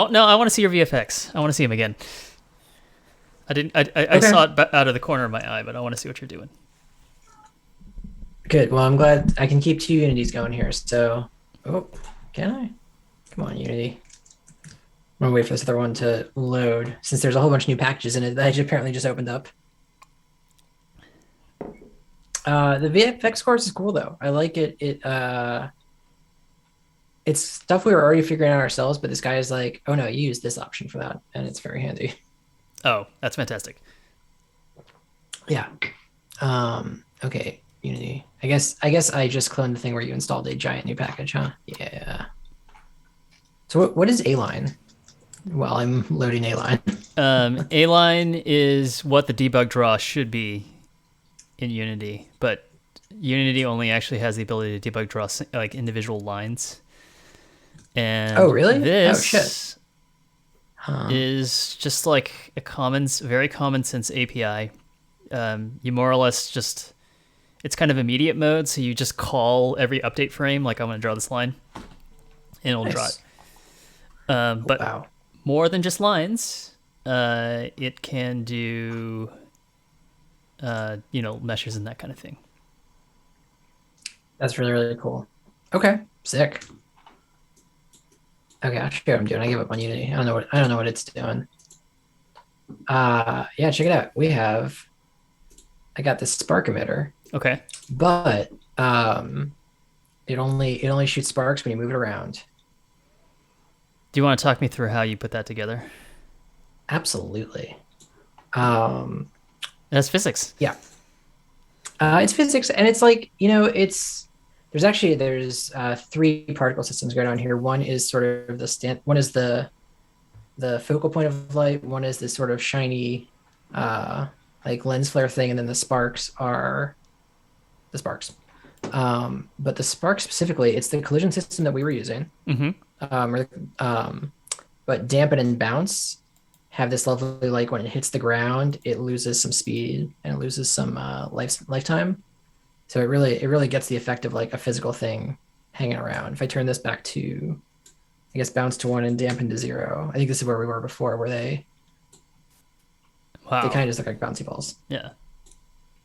Oh no, I want to see your VFX. I want to see him again. I didn't. I Okay, saw it out of the corner of my eye, but I want to see what you're doing. good. Well, I'm glad I can keep two Unities going here. So, oh, can I? Come on, Unity. I'm gonna wait for this other one to load since there's a whole bunch of new packages in it that I apparently just opened up. The VFX course is cool though. I like it. It's stuff we were already figuring out ourselves, but this guy is like, oh no, you use this option for that, and it's very handy. Oh, that's fantastic. Yeah. Okay, Unity. I guess I just cloned the thing where you installed a giant new package, huh? Yeah. So what is A-line? Well, I'm loading A-line. A-line is what the debug draw should be in Unity, but Unity only actually has the ability to debug draw like individual lines. And Oh, really? Oh, shit. this is just like very common sense API. You more or less just, it's kind of immediate mode, so you just call every update frame, like I'm going to draw this line, and it'll draw Nice. it. But Wow. more than just lines, it can do, meshes and that kind of thing. That's really, really cool. Okay, sick. Okay, I'll show you what I'm doing. I give up on Unity. I don't know what it's doing. Yeah, check it out. I got this spark emitter, Okay. but it only shoots sparks when you move it around. Do you want to talk me through how you put that together? Absolutely. That's physics. Yeah. It's physics, and it's like, there's three particle systems going on here. One is sort of one is the focal point of light. One is this sort of shiny, like lens flare thing, and then the sparks are the sparks. But the sparks specifically, it's the collision system that we were using. Mm-hmm. But dampen and bounce have this lovely, like when it hits the ground, it loses some speed and it loses some lifetime. So it really gets the effect of like a physical thing hanging around. If I turn this back to, I guess, bounce to 1 and dampen to 0, I think this is where we were before, where they Wow. kind of just look like bouncy balls. Yeah.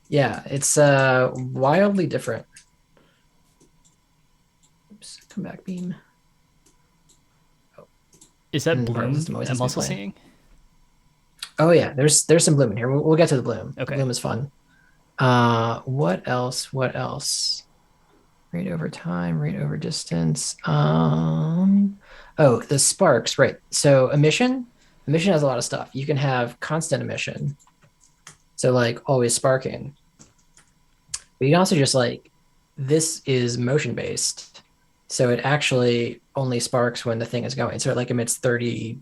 Yeah, it's wildly different. Oops, come back beam. Is that Particle bloom system always has I'm to be also playing. seeing? Oh yeah, there's some bloom in here. We'll get to the bloom. Okay. The bloom is fun. What else? Rate over time, rate over distance. Oh, the sparks, right. So emission has a lot of stuff. You can have constant emission, so like always sparking. But you can also just like, this is motion based, so it actually only sparks when the thing is going. So it like emits 30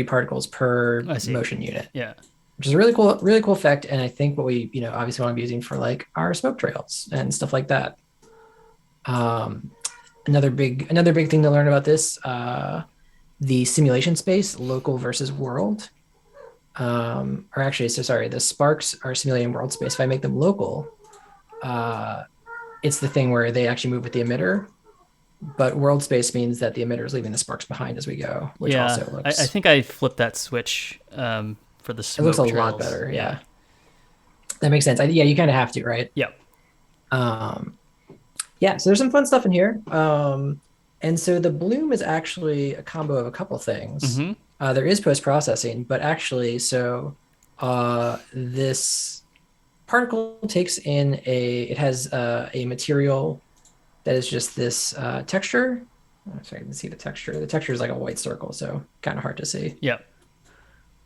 particles per motion unit. Yeah. Which is a really cool effect. And I think what we, obviously want to be using for like our smoke trails and stuff like that. Another big thing to learn about this, the simulation space, local versus world. Or actually, so sorry, the sparks are simulating world space. If I make them local, it's the thing where they actually move with the emitter. But world space means that the emitter is leaving the sparks behind as we go, which also looks... I think I flipped that switch for the smoke It looks a trails. lot better, yeah. That makes sense. Yeah, you kind of have to, right? Yep. Yeah, so there's some fun stuff in here. And so the bloom is actually a combo of a couple things. Mm-hmm. There is post-processing, but actually, so this particle takes in it has a material that is just this texture. Oh, sorry, I can see the texture. The texture is like a white circle, so kind of hard to see. Yep.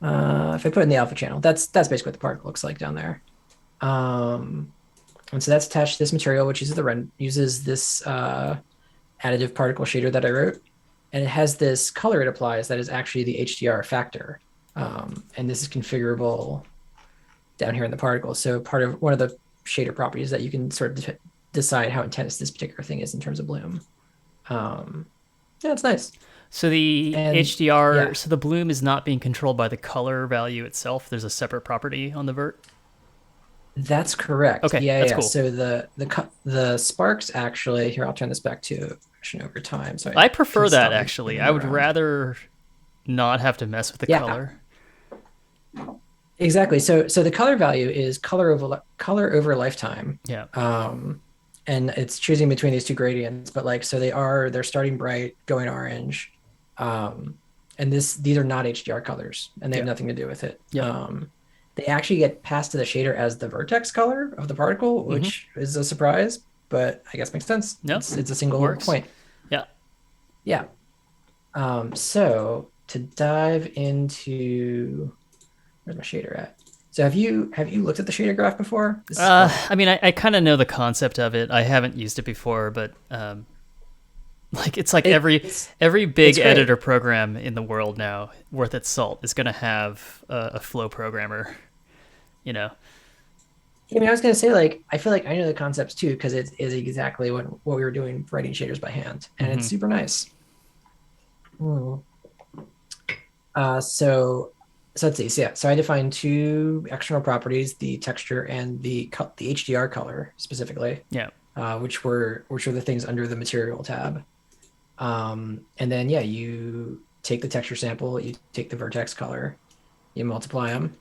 If I put it in the alpha channel, that's basically what the particle looks like down there. And so that's attached to this material, which uses this additive particle shader that I wrote. And it has this color it applies that is actually the HDR factor. And this is configurable down here in the particle. So one of the shader properties that you can sort of decide how intense this particular thing is in terms of bloom. Yeah, it's nice. So the HDR, so the bloom is not being controlled by the color value itself. There's a separate property on the vert. That's correct. Okay, yeah, that's yeah. cool. So the sparks actually, here, I'll turn this back to Emission over time. So I prefer that actually. I would rather not have to mess with the Yeah, color. exactly. So the color value is color over lifetime. Yeah. Um, and it's choosing between these two gradients, but like so they're starting bright, going orange. Um, and these are not HDR colors and they have Yeah. nothing to do with it. Yep. They actually get passed to the shader as the vertex color of the particle, Mm-hmm. which is a surprise, but I guess makes sense. Yep. It's a single Works. point. Yeah. Yeah. So to dive into where's my shader at? So have you looked at the shader graph before? This is fun. I mean, I kind of know the concept of it. I haven't used it before, but like it's like It's every it's big great. editor program in the world now worth its salt is going to have a flow programmer. You know. I mean, I was gonna say like I feel like I know the concepts too because it is exactly what we were doing writing shaders by hand, and it's Mm-hmm. super nice. Hmm. So let's see. So yeah, so I defined two external properties: the texture and the HDR color specifically, Yeah. which were the things under the material tab. And then yeah, you take the texture sample, you take the vertex color, you multiply them,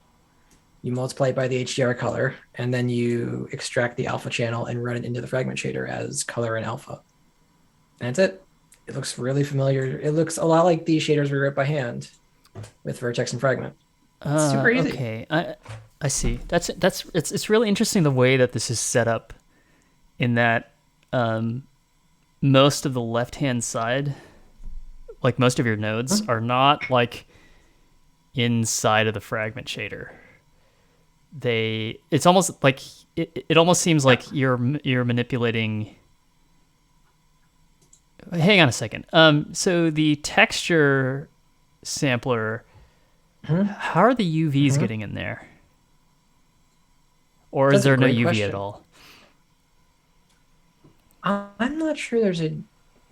you multiply it by the HDR color, and then you extract the alpha channel and run it into the fragment shader as color and alpha. And that's it. It looks really familiar. It looks a lot like these shaders we wrote by hand with vertex and fragment. It's super easy. Okay. I see. It's really interesting the way that this is set up. In that, um, most of the left hand side, like most of your nodes, Hmm? are not like inside of the fragment shader. It's almost like it almost seems Yeah. like you're manipulating. Hang on a second. So the texture sampler, Hmm. how are the UVs Hmm. getting in there? Or is That's a there no great UV at question. all? I'm not sure there's a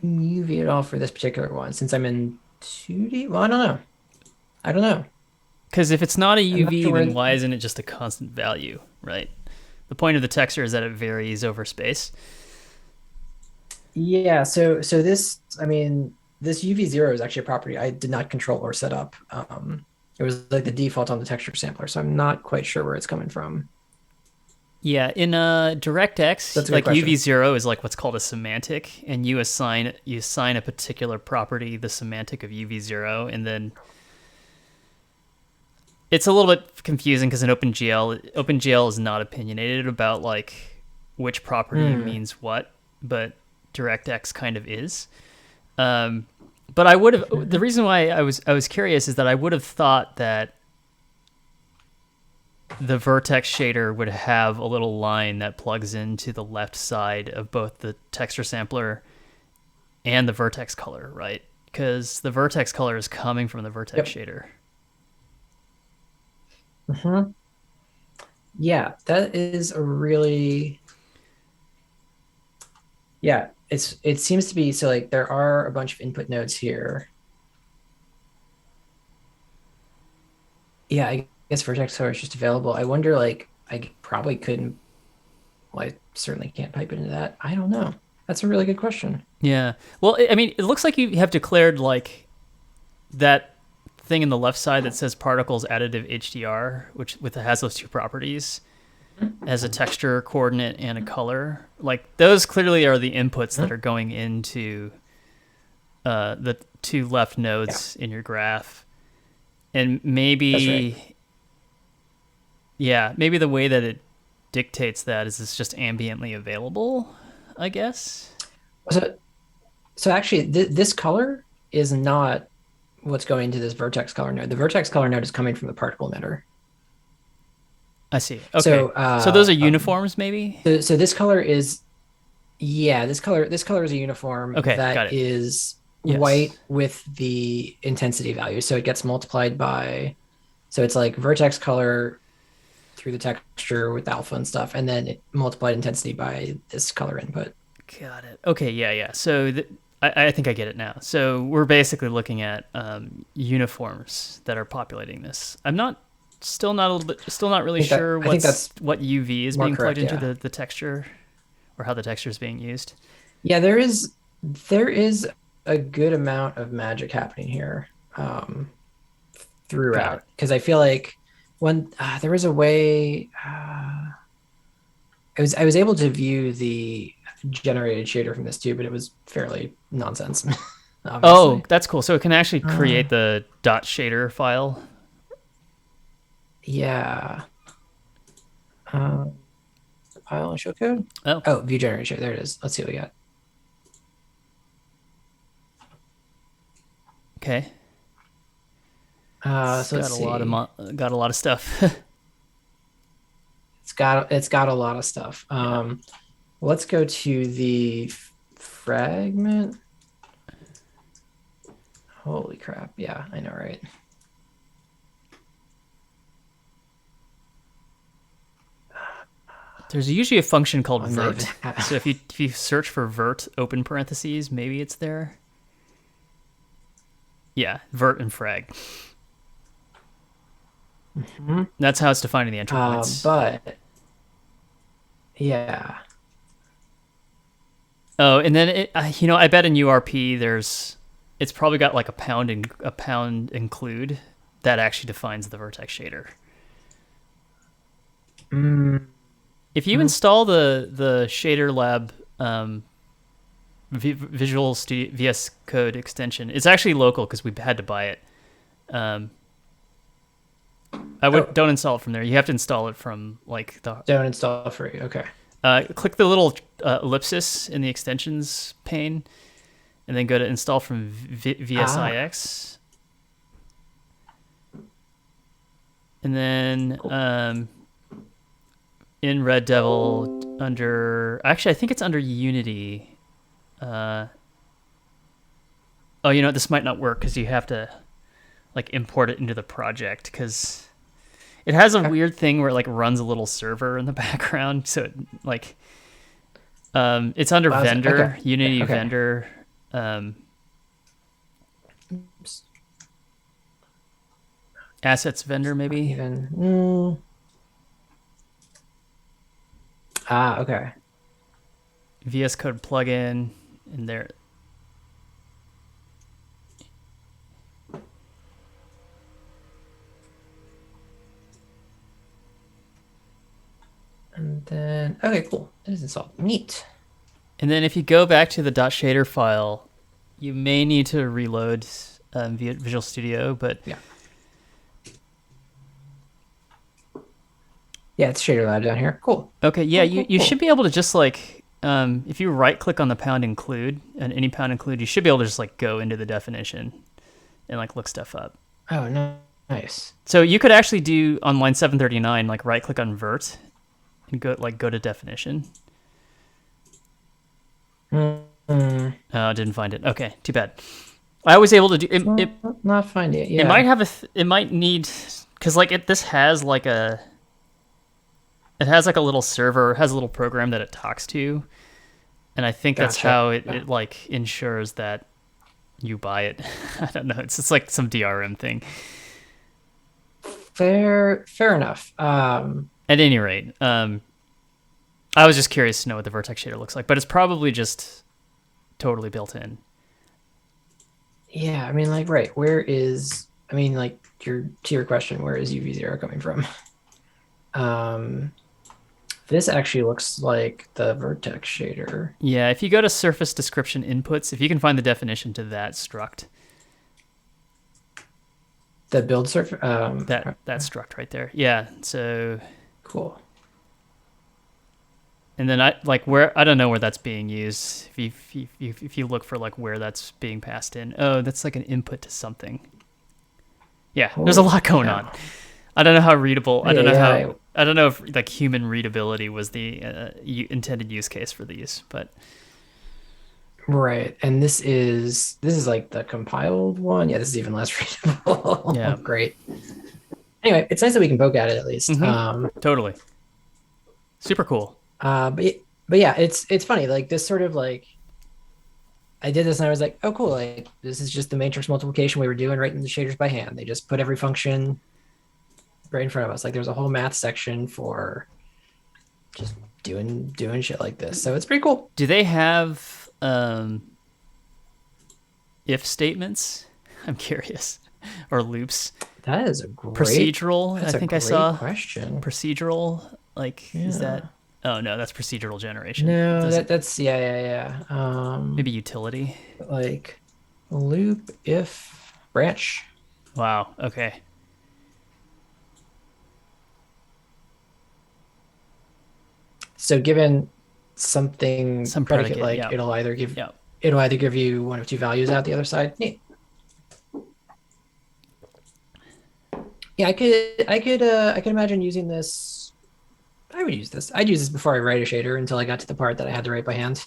UV at all for this particular one since I'm in 2D. Well, I don't know. I don't know. Because if it's not a I'm not UV, sure then where. why isn't it just a constant value, right? The point of the texture is that it varies over space. Yeah. So this, I mean, this UV0 is actually a property I did not control or set up. It was like the default on the texture sampler, so I'm not quite sure where it's coming from. Yeah, in That's DirectX, a good like UV question. zero is like what's called a semantic, and you assign a particular property the semantic of UV zero, and then it's a little bit confusing because in OpenGL is not opinionated about like which property Hmm. means what, but DirectX kind of is. Um, but I would have the reason why I was curious is that I would have thought that the vertex shader would have a little line that plugs into the left side of both the texture sampler and the vertex color, right? Because the vertex color is coming from the vertex Yep. shader. Hmm. Yeah, that is a really yeah. It seems to be so like there are a bunch of input nodes here. Yeah, I guess vertex color is just available. I wonder like I probably couldn't. Well, I certainly can't pipe into that. I don't know. That's a really good question. Yeah. Well, I mean, it looks like you have declared like that thing in the left side that says particles additive HDR, which has those two properties as a texture coordinate and a color. Like those clearly are the inputs that Mhm. are going into the two left Yeah, nodes in your graph. And that's right. maybe the way that it dictates that is it's just ambiently available, I guess. So, so actually, this color is not what's going to this vertex color node. The vertex color node is coming from the particle emitter. I see. Okay. So, So those are uniforms, maybe? so this color is yeah, this color is a uniform Okay, that got it. is Yes. white with the intensity value. So it gets multiplied by so it's like vertex color through the texture with alpha and stuff, and then it multiplied intensity by this color input. Got it. Okay, yeah. So I think I get it now. So we're basically looking at uniforms that are populating this. I'm not still not really sure I think that's what UV is more being plugged correct. into Yeah. the texture or how the texture is being used. Yeah, there is a good amount of magic happening here. Got it. throughout because I feel like when there was a way I was able to view the generated shader from this too, but it was fairly nonsense, Oh, obviously. that's cool. So it can actually Uh, create the .shader file. yeah. Compile and show code. Oh, Oh, view generated shader. There it is. Let's see what we got. okay. So let's see. Got a lot of stuff. It's got a lot of stuff. Yeah. Let's go to the fragment. Holy crap. Yeah, I know, right? There's usually a function called I'm not even vert. So if you search for vert open parentheses, maybe it's there. Yeah, vert and frag. Mhm. That's how it's defining the entry points. But yeah. Oh, and then I bet in URP it's probably got like a pound include that actually defines the vertex shader. Mm-hmm. If you install the Shader Lab Visual Studio VS Code extension, it's actually local because we had to buy it. Don't install it from there. You have to install it from like the. Don't install free. Okay. Click the little ellipsis in the extensions pane, and then go to install from VSIX, and then in Red Devil actually I think it's under Unity. Oh, this might not work because you have to like import it into the project because it has a weird thing where it like runs a little server in the background. So it, like, it's under vendor, okay. Unity okay. vendor. Assets vendor maybe. Even. Okay. VS Code plugin in there. And then, okay, cool. It is installed. Neat. And then if you go back to the .shader file, you may need to reload Visual Studio, but yeah, it's Shader Lab down here. Cool. Okay, yeah, cool, you should be able to just like if you right click on the pound include and any pound include, you should be able to just like go into the definition and like look stuff up. Oh, no. Nice. So you could actually do on line 739, like right click on vert and go to definition. Mm-hmm. Oh, didn't find it. Okay, too bad. I was able to do it. Not find it. Yeah. It might have it might need because like this has like a. It has like a little server, has a little program that it talks to, and I think that's how it like ensures that you buy it. I don't know. It's just like some DRM thing. Fair enough. At any rate, I was just curious to know what the Vertex shader looks like, but it's probably just totally built in. Yeah, I mean, like, right. Where is? I mean, like, to your question, where is UV0 coming from? This actually looks like the Vertex shader. Yeah, if you go to surface description inputs, if you can find the definition to that struct. The build surface. That struct right there. Yeah. So. Cool. And then I don't know where that's being used. If you look for like where that's being passed in, oh, that's like an input to something. Yeah, there's a lot going on. I don't know how readable. I don't know if like human readability was the intended use case for these, but right. And this is like the compiled one. Yeah, this is even less readable. Yeah, great. Anyway, it's nice that we can poke at it at least. Mm-hmm. Totally. Super cool. But yeah, it's funny. Like this sort of like, I did this and I was like, oh cool. Like this is just the matrix multiplication we were doing right in the shaders by hand. They just put every function right in front of us. Like there's a whole math section for just doing shit like this. So it's pretty cool. Do they have if statements? I'm curious. Or loops. That is a great. Procedural, I That's a think I great saw. question. Procedural, like, is that? Yeah. Oh no, that's procedural generation. It No, doesn't. that's yeah. Maybe utility. Like loop if branch. Wow. Okay. So given something Some predicate predicate. like Yeah. Yeah. it'll either give you one of two values out the other side. Neat. Yeah, I could imagine using this. I would use this. I'd use this before I write a shader until I got to the part that I had to write by hand.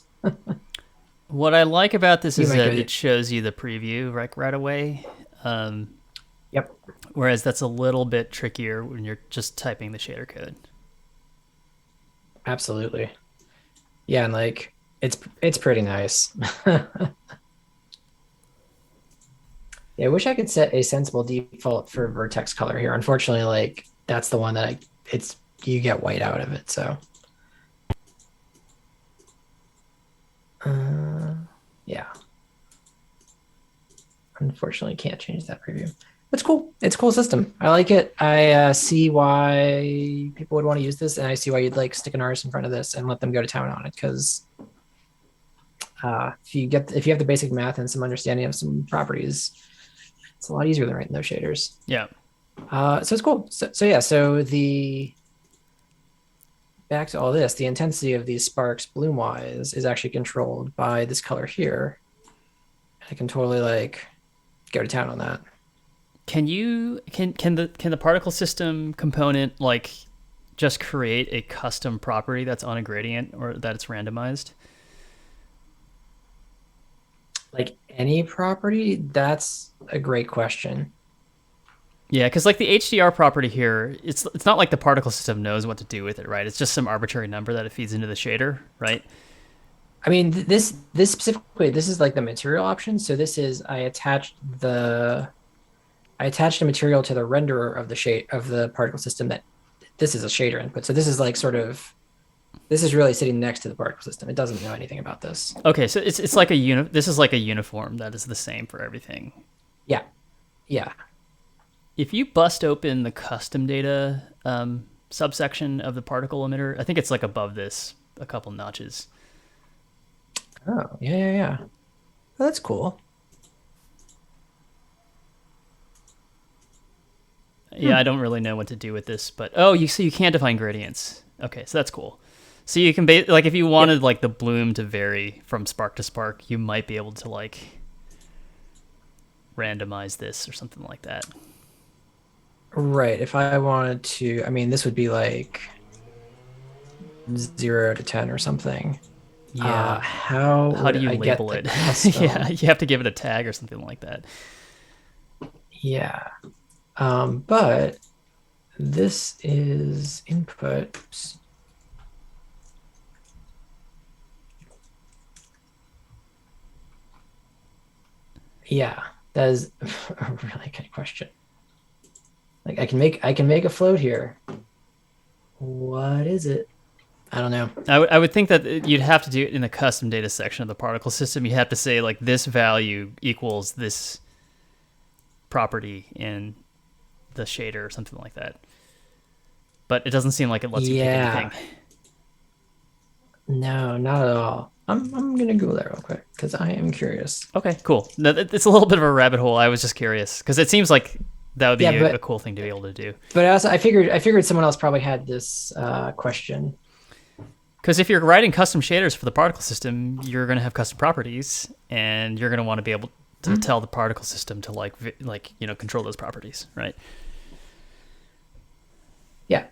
What I like about this You is might go. that it shows you the preview right away. Um, Yep, Whereas that's a little bit trickier when you're just typing the shader code. absolutely. Yeah, and like it's pretty nice. Yeah, I wish I could set a sensible default for vertex color here. Unfortunately, like that's the one that it's you get white out of it. So, uh, yeah, unfortunately can't change that preview. It's cool. It's a cool system. I like it. I see why people would want to use this, and I see why you'd like stick an artist in front of this and let them go to town on it. Because if you have the basic math and some understanding of some properties, it's a lot easier than writing those shaders. Yeah. So it's cool. So yeah. So the back to all this, the intensity of these sparks bloom wise is actually controlled by this color here. I can totally like go to town on that. Can the particle system component like just create a custom property that's on a gradient or that it's randomized? Like any property, that's a great question. Yeah, because like the HDR property here, it's not like the particle system knows what to do with it, right? It's just some arbitrary number that it feeds into the shader, right? I mean, this specifically, this is like the material option. So this is I attached a material to the renderer of the shade of the particle system that this is a shader input. So this is like sort of this is really sitting next to the particle system. It doesn't know anything about this. Okay, so it's like this is like a uniform that is the same for everything. Yeah. Yeah. If you bust open the custom data subsection of the particle emitter, I think it's like above this a couple notches. Oh, yeah. Oh, that's cool. Yeah, I don't really know what to do with this, but oh, you can't define gradients. Okay, so that's cool. So you can like if you wanted like the bloom to vary from spark to spark, you might be able to like randomize this or something like that. Right. If I wanted to, I mean, this would be like 0 to 10 or something. Yeah. How do you I label it? custom? Yeah, you have to give it a tag or something like that. Yeah. But this is input. Oops. Yeah, that is a really good question. Like I can make a float here. What is it? I don't know. I would think that you'd have to do it in the custom data section of the particle system. You have to say like this value equals this property in the shader or something like that. But it doesn't seem like it lets you pick anything. No, not at all. I'm gonna Google that real quick because I am curious. Okay, cool. No, it's a little bit of a rabbit hole. I was just curious because it seems like that would be a cool thing to be able to do. But also, I figured someone else probably had this question. Because if you're writing custom shaders for the particle system, you're going to have custom properties, and you're going to want to be able to tell the particle system to like control those properties, right? Yeah.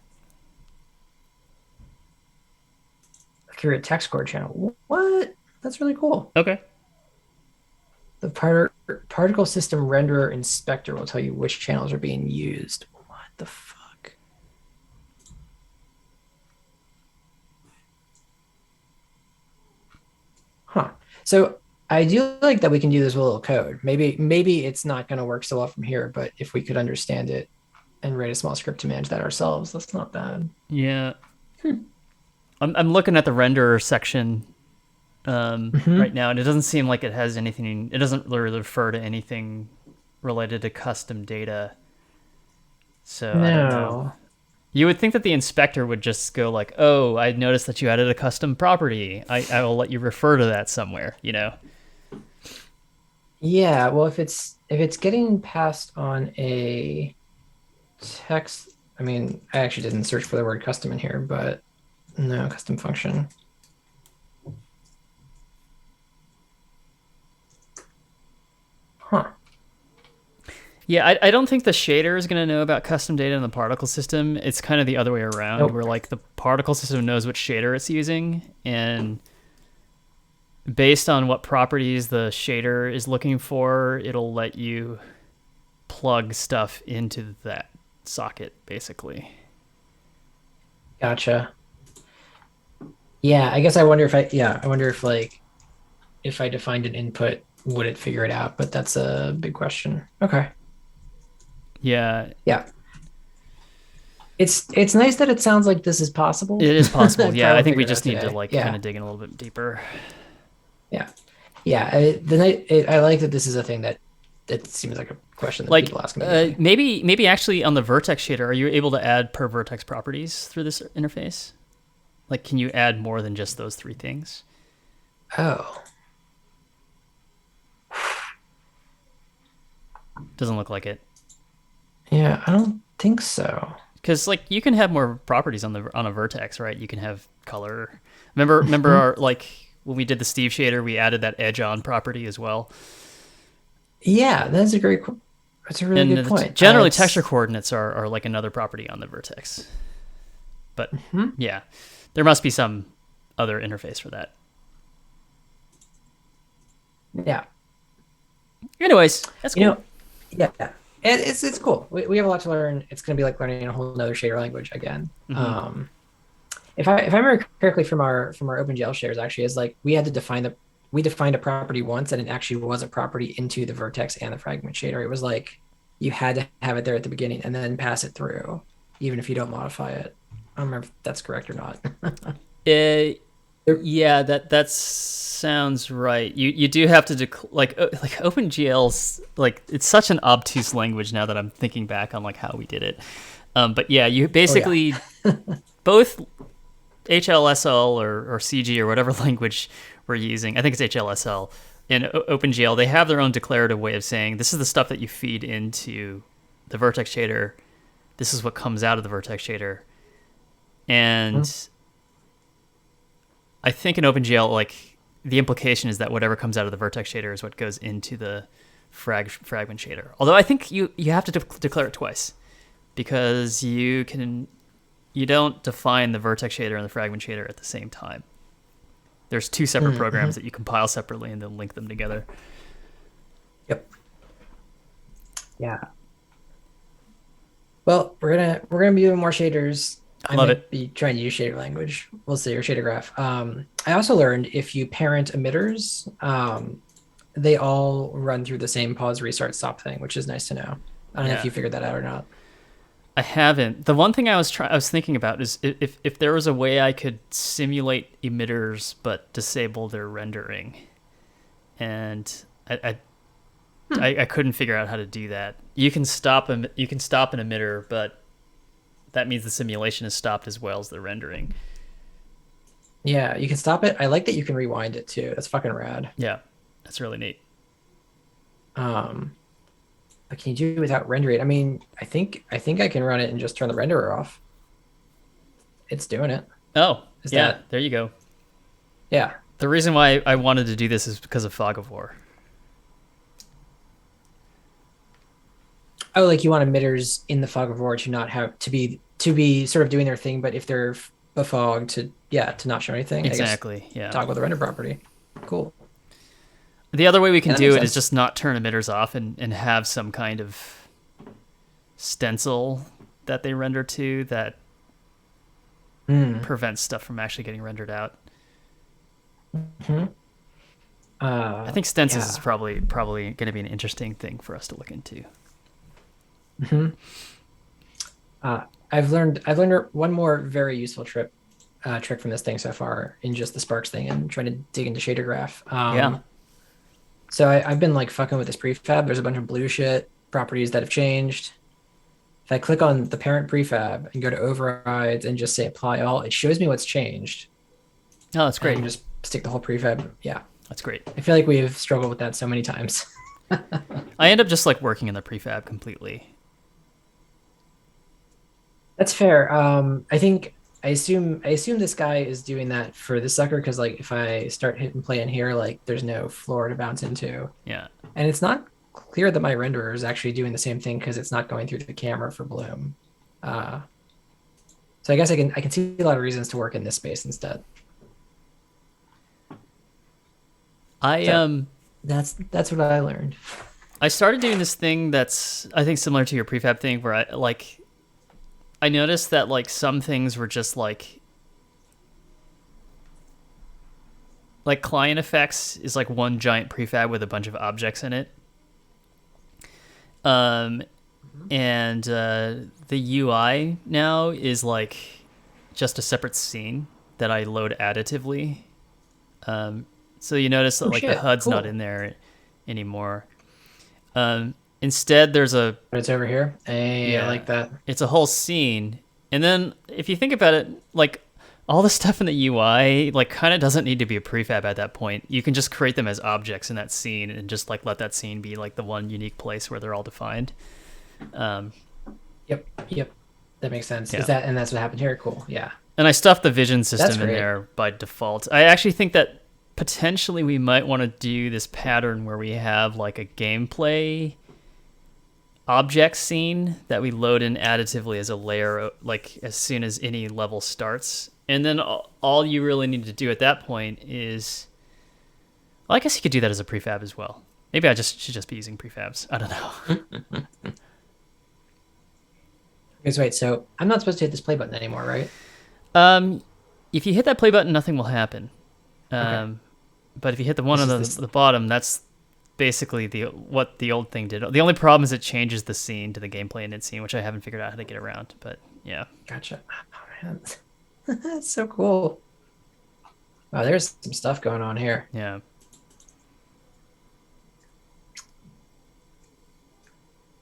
Accurate text core channel. What? That's really cool. Okay. The particle system renderer inspector will tell you which channels are being used. What the fuck? Huh. So I do like that we can do this with a little code. Maybe it's not going to work so well from here, but if we could understand it and write a small script to manage that ourselves, that's not bad. Yeah. I'm looking at the renderer section right now, and it doesn't seem like it has anything. It doesn't really refer to anything related to custom data. So I don't know. No. You would think that the inspector would just go like, "Oh, I noticed that you added a custom property. I will let you refer to that somewhere." You know? Yeah, well, if it's getting passed on a text, I mean, I actually didn't search for the word custom in here, but no, custom function. Huh. Yeah, I don't think the shader is going to know about custom data in the particle system. It's kind of the other way around, Nope. where like the particle system knows what shader it's using, and based on what properties the shader is looking for, it'll let you plug stuff into that socket, basically. Gotcha. Yeah, I guess I wonder if I wonder if like if I defined an input, would it figure it out? But that's a big question. Okay. Yeah, Yeah. It's nice that it sounds like this is possible. it is I possible. Yeah, probably I won't think we figure it just out need to today. like kind Yeah. of dig in a little bit deeper. Yeah. Yeah. I like that this is a thing that it seems like a question that Like people ask immediately. maybe actually on the vertex shader, are you able to add per vertex properties through this interface? Like, can you add more than just those three things? Oh. Doesn't look like it. Yeah, I don't think so. Because like you can have more properties on a vertex, right? You can have color. Remember Mhm. our like when we did the Steve shader, we added that edge on property as well. Yeah, that's a really And good point. generally, texture It's coordinates are like another property on the vertex. But mhm. yeah, there must be some other interface for that. Yeah. Anyways, that's You cool. know, yeah. And it's cool. We have a lot to learn. It's gonna be like learning a whole other shader language again. Hmm. If I remember correctly from our OpenGL shares, actually, is like we defined a property once and it actually was a property into the vertex and the fragment shader. It was like you had to have it there at the beginning and then pass it through, even if you don't modify it. I don't remember if that's correct or not. Uh, There- yeah, that sounds right. You do have to like OpenGL's like it's such an obtuse language now that I'm thinking back on like how we did it. But yeah, you oh yeah. basically both HLSL or CG or whatever language we're using. I think it's HLSL in OpenGL. They have their own declarative way of saying this is the stuff that you feed into the Vertex shader. This is what comes out of the Vertex shader, and Mhm. I think in OpenGL, like the implication is that whatever comes out of the vertex shader is what goes into the fragment shader. Although I think you have to declare it twice because you don't define the vertex shader and the fragment shader at the same time. There's two separate programs Mhm. that you compile separately and then link them together. Yep. Yeah. Well, we're gonna be doing more shaders. I I love might it. be trying to use shader language. We'll see, or shader graph. I also learned if you parent emitters, they all run through the same pause, restart, stop thing, which is nice to know. I don't know if Yeah. you figured that out or not. I haven't. The one thing I was thinking about is if there was a way I could simulate emitters but disable their rendering, and I Hmm. I couldn't figure out how to do that. You can stop an emitter, but that means the simulation is stopped as well as the rendering. Yeah, you can stop it. I like that you can rewind it too. That's fucking rad. Yeah, that's really neat. Um, but can you do it without rendering? I mean, I think I can run it and just turn the renderer off. It's doing it. Oh, Is yeah, that there you go. yeah. The reason why I wanted to do this is because of Fog of War. Oh, like you want emitters in the fog of war to not have to be sort of doing their thing, but if they're befogged to not show anything. I guess Exactly. Yeah. talk about the render property. Cool. The other way we can Yeah, that do makes it is sense. just not turn emitters off and have some kind of stencil that they render to that Mm. prevents stuff from actually getting rendered out. Hmm. I think stencils is Yeah. probably going to be an interesting thing for us to look into. Hmm. I've learned one more very useful trick from this thing so far in just the Sparks thing and trying to dig into shader graph. Yeah. So I've been like fucking with this prefab. There's a bunch of blue shit properties that have changed. if I click on the parent prefab and go to overrides and just say apply all, it shows me what's changed. Oh, that's great. And just stick the whole prefab. Yeah. That's great. I feel like we've struggled with that so many times. I end up just like working in the prefab completely. That's fair. I assume this guy is doing that for this sucker because like if I start hitting play in here, like there's no floor to bounce into. Yeah. And it's not clear that my renderer is actually doing the same thing because it's not going through the camera for bloom. So I guess I can see a lot of reasons to work in this space instead. That's what I learned. I started doing this thing that's I think similar to your prefab thing where I noticed that like some things were just like client effects is like one giant prefab with a bunch of objects in it. And the UI now is like just a separate scene that I load additively. So you notice that the HUD's not in there anymore. Instead, there's it's over here. Hey, I like that. It's a whole scene. And then if you think about it, like all the stuff in the UI, like kind of doesn't need to be a prefab at that point. You can just create them as objects in that scene and just like let that scene be like the one unique place where they're all defined. Yep. That makes sense. Yeah. That's what happened here? Cool. Yeah. And I stuffed the vision system in there by default. I actually think that potentially we might want to do this pattern where we have like a gameplay object scene that we load in additively as a layer, like as soon as any level starts. And then all you really need to do at that point is, well, I guess you could do that as a prefab as well. Maybe I should just be using prefabs. I don't know. Okay, so wait, so I'm not supposed to hit this play button anymore, right? If you hit that play button, nothing will happen. Okay. But if you hit the one on the bottom, that's basically what the old thing did. The only problem is it changes the scene to the gameplay init scene, which I haven't figured out how to get around. But yeah. Gotcha. Oh, man. That's so cool. Wow, there's some stuff going on here. Yeah.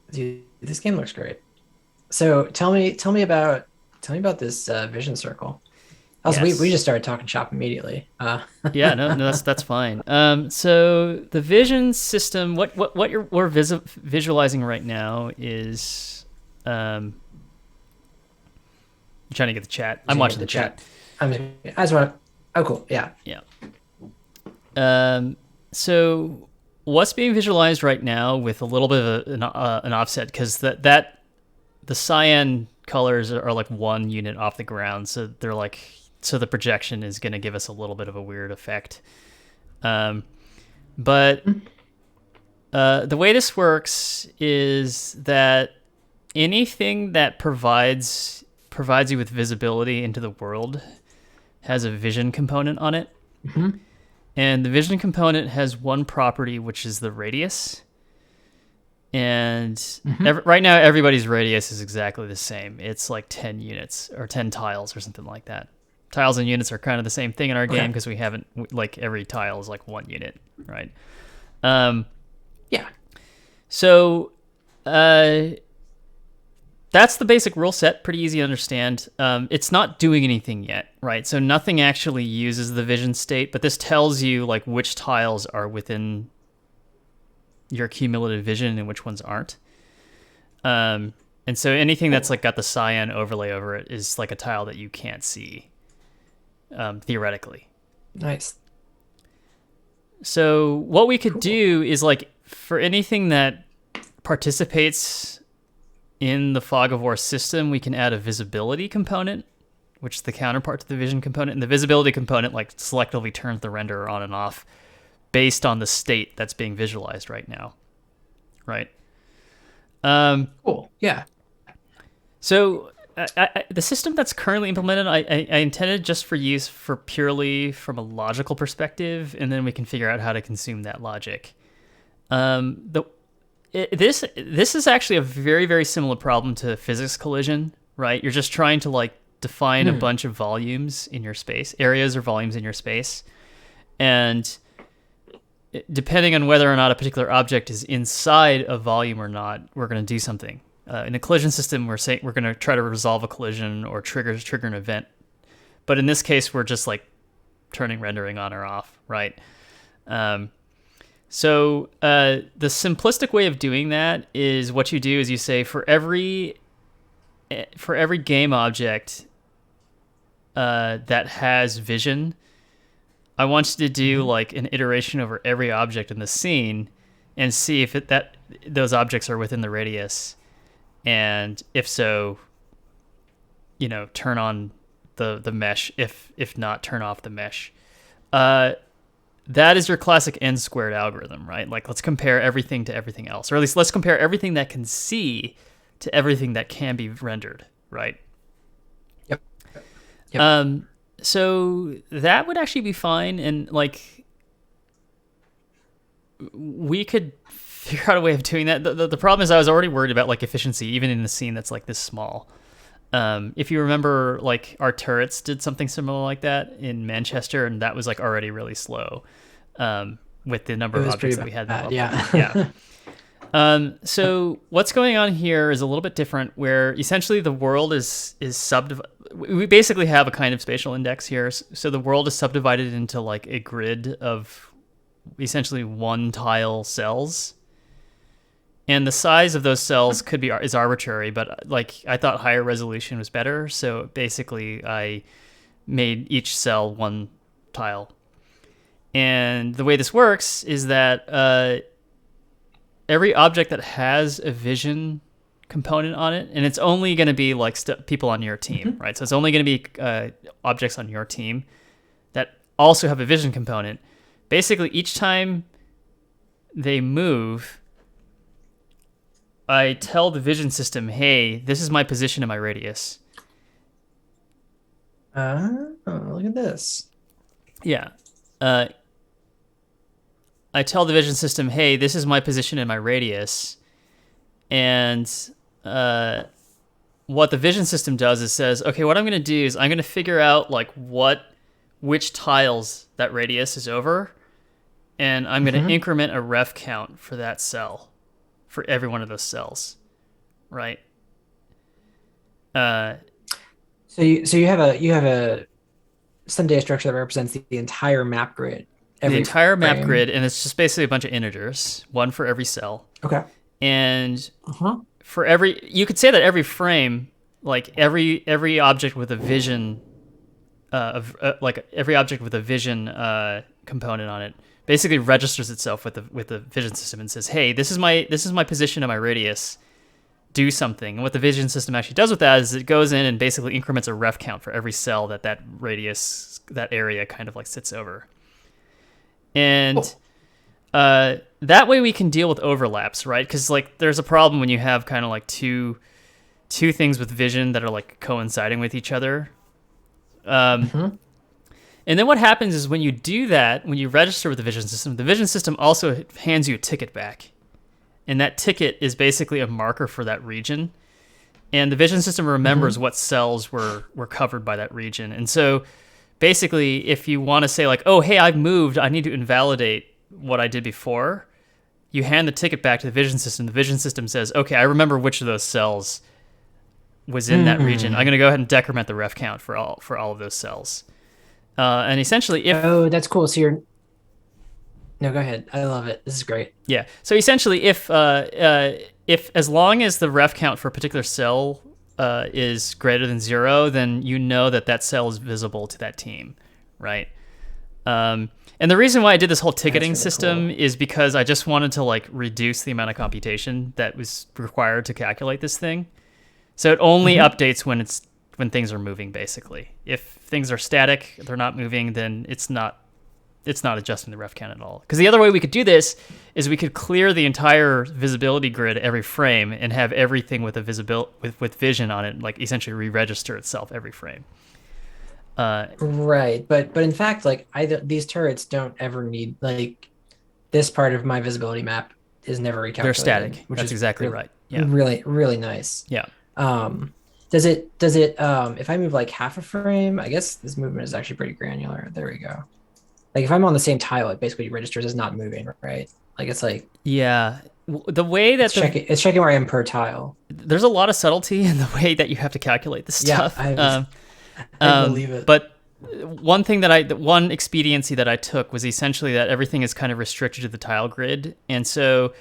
Dude, this game looks great. So tell me about this vision circle. Also, Yes. we just started talking shop immediately. Yeah, no, that's fine. So the vision system, what we're visualizing right now is, I'm trying to get the chat. I'm watching the chat. I just want to. Oh, cool. Yeah. Yeah. So what's being visualized right now with a little bit of an offset, because the cyan colors are like one unit off the ground, so they're like. So the projection is going to give us a little bit of a weird effect. But the way this works is that anything that provides you with visibility into the world has a vision component on it. Mm-hmm. And the vision component has one property, which is the radius. And right now, everybody's radius is exactly the same. It's like 10 units or 10 tiles or something like that. Tiles and units are kind of the same thing in our game because we haven't, like, every tile is like one unit, right? Yeah. So that's the basic rule set, pretty easy to understand. It's not doing anything yet, right? So nothing actually uses the vision state, but this tells you like which tiles are within your cumulative vision and which ones aren't. And so anything that's like got the cyan overlay over it is like a tile that you can't see. Theoretically. Nice. So what we could do is like for anything that participates in the Fog of War system, we can add a visibility component, which is the counterpart to the vision component. And the visibility component like selectively turns the renderer on and off based on the state that's being visualized right now. Right? Cool. Yeah. So the system that's currently implemented, I intended just for use for purely from a logical perspective, and then we can figure out how to consume that logic. This is actually a very, very similar problem to physics collision, right? You're just trying to like define a bunch of volumes in your space, areas or volumes in your space, and depending on whether or not a particular object is inside a volume or not, we're going to do something. In a collision system, we're saying we're going to try to resolve a collision or trigger an event. But in this case, we're just like turning rendering on or off, right? So the simplistic way of doing that is what you do is you say for every game object that has vision, I want you to do like an iteration over every object in the scene and see if those objects are within the radius, and if so, turn on the mesh. If not, turn off the mesh. That is your classic n squared algorithm, right? Like, let's compare everything to everything else, or at least let's compare everything that can see to everything that can be rendered, right? Yep. So that would actually be fine, and like we could figure out a way of doing that. The problem is I was already worried about like efficiency, even in the scene that's like this small. If you remember, like our turrets did something similar like that in Manchester, and that was like already really slow with the number of objects that we had. Yeah. So what's going on here is a little bit different, where essentially the world is subdivided. We basically have a kind of spatial index here. So the world is subdivided into like a grid of essentially one tile cells. And the size of those cells is arbitrary, but like I thought higher resolution was better. So basically I made each cell one tile. And the way this works is that every object that has a vision component on it, and it's only going to be like people on your team, right? So it's only going to be objects on your team that also have a vision component. Basically, each time they move, I tell the vision system, hey, this is my position in my radius. Look at this. Yeah. I tell the vision system, hey, this is my position in my radius. And what the vision system does is says, okay, what I'm going to do is I'm going to figure out like which tiles that radius is over, and I'm going to increment a ref count for that cell, for every one of those cells, right? So you have a some data structure that represents the entire map grid. The entire map grid, and it's just basically a bunch of integers, one for every cell. Okay. And for you could say that every frame, like every object with a vision, every object with a vision component on it, basically registers itself with the vision system and says, hey, this is my position in my radius. Do something. And what the vision system actually does with that is it goes in and basically increments a ref count for every cell that radius, that area kind of like sits over. And that way we can deal with overlaps, right? Because like there's a problem when you have kind of like two things with vision that are like coinciding with each other. And then what happens is when you do that, when you register with the vision system also hands you a ticket back. And that ticket is basically a marker for that region. And the vision system remembers what cells were covered by that region. And so basically, if you want to say like, oh, hey, I've moved, I need to invalidate what I did before, you hand the ticket back to the vision system. The vision system says, okay, I remember which of those cells was in that region. I'm going to go ahead and decrement the ref count for all of those cells. And essentially, oh, that's cool. So no, go ahead. I love it. This is great. Yeah. So essentially, if as long as the ref count for a particular cell is greater than 0, then you know that cell is visible to that team, right? And the reason why I did this whole ticketing system is because I just wanted to like reduce the amount of computation that was required to calculate this thing. So it only updates when things are moving, basically. If things are static, they're not moving, then it's not adjusting the ref count at all. Because the other way we could do this is we could clear the entire visibility grid every frame and have everything with with vision on it, like essentially re-register itself every frame. Right, but in fact, like these turrets don't ever need, like, this part of my visibility map is never recalculated. They're static. That's exactly right. Yeah. Really, really nice. Yeah. Does it if I move like half a frame, I guess this movement is actually pretty granular. There we go. Like if I'm on the same tile, it basically registers as not moving, right? Like it's like, yeah, The way that It's checking where I am per tile. there's a lot of subtlety in the way that you have to calculate this Yeah, stuff. I believe it. But one expediency that I took was essentially that everything is kind of restricted to the tile grid, and so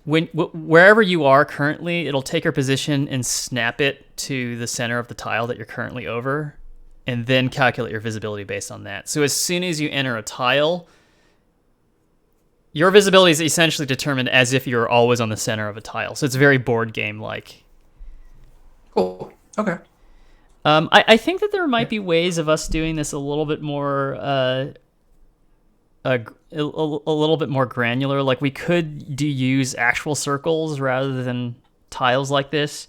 wherever you are currently, it'll take your position and snap it to the center of the tile that you're currently over, and then calculate your visibility based on that. So as soon as you enter a tile, your visibility is essentially determined as if you're always on the center of a tile. So it's very board game like. Cool. Okay. I think that there might be ways of us doing this a little bit more, a little bit more granular. Like we could use actual circles rather than tiles like this.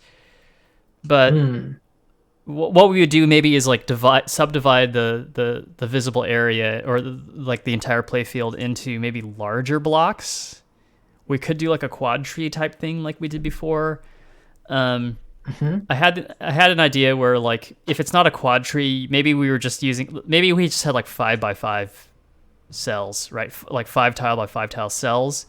But what we would do maybe is like subdivide the visible area or like the entire playfield into maybe larger blocks. We could do like a quad tree type thing like we did before. I had an idea where like if it's not a quad tree, maybe we just had like 5x5 cells, right? Like 5 tile by 5 tile cells.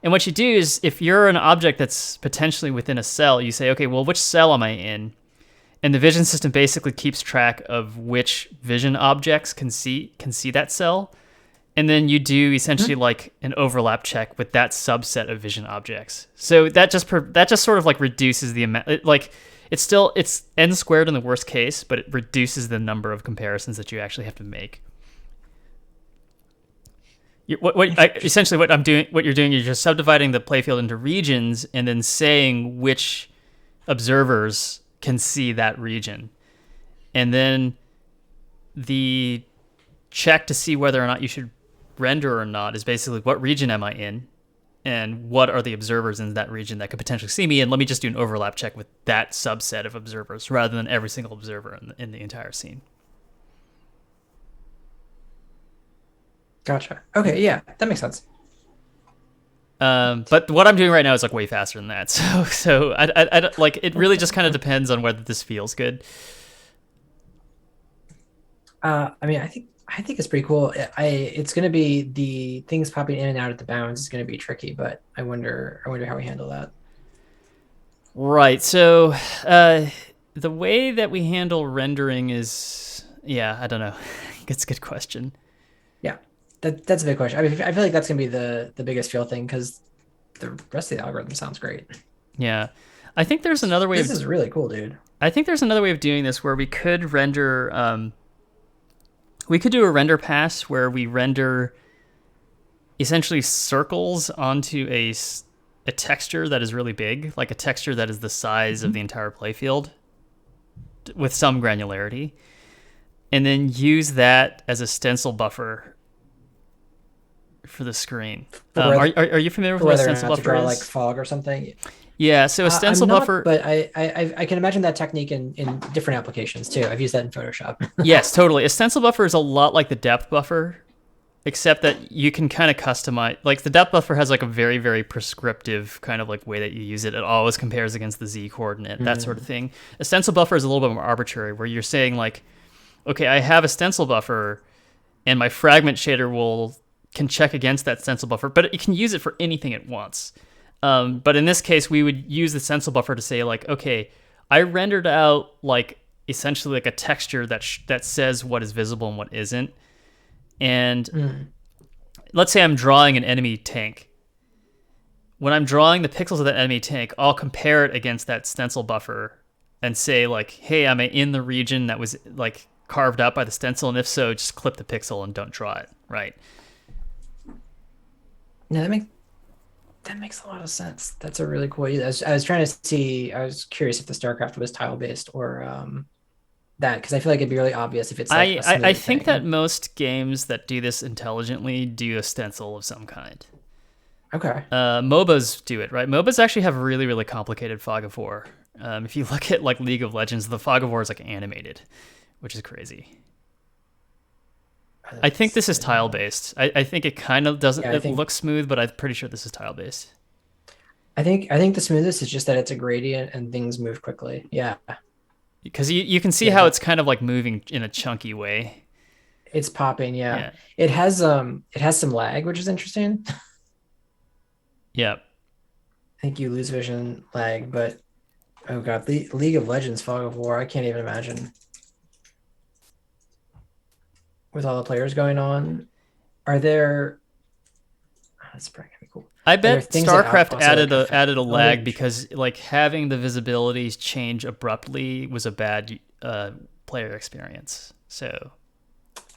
And what you do is if you're an object that's potentially within a cell, you say, okay, well, which cell am I in? And the vision system basically keeps track of which vision objects can see that cell. And then you do essentially like an overlap check with that subset of vision objects. So that just sort of like reduces the amount. It's n squared in the worst case, but it reduces the number of comparisons that you actually have to make. Essentially what you're doing, you're just subdividing the playfield into regions and then saying which observers can see that region, and then the check to see whether or not you should render or not is basically what region am I in and what are the observers in that region that could potentially see me, and let me just do an overlap check with that subset of observers rather than every single observer in the entire scene. Gotcha. Okay, yeah, that makes sense. But what I'm doing right now is like way faster than that. So I don't, like, it really just kind of depends on whether this feels good. I mean, I think it's pretty cool. It's going to be the things popping in and out at the bounds is going to be tricky, but I wonder how we handle that. Right. So the way that we handle rendering is, yeah, I don't know. It's a good question. Yeah, that's a big question. I mean, I feel like that's going to be the biggest feel thing because the rest of the algorithm sounds great. Yeah. I think there's another way. This is really cool, dude. I think there's another way of doing this where we could render. We could do a render pass where we render essentially circles onto a texture that is really big, like a texture that is the size of the entire playfield with some granularity, and then use that as a stencil buffer for the screen. Are you familiar with what a stencil buffer is? Like fog or something? Yeah, so a stencil buffer. But I can imagine that technique in different applications too. I've used that in Photoshop. Yes, totally. A stencil buffer is a lot like the depth buffer, except that you can kind of customize. Like the depth buffer has like a very, very prescriptive kind of like way that you use it. It always compares against the Z coordinate, that sort of thing. A stencil buffer is a little bit more arbitrary, where you're saying like, okay, I have a stencil buffer, and my fragment shader can check against that stencil buffer, but it can use it for anything it wants. But in this case, we would use the stencil buffer to say like, okay, I rendered out like essentially like a texture that says what is visible and what isn't. And let's say I'm drawing an enemy tank. When I'm drawing the pixels of that enemy tank, I'll compare it against that stencil buffer and say like, hey, am I in the region that was like carved out by the stencil? And if so, just clip the pixel and don't draw it, right? No, that makes a lot of sense. That's a really cool. I was trying to see. I was curious if the StarCraft was tile based or that, because I feel like it'd be really obvious if it's. Like I think that most games that do this intelligently do a stencil of some kind. Okay. MOBAs do it, right? MOBAs actually have really, really complicated fog of war. If you look at like League of Legends, the fog of war is like animated, which is crazy. I think this is tile based. I think it kind of doesn't. It looks smooth, but I'm pretty sure this is tile based. I think the smoothest is just that it's a gradient and things move quickly. Yeah. Because you can see how it's kind of like moving in a chunky way. It's popping, yeah. It has some lag, which is interesting. Yeah. I think you lose vision lag, but oh god, League of Legends Fog of War, I can't even imagine with all the players going on. Are there? Oh, that's probably gonna be cool. I Are there bet things that StarCraft also like affect added a lag knowledge? because like having the visibilities change abruptly was a bad player experience. So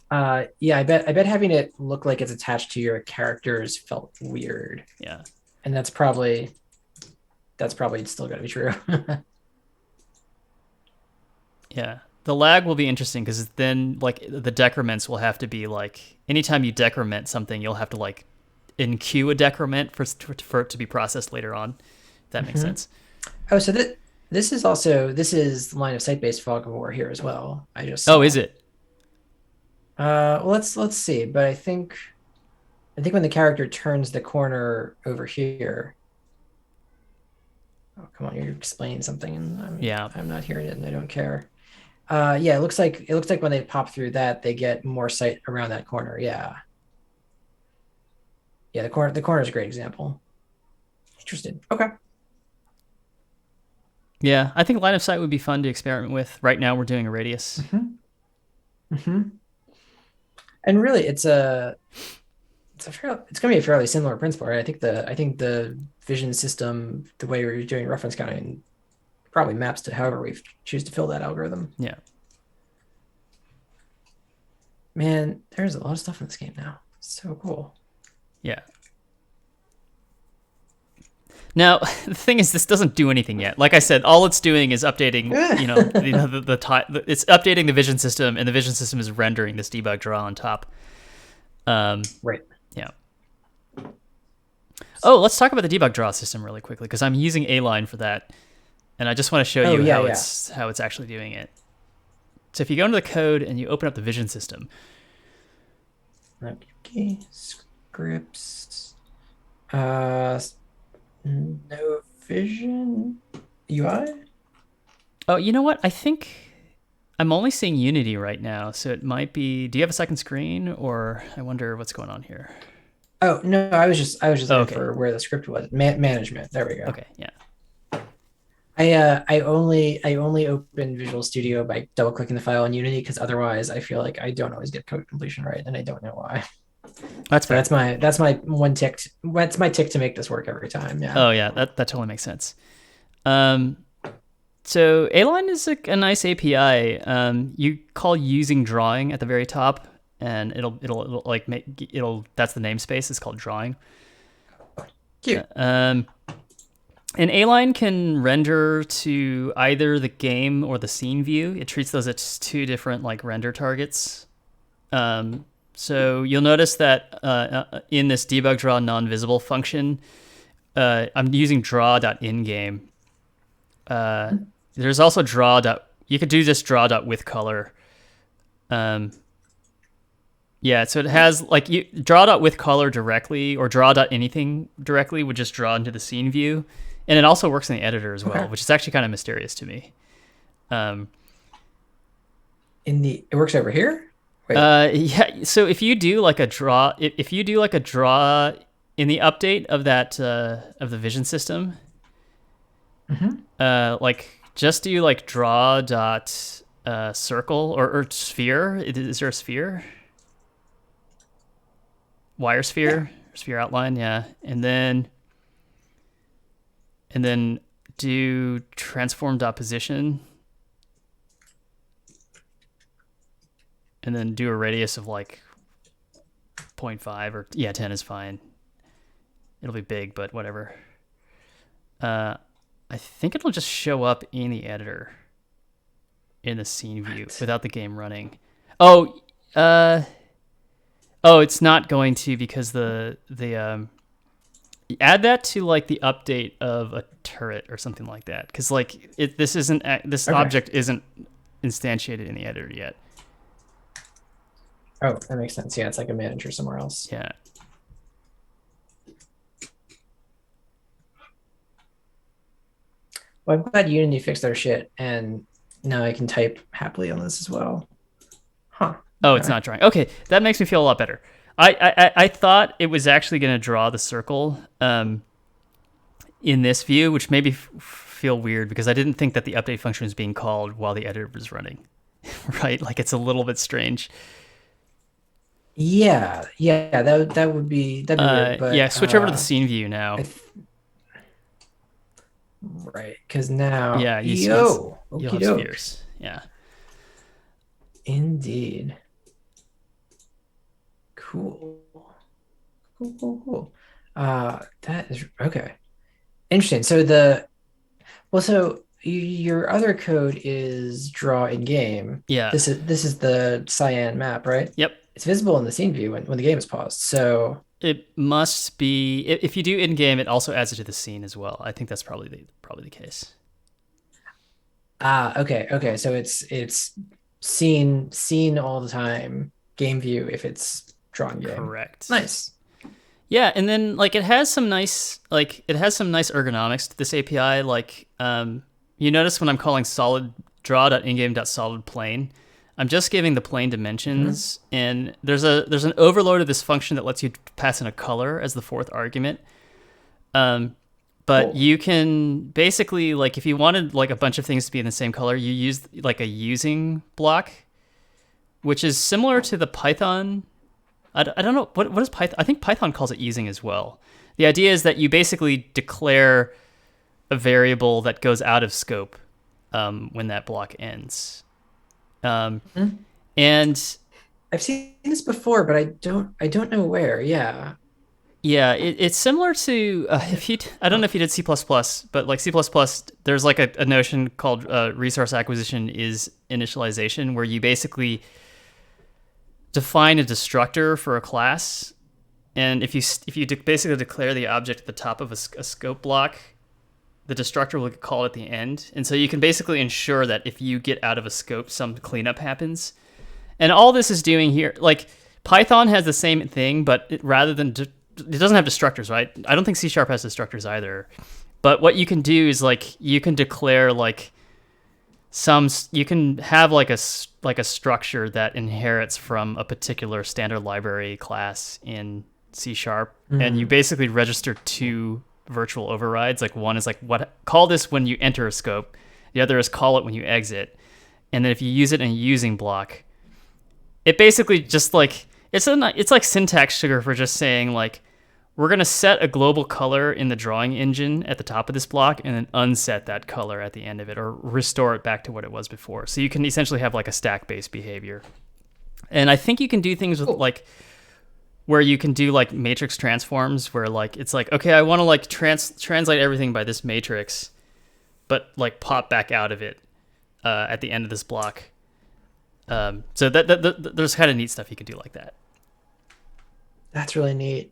Yeah, I bet having it look like it's attached to your characters felt weird, yeah, and that's probably still gonna be true. yeah. The lag will be interesting because then like the decrements will have to be like anytime you decrement something, you'll have to like enqueue a decrement for it to be processed later on. If that makes Mhm. sense. Oh, so this is line of sight based fog of war here as well. I just Oh, is saw. it? Well, let's see. But I think when the character turns the corner over here. Oh, come on, you're explaining something, and I'm Yeah. I'm not hearing it, and I don't care. Yeah, it looks like when they pop through that, they get more sight around that corner. Yeah, yeah. The corner is a great example. Interesting. Okay. Yeah, I think line of sight would be fun to experiment with. Right now, we're doing a radius. Hmm. Hmm. And really, it's going to be a fairly similar principle, right? I think the vision system, the way we're doing reference counting, probably maps to however we choose to fill that algorithm. Yeah, Man, there's a lot of stuff in this game now. So cool. yeah. Now, the thing is, this doesn't do anything yet. Like I said, all it's doing is updating, it's updating the vision system, and the vision system is rendering this debug draw on top. Right. Yeah. Oh, let's talk about the debug draw system really quickly because I'm using A-line for that, and I just want to show Oh you yeah, yeah. how it's actually doing it. So if you go into the code and you open up the vision system, Okay. Scripts. Uh, no vision UI. oh, you know what? I think I'm only seeing Unity right now, so it might be. Do you have a second screen, or I wonder what's going on here? Oh no, I was just Oh, looking okay. for where the script was. Management. There we go. Okay. Yeah. I only open Visual Studio by double clicking the file in Unity because otherwise I feel like I don't always get code completion right, and I don't know why. That's So fair. that's my one tick. That's my tick to make this work every time. Yeah. Oh yeah, that totally makes sense. Um, so A-line is a nice API. You call using drawing at the very top, and it'll like make it'll that's the namespace. It's called drawing. Cute. And A-line can render to either the game or the scene view. It treats those as two different like render targets. So you'll notice that in this debug draw non-visible function, I'm using draw.ingame. There's also draw. You could do this draw.with color. Yeah, so it has like you draw.with color directly or draw.anything directly would just draw into the scene view, and it also works in the editor as well, Okay. which is actually kind of mysterious to me. Um, It works over here. Wait. yeah, so if you do like a draw, if you do like a draw in the update of that of the vision system, Mm-hmm. like just do like draw dot circle or sphere. Is there a sphere? Wire Yeah. sphere outline, yeah, and then do transform dot position, and then do a radius of like zero point 0.5 or yeah, 10 is fine. It'll be big, but whatever. I think it'll just show up in the editor in the scene view What? without the game running. Oh, oh, it's not going to because the add that to like the update of a turret or something like that because like this Okay. object isn't instantiated in the editor yet. Oh, that makes sense. Yeah, it's like a manager somewhere else. Yeah. Well, I'm glad Unity fixed their shit, and now I can type happily on this as well. Huh. Oh, it's Okay. not drawing. Okay, that makes me feel a lot better. I thought it was actually going to draw the circle, in this view, which made me feel weird because I didn't think that the update function was being called while the editor was running. Right? Like it's a little bit strange. Yeah, that would be that'd be weird, Yeah, but switch over to the scene view now. I th right, because now, Yeah, you'll okie have doke, spheres. Yeah. indeed, cool, cool. That is okay, interesting. So your other code is draw in game. Yeah. This is the cyan map, right? Yep. It's visible in the scene view when the game is paused. So It must be if you do in game, it also adds it to the scene as well. I think that's probably the case. okay. So it's seen all the time. Game view if it's drawn game. Correct. Nice. Yeah, and then like it has some nice ergonomics to this API. Like you notice when I'm calling solid draw.ingame.solidPlane, I'm just giving the plane dimensions, and there's an overload of this function that lets you pass in a color as the fourth argument. But Cool. you can basically, like, if you wanted like a bunch of things to be in the same color, you use like a using block, which is similar to the Python. I don't know what is Python. I think Python calls it using as well. The idea is that you basically declare a variable that goes out of scope when that block ends. And I've seen this before, but I don't know where. Yeah. yeah, it's similar to if you. I don't know if you did C++, but like C++, there's like a notion called resource acquisition is initialization, where you basically define a destructor for a class, and if you basically declare the object at the top of a scope block, the destructor will get called at the end, and so you can basically ensure that if you get out of a scope, some cleanup happens. And all this is doing here, like Python has the same thing, but rather than it doesn't have destructors, right? I don't think C# has destructors either. But what you can do is like you can declare like you can have like a structure that inherits from a particular standard library class in C#, and you basically register two virtual overrides. Like one is like call this when you enter a scope, the other is call it when you exit, and then if you use it in a using block, it basically just like it's like syntax sugar for just saying like we're going to set a global color in the drawing engine at the top of this block and then unset that color at the end of it or restore it back to what it was before. So you can essentially have like a stack-based behavior. And I think you can do things with like where you can do like matrix transforms where like it's like, okay, I want to like translate everything by this matrix, but like pop back out of it at the end of this block. So there's kind of neat stuff you can do like that. That's really neat.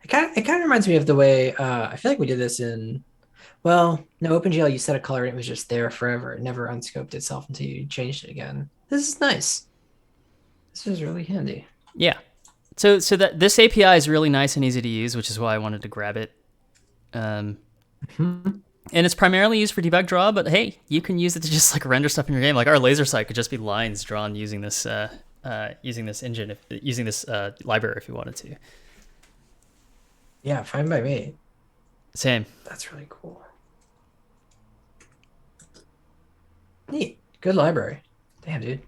It kind of reminds me of the way I feel like we did this in, well, no, OpenGL, you set a color and it was just there forever. It never unscoped itself until you changed it again. This is nice. This is really handy. Yeah. So that this API is really nice and easy to use, which is why I wanted to grab it. And it's primarily used for debug draw, but hey, you can use it to just like render stuff in your game. Like our laser site could just be lines drawn using this engine, using this library if you wanted to. Yeah, fine by me. Same. That's really cool. Neat. Good library. Damn, dude.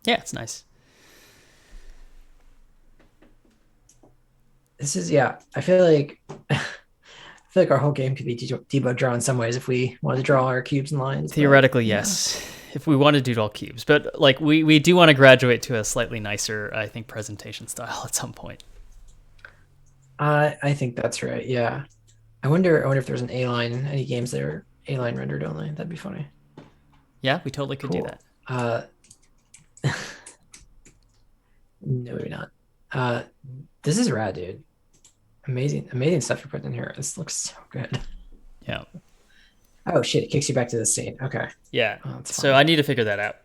Yeah, it's nice. This is, yeah, I feel like our whole game could be debug draw in some ways if we wanted to draw our cubes and lines. Theoretically, yes. If we want to do it all cubes. But like we do want to graduate to a slightly nicer, I think, presentation style at some point. I think that's right. Yeah. I wonder if there's an A-line, any games that are A-line rendered only. That'd be funny. Yeah, we totally could do that. No, maybe not. This is rad, dude. Amazing stuff you're putting in here. This looks so good. Yeah. Oh shit, it kicks you back to the scene. Okay. Yeah. So I need to figure that out.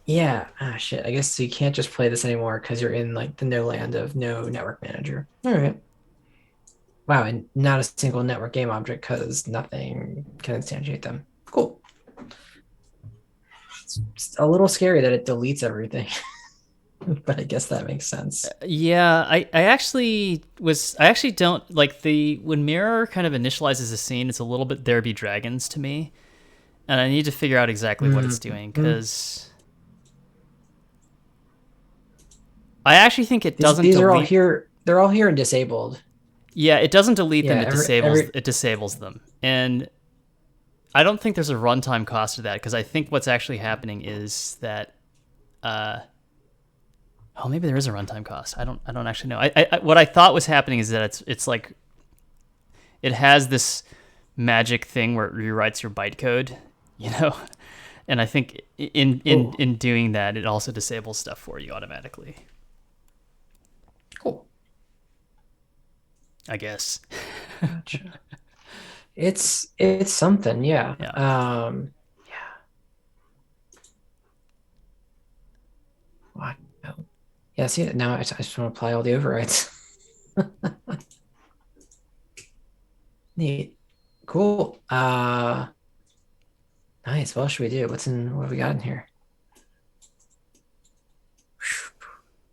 Yeah. Shit. I guess so you can't just play this anymore because you're in like the no land of no network manager. All right. Wow, and not a single network game object because nothing can instantiate them. Cool. It's a little scary that it deletes everything. but I guess that makes sense. Yeah, I actually don't like the when Mirror kind of initializes a scene, it's a little bit there be dragons to me. And I need to figure out exactly what it's doing Mm-hmm. because I actually think it doesn't These are all delete. here. They're all here and disabled. Yeah, it doesn't delete them. Yeah, It disables them, and I don't think there's a runtime cost to that because I think what's actually happening is that. Uh, oh, maybe there is a runtime cost. I don't actually know. What I thought was happening is that it's like it has this magic thing where it rewrites your bytecode, you know, and I think cool. in doing that, it also disables stuff for you automatically. Cool. I guess. Gotcha. It's something, yeah. Yeah. Yeah. Wow. Yeah, see, now I just want to apply all the overrides. Neat. Cool. Nice. What else should we do? What have we got in here?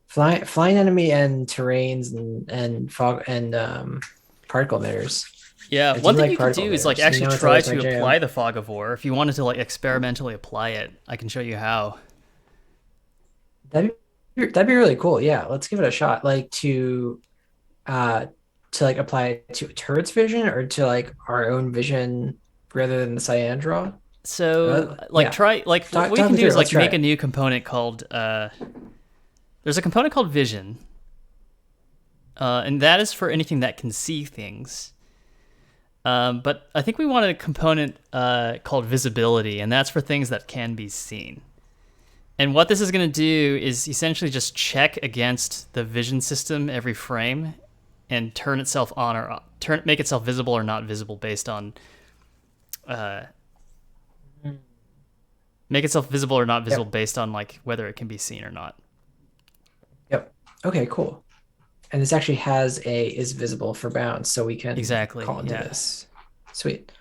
Flying enemy and terrains and fog and particle emitters. Yeah, I do one thing like you could particle do is like emitters. You actually know, it's try always my to jam. apply the fog of war. If you wanted to like experimentally apply it, I can show you how. That'd be really cool. Yeah, let's give it a shot. Uh to like apply it to turret's vision or to like our own vision rather than the cyan draw. So like Yeah, try like what you talk can me do through is it. Let's like try make a it. new component called there's a component called vision. And that is for anything that can see things. But I think we want a component called visibility, and that's for things that can be seen. And what this is going to do is essentially just check against the vision system every frame and turn itself on or off, make itself visible or not visible based on uh, make itself visible or not visible Yep. based on like whether it can be seen or not. Yep. Okay, cool. And this actually has a is visible for bounds, so we can Exactly. call into Yeah. this. Sweet.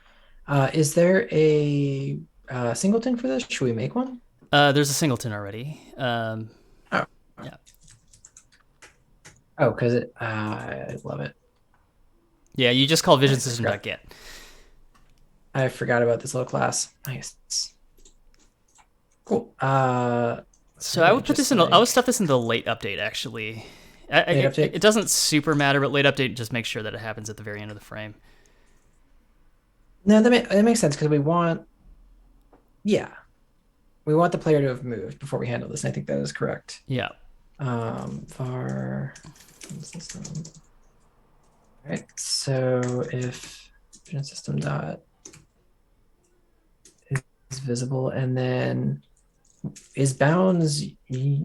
Is there a singleton for this? Should we make one? There's a singleton already. Oh, Yeah. oh, because I love it. Yeah. You just call vision Nice. system.get. I forgot about this little class. Nice. Cool. So I would put this in. I would stuff this in the late update. Actually, late update. it doesn't super matter, but late update just makes sure that it happens at the very end of the frame. No, that makes sense because yeah, we want the player to have moved before we handle this. And I think that is correct. Yeah. Var system. All right. So if vision system dot is visible, and then is bounds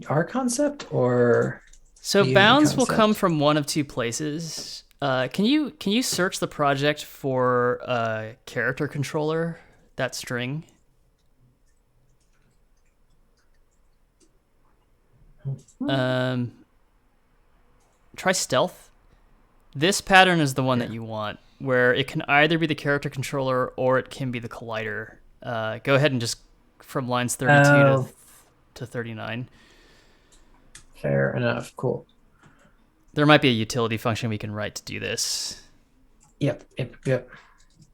our concept or So the Unity bounds will concept? come from one of two places. Can you search the project for character controller, that string? Um, try stealth. This pattern is the one that you want, where it can either be the character controller or it can be the collider. Go ahead and just from lines 32 to 39. Fair enough. Cool. There might be a utility function we can write to do this. Yep.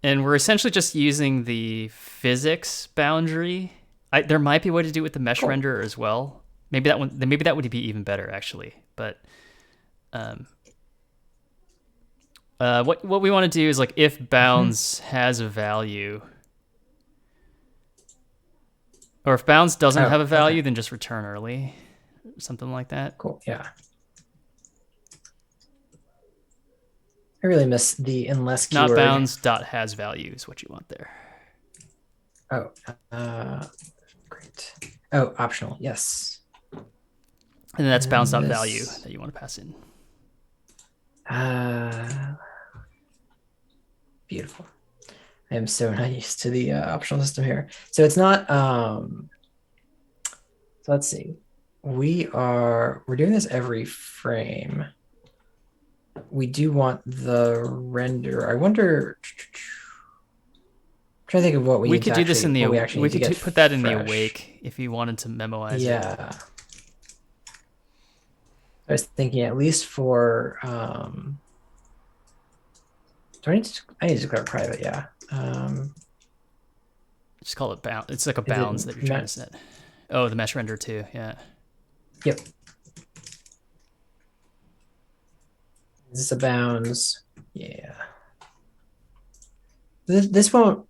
And we're essentially just using the physics boundary. There might be a way to do it with the mesh renderer as well. Maybe that would be even better actually. But what we want to do is like if bounds has a value, or if bounds doesn't have a value, then just return early, something like that. Cool. Yeah. I really miss the unless keyword. Not bounds dot has value is what you want there. Oh, great. Oh, optional. Yes. And then that's bounds dot value that you want to pass in. Beautiful. I am so not used to the optional system here. So it's not. So let's see. We're doing this every frame. We do want the render. I wonder. I'm trying to think of what we could do this in the. We could put that in the awake if you wanted to memoize it. Yeah. I was thinking at least for do I need to declare private, yeah. Just call it bound. It's like a Is it bounds that you're trying to set. Oh, the mesh render too. Yeah. Yep. Is this a bounds? Yeah. This won't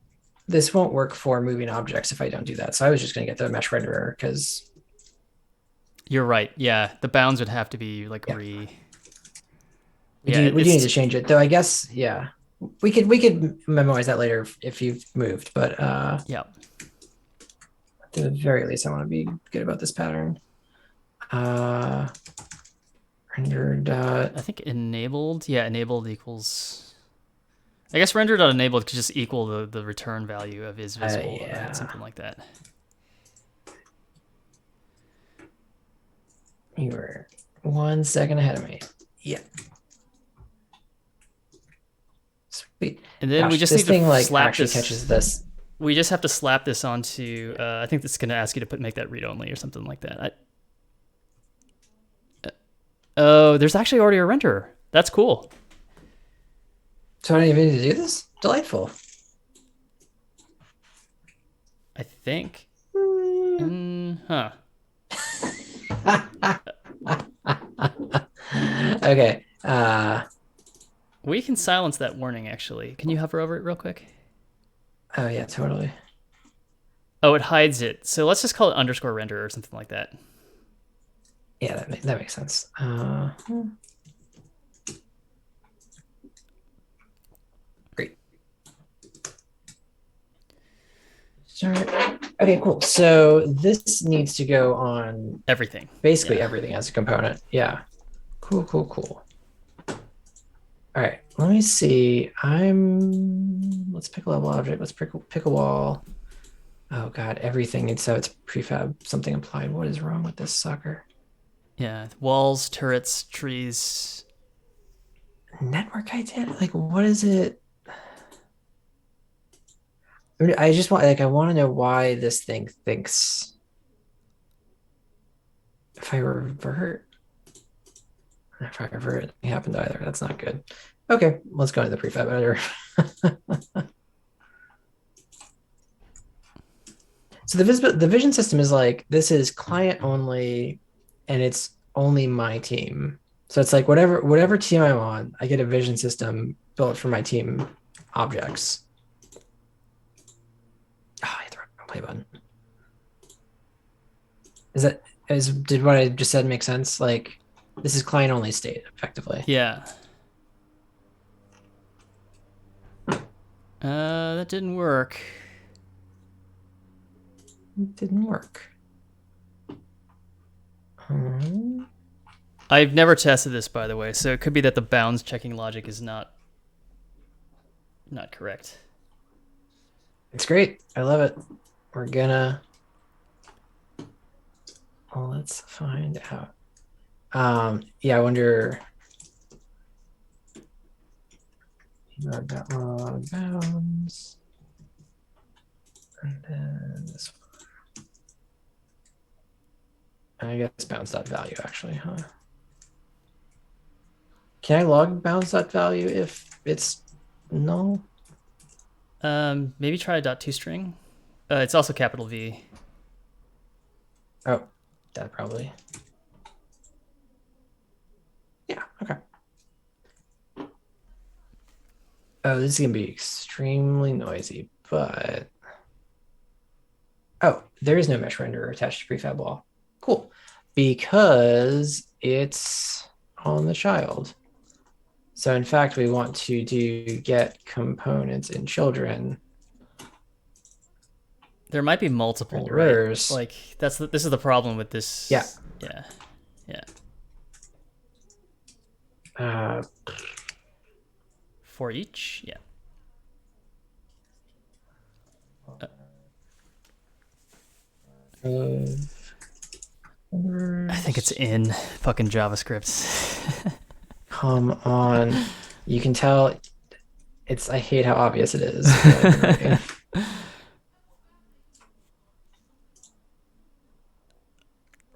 work for moving objects if I don't do that. So I was just going to get the mesh renderer because you're right. Yeah, the bounds would have to be like yeah. re. We do need to change it though. I guess yeah. We could memorize that later if you've moved, but yeah. at the very least, I want to be good about this pattern. Rendered. I think enabled. Yeah, enabled equals. I guess render.enabled could just equal the return value of is visible, yeah. right? Something like that. You were 1 second ahead of me. Yeah. Sweet. And then Gosh, we just this need thing to like slap actually this. catches this. We just have to slap this onto. I think it's going to ask you to make that read only or something like that. Oh, there's actually already a renderer. That's cool. So I don't even need to do this? Delightful. I think. Huh. Okay. We can silence that warning, actually. Can you hover over it real quick? Oh, yeah, totally. Oh, it hides it. So let's just call it underscore render or something like that. Yeah, that makes sense. Great. Okay, cool. So this needs to go on everything. Basically everything as a component. Yeah. Cool, cool, cool. All right, let me see. Let's pick a level object. Let's pick a wall. Oh God, everything needs so it's prefab something applied. What is wrong with this sucker? Yeah, walls, turrets, trees. Network identity? Like, what is it? I just want, I want to know why this thing thinks if I revert, it happened either. That's not good. Okay, let's go into the prefab editor. So the vision system is like, this is client only, and it's only my team. So it's like whatever team I'm on, I get a vision system built for my team objects. Oh, I hit the wrong play button. Did what I just said make sense? Like, this is client only state, effectively. Yeah. That didn't work. It didn't work. I've never tested this, by the way, so it could be that the bounds checking logic is not correct. It's great. I love it. We're gonna. Well, let's find out. Yeah, I wonder. Log bounds. And then this one. I guess bounds.value actually, huh? Can I log bounds.value if it's null? Maybe try a .toString. It's also capital V. Oh, that probably. Yeah, okay. Oh, this is gonna be extremely noisy, but oh, there is no mesh renderer attached to prefab wall. Cool, because it's on the child. So in fact, we want to do get components in children. There might be multiple, renderers. Right? Like this is the problem with this. Yeah. For each, yeah. I think it's in fucking JavaScript. Come on. You can tell I hate how obvious it is.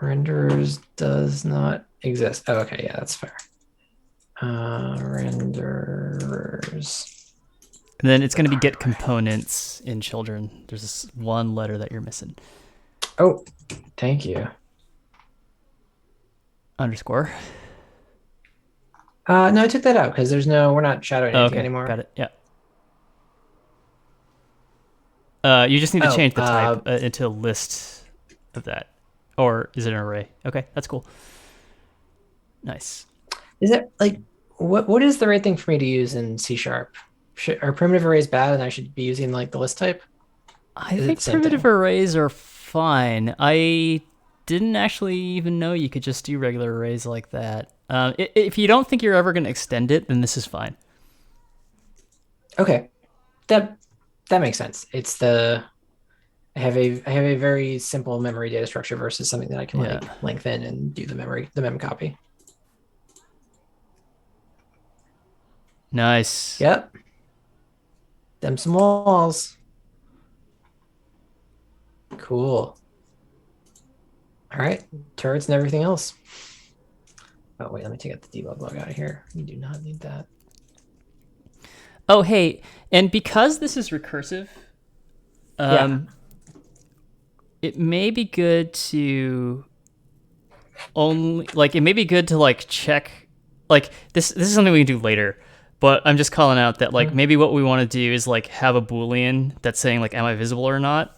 Renders does not exist. Oh, okay, yeah, that's fair. Renderers. And then it's going to be get components in children. There's this one letter that you're missing. Oh, thank you. Underscore. No, I took that out because we're not shadowing anything anymore. Got it. Yeah. You just need to change the type into a list of that. Or is it an array? Okay, that's cool. Nice. Is it like, what is the right thing for me to use in C#? Are primitive arrays bad and I should be using like the list type? I think primitive arrays are fine. I didn't actually even know you could just do regular arrays like that. If you don't think you're ever going to extend it, then this is fine. Okay, that makes sense. It's I have a very simple memory data structure versus something that I can like lengthen and do the mem copy. Nice. Yep. Them some walls. Cool. All right, turrets and everything else. Oh wait, let me take out the debug log out of here. You do not need that. Oh hey, and because this is recursive, it may be good to check, like this is something we can do later, but I'm just calling out that like maybe what we want to do is like have a Boolean that's saying like am I visible or not,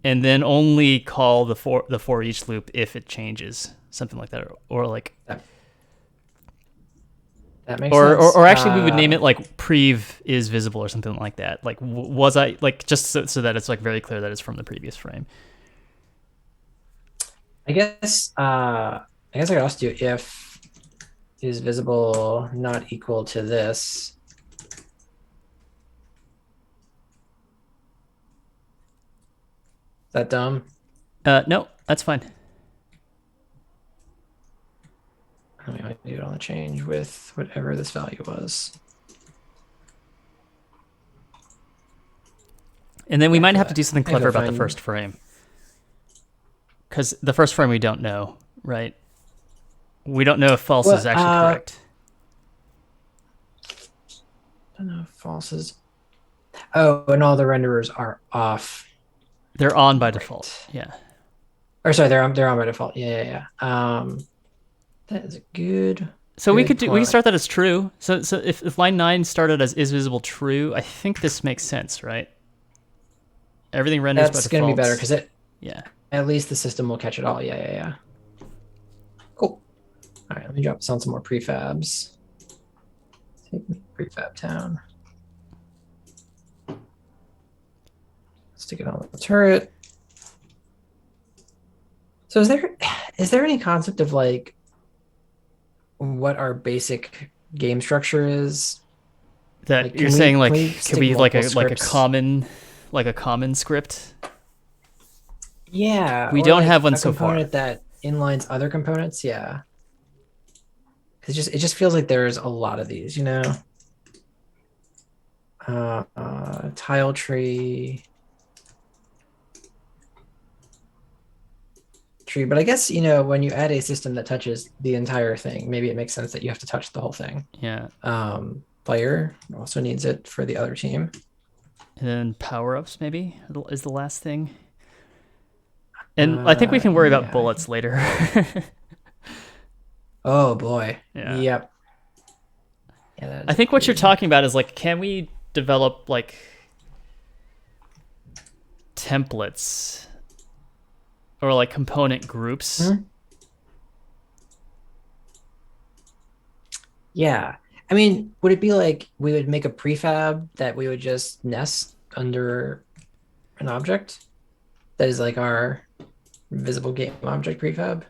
and then only call the for each loop if it changes, something like that, or like that makes sense. Or actually we would name it like prev is visible or something like that, like was I, like just so that it's like very clear that it's from the previous frame. I guess I could also do if is visible not equal to this. Is that dumb? No, that's fine. Let me do it on the change with whatever this value was. And then we might have to do something clever about the first frame. Because the first frame we don't know, right? We don't know if false is actually correct. I don't know if false is... Oh, and all the renderers are off. They're on by default, yeah. Or sorry, they're on by default. Yeah. That is a good... So we can start that as true. So if line 9 started as is visible true, I think this makes sense, right? Everything renders by default. That's going to be better because yeah. At least the system will catch it all. Yeah. Cool. All right, let me drop this on some more prefabs. Take me prefab town. Stick it on the turret. So is there any concept of like what our basic game structure is? That like, you're saying like could be like a common script? Yeah. We don't have one so far. A component that inlines other components, yeah. Because it just feels like there's a lot of these, you know. Tile tree. But I guess, you know, when you add a system that touches the entire thing, maybe it makes sense that you have to touch the whole thing. Yeah. Player also needs it for the other team. And then power-ups maybe is the last thing. And I think we can worry about bullets later. Oh boy. Yeah. Yep. Yeah, I think what you're talking about is like, can we develop like templates or like component groups? Mm-hmm. Yeah. I mean, would it be like we would make a prefab that we would just nest under an object that is like our visible game object prefab?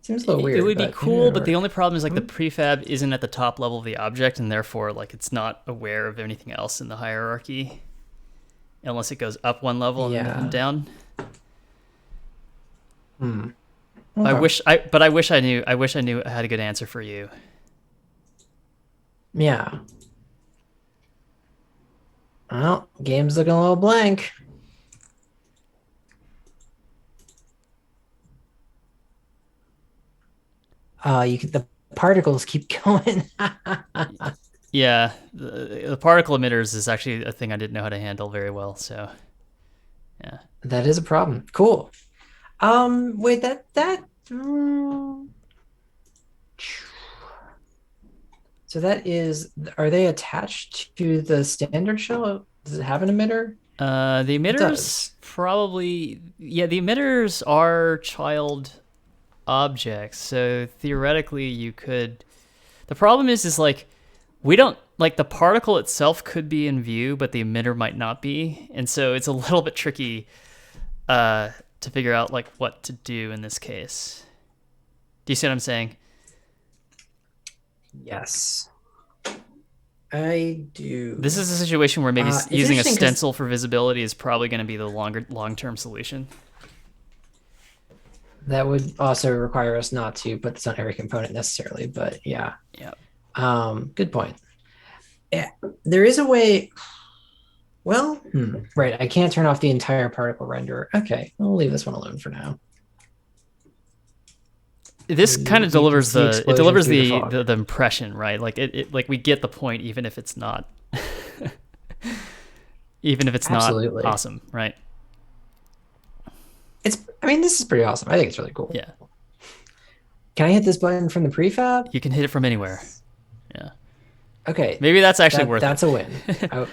Seems a little weird. It would be cool, but the only problem is like the prefab isn't at the top level of the object, and therefore like it's not aware of anything else in the hierarchy unless it goes up one level and then down. Okay. I wish I knew I had a good answer for you. Yeah. Well, game's looking a little blank. the particles keep going. Yeah, the particle emitters is actually a thing I didn't know how to handle very well. So yeah, That is a problem. Cool. Wait, mm, so that is, are they attached to the standard shell? Does it have an emitter? the It emitters does. probably yeah the emitters are child objects. So theoretically, you could. The problem is like we don't like the particle itself could be in view, but the emitter might not be, and so it's a little bit tricky to figure out like what to do in this case. Do you see what I'm saying? Yes, I This do. is a situation where maybe It's using a interesting because stencil for visibility is probably going to be the long-term solution. that would also require us not to put this on every component necessarily, but yeah. Yeah. Good point. Yeah, there is a way. Well, right. I can't turn off the entire particle renderer. Okay, I'll leave this one alone for now. This kind of You can delivers see the explosions through the fog. the impression, right? Like it like we get the point even if it's not even if it's not Absolutely. awesome, right? I mean, this is pretty awesome. I think it's really cool. Yeah. Can I hit this button from the prefab? You can hit it from anywhere. Yeah. Okay, Maybe that's actually worth that's it. a win.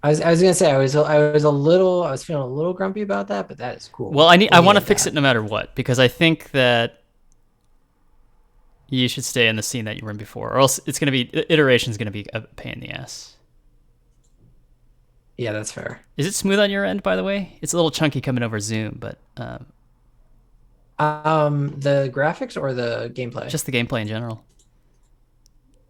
I was gonna say I was feeling a little grumpy about that, but that is cool. Well, I We'll want give to it fix that. it no matter what because I think that you should stay in the scene that you were in before, or else it's going to be iteration's going to be a pain in the ass. Yeah, that's fair. Is it smooth on your end, by the way? It's a little chunky coming over Zoom, but The graphics or the gameplay? just the gameplay in general.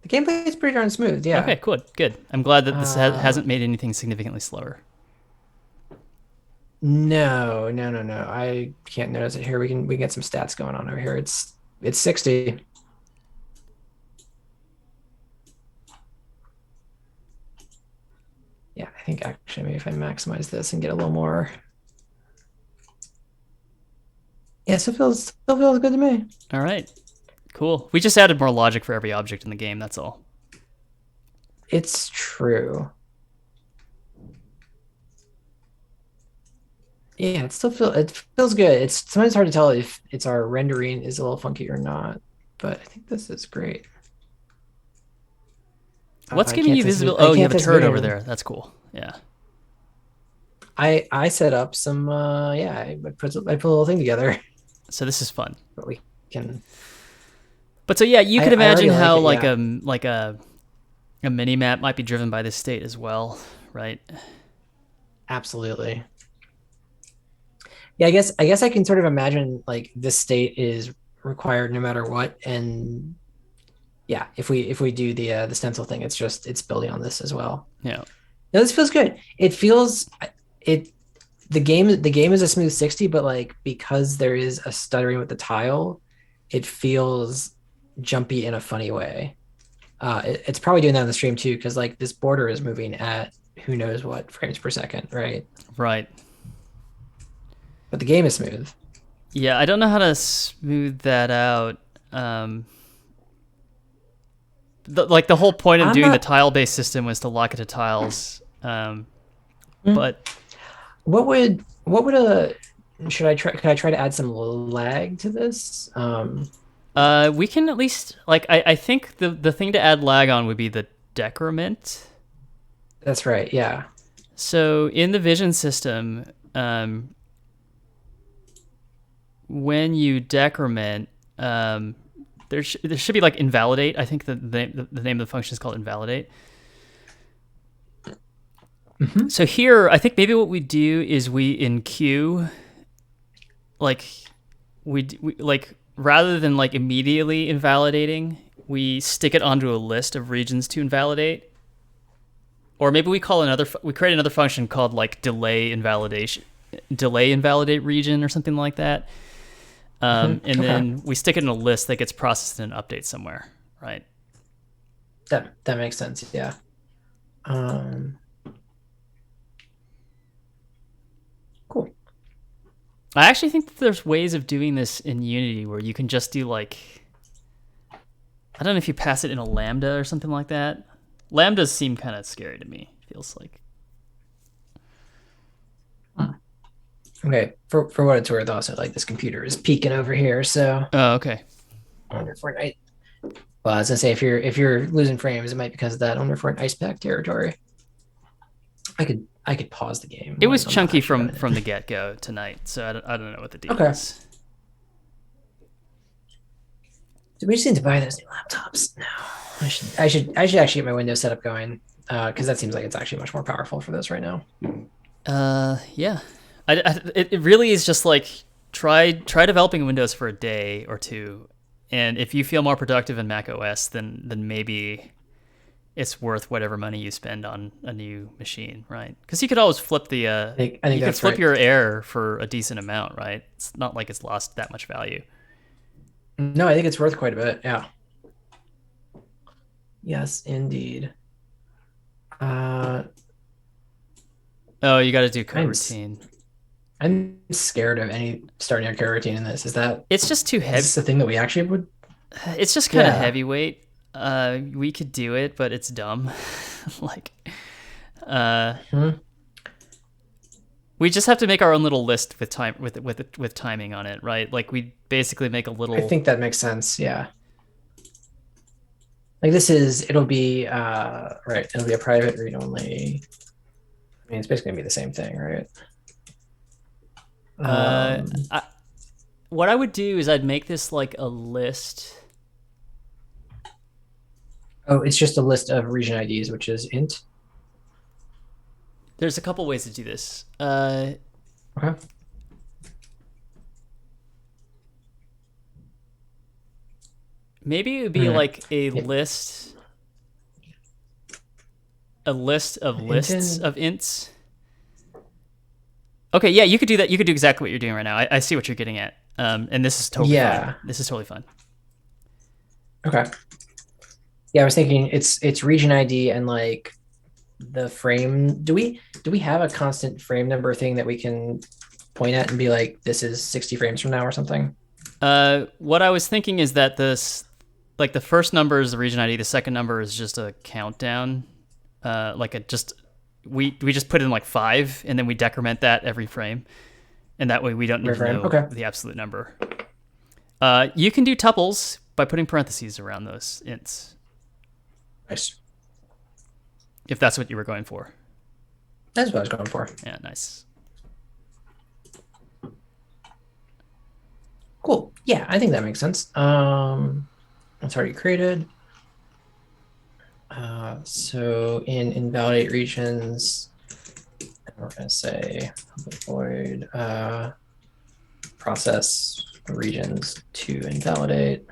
The gameplay is pretty darn smooth. Okay, Yeah. good, good. I'm glad that this Uh, hasn't made anything significantly slower. no, no, no, no. I can't notice it here. We can get some stats going on over here. It's 60. Yeah, I think actually maybe if I maximize this and get a little more. Yeah, still feels good to me. All right, cool. We just added more logic for every object in the game. That's all. It's true. Yeah, it feels good. It's sometimes hard to tell if it's our rendering is a little funky or not, but I think this is great. What's giving you visibility? I Oh, you can't have a test turret over vision. there. That's cool. Yeah. I set up some yeah, I put a little thing together, So this is fun. but we can But so yeah, you could I imagine already like how it, yeah. like a mini map might be driven by this state as well, right? Absolutely. Yeah, I guess I can sort of imagine like this state is required no matter what. And yeah, if we do the stencil thing, it's building on this as well. Yeah. No, this feels good. It the game is a smooth 60, but like because there is a stuttering with the tile, it feels jumpy in a funny way. It's probably doing that on the stream too, because like this border is moving at who knows what frames per second, right? Right. But the game is smooth. Yeah, I don't know how to smooth that out. Um, like the whole point of I'm doing the not. tile-based system was to lock it to tiles. Mm. But What would a should I try? Could I try to add some lag to this? we can at least like I think the thing to add lag on would be the decrement. That's right. Yeah. So in the vision system, when you decrement, there should be like invalidate. I think the name of the function is called invalidate. Mm-hmm. So here, I think maybe what we do is we in queue, like we like rather than like immediately invalidating, we stick it onto a list of regions to invalidate, or maybe we create another function called like delay invalidate region or something like that. And Okay. then we stick it in a list that gets processed in an update somewhere, right? That makes sense. Yeah. Cool. I actually think that there's ways of doing this in Unity where you can just do like I don't know if you pass it in a lambda or something like that. Lambdas seem kind of scary to me. Feels like. Okay, for what it's worth, also like this computer is peaking over here, so Oh, okay. under Fortnite. Well, I was gonna say if you're losing frames, it might be because of that under Fortnite ice pack territory. I could pause the game. It was chunky from the get go tonight, so I don't know what the deal is. Do we just need to buy those new laptops? No, I should actually get my Windows setup going because that seems like it's actually much more powerful for this right now. Yeah, it really is just like try developing Windows for a day or two, and if you feel more productive in Mac OS, then maybe it's worth whatever money you spend on a new machine, right? Because you could always flip the I think you could flip your Air for a decent amount, right? It's not like it's lost that much value. No, I think it's worth quite a bit. Yeah. Yes, indeed. Oh, you got to do coroutine. I'm scared of starting a coroutine in this. Is that? It's just too heavy. Is this the thing that we actually would? It's just kind of heavyweight. We could do it, but it's dumb. Like, we just have to make our own little list with timing on it, right? Like we basically make a little. I think that makes sense. Yeah. Like it'll be right. It'll be a private read only. I mean, it's basically gonna be the same thing, right? What I would do is I'd make this like a list. Oh, it's just a list of region IDs, which is int. There's a couple ways to do this. Okay. Maybe it would be like a list of lists of ints. Okay, yeah, you could do that. You could do exactly what you're doing right now. I see what you're getting at. And this is totally fine. This is totally fine. Okay. Yeah, I was thinking it's region ID and like the frame. Do we have a constant frame number thing that we can point at and be like, this is 60 frames from now or something? What I was thinking is that like the first number is the region ID, the second number is just a countdown. We just put in like 5 and then we decrement that every frame. And that way we don't need to know the absolute number. You can do tuples by putting parentheses around those ints. Nice. If that's what you were going for. That's what I was going for. Yeah, nice. Cool. Yeah, I think that makes sense. It's already created. So in invalidate regions, we're going to say void process regions to invalidate.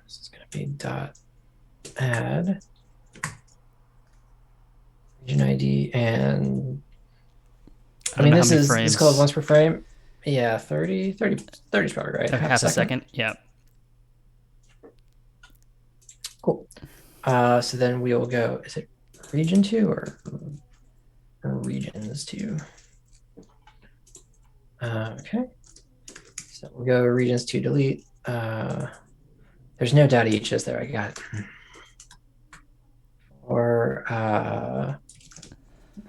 This is going to be dot add region ID and I mean this is called once per frame. Yeah, 30 is probably right. Half a second. Yeah. Cool. So then we will go, is it region 2 or regions 2? Okay. So we'll go regions 2 delete. There's no dot each, is there? I got it. Or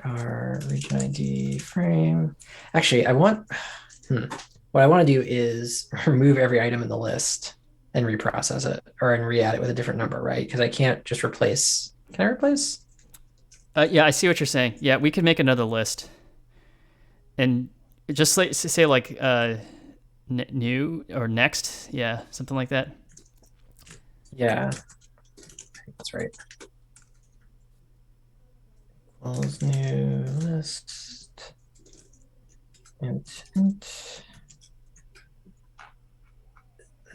our region ID frame. Actually, I want, what I want to do is remove every item in the list and reprocess it or and re-add it with a different number, right? Because I can't just replace. Can I replace? Yeah, I see what you're saying. Yeah, we could make another list and just say like new or next. Yeah, something like that. Yeah, that's right. Equals new list. Int.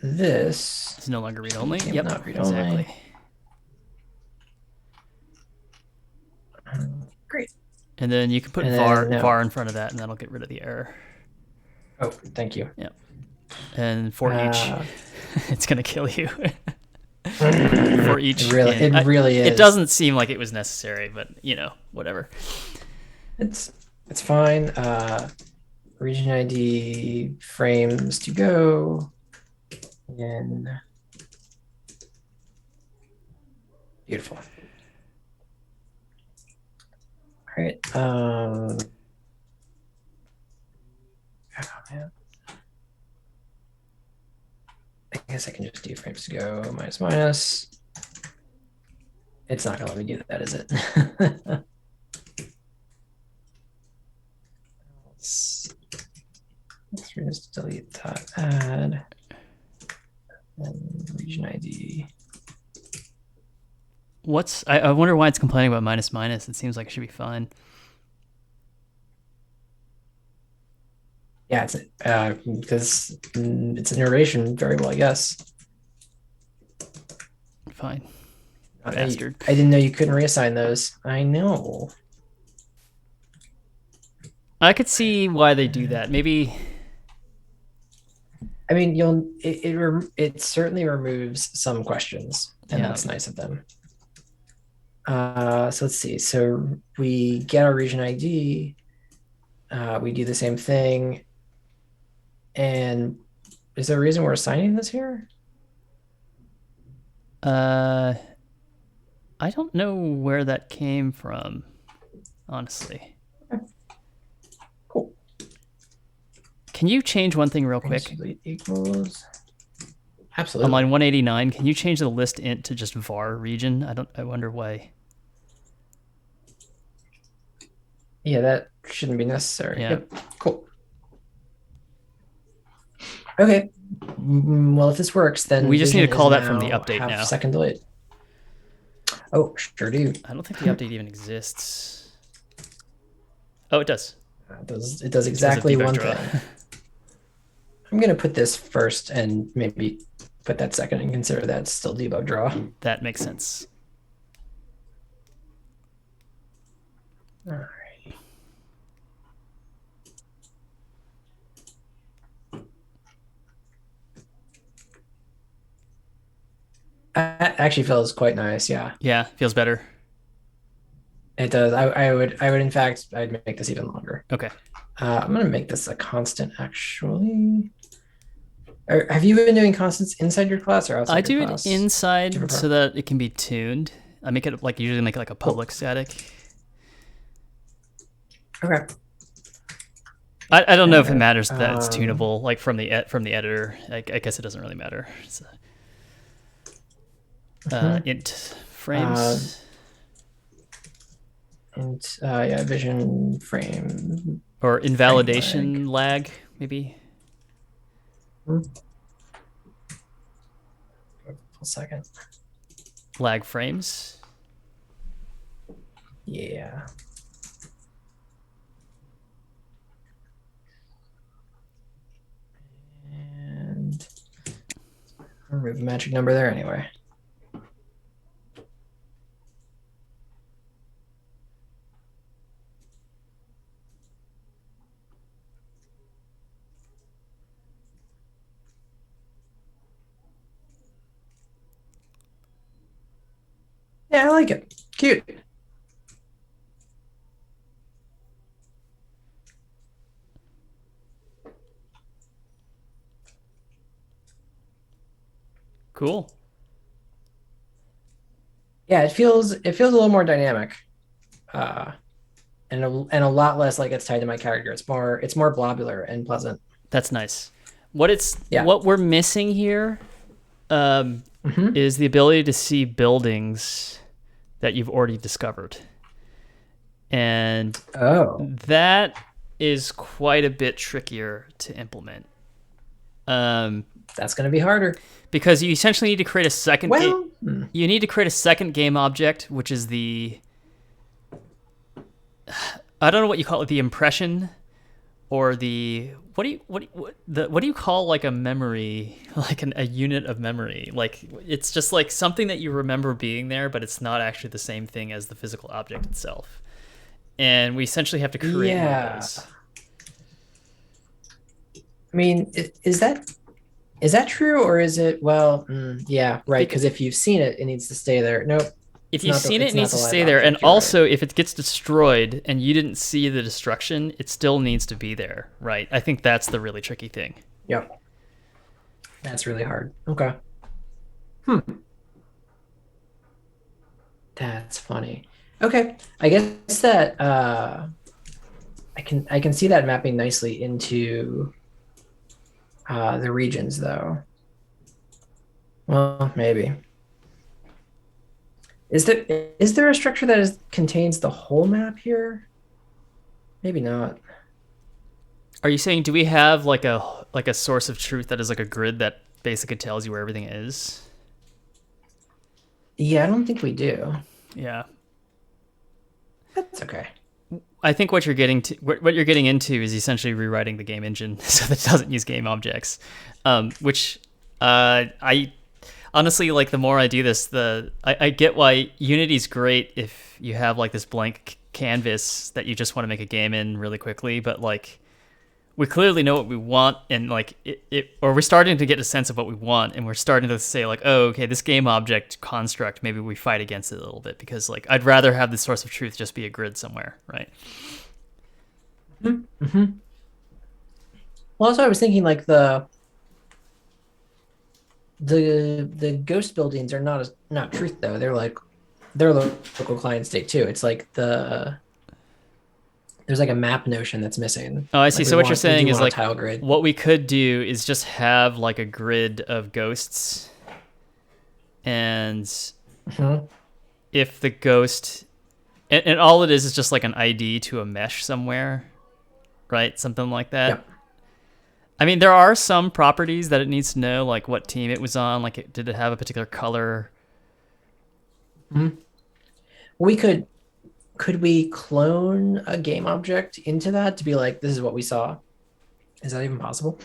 This is no longer read only. Yep, not read only. Exactly. Great. And then you can put var in front of that, and that'll get rid of the error. Oh, thank you. Yeah. And for each, it's gonna kill you. For each, it really is. It doesn't seem like it was necessary, but whatever. It's fine. region ID frames to go. And beautiful. All right. Oh, man. I guess I can just do frames to go minus minus. It's not gonna let me do that, is it? Let's just delete that add and region ID. I wonder why it's complaining about minus minus. It seems like it should be fine. Yeah, it's because it's an iteration variable, I guess. Fine. Bastard. I didn't know you couldn't reassign those. I know. I could see why they do that. Maybe. I mean, it certainly removes some questions, and that's nice of them. So let's see. So we get our region ID. We do the same thing. And is there a reason we're assigning this here? I don't know where that came from, honestly. Okay. Cool. Can you change one thing real quick? Equals. Absolutely. On line 189, can you change the list int to just var region? I wonder why. Yeah, that shouldn't be necessary. Yeah. Yep. Cool. Okay. Well, if this works, then we just need to call that from the update now. Second delete. Oh, sure do. I don't think the update even exists. Oh, it does. It does exactly one thing. I'm going to put this first and maybe put that second and consider that still debug draw. That makes sense. All right. That actually feels quite nice. Yeah. Yeah, feels better. It does. I would in fact, I'd make this even longer. Okay. I'm going to make this a constant actually. Have you been doing constants inside your class or outside your class? I do it inside so that it can be tuned. I make it usually make it like a public static. Okay. I don't know if it matters that it's tunable like from the editor. I guess it doesn't really matter. So, int frames. Vision frame. Or invalidation lag, maybe. A second. Lag frames. Yeah. And remove the magic number there anyway. Yeah, I like it. Cute. Cool. Yeah, it feels a little more dynamic, and a lot less like it's tied to my character. It's more globular and pleasant. That's nice. What we're missing here is the ability to see buildings that you've already discovered, and that is quite a bit trickier to implement. That's going to be harder because you essentially need to create a second. You need to create a second game object, which is the I don't know what you call it, the impression, or the what do you call like a memory, like a unit of memory? Like it's just like something that you remember being there, but it's not actually the same thing as the physical object itself. And we essentially have to create one of those. I mean, is that true, or is it? Well, yeah, right. Because if you've seen it, it needs to stay there. Nope. If you've seen it, It's it not needs the to live stay there. And object. You're right. also, if it gets destroyed and you didn't see the destruction, it still needs to be there, right? I think that's the really tricky thing. Yep. That's really hard. Okay. Hmm. That's funny. Okay. I guess that I can see that mapping nicely into the regions though. Well, maybe. Is there a structure that contains the whole map here? Maybe not. Are you saying do we have like a source of truth that is like a grid that basically tells you where everything is? Yeah, I don't think we do. Yeah. That's okay. I think what you're getting into is essentially rewriting the game engine so that it doesn't use game objects, which I honestly like. The more I do this, I get why Unity's great if you have like this blank canvas that you just want to make a game in really quickly, but like we clearly know what we want, and like or we're starting to get a sense of what we want, and we're starting to say like, oh, okay, this game object construct, maybe we fight against it a little bit because like I'd rather have the source of truth just be a grid somewhere, right? Mm-hmm. Well, also I was thinking like the ghost buildings are not truth though. They're local client state too. It's like there's like a map notion that's missing. Oh, I see. Like So what you're saying is want a like tile grid. what we could do is just have like a grid of ghosts, and Mm-hmm. if the ghost and all it is just like an ID to a mesh somewhere, right? Something like that. Yep. I mean, there are some properties that it needs to know, like what team it was on, like did it have a particular color? Mm-hmm. We could we clone a game object into that to be like, this is what we saw? Is that even possible?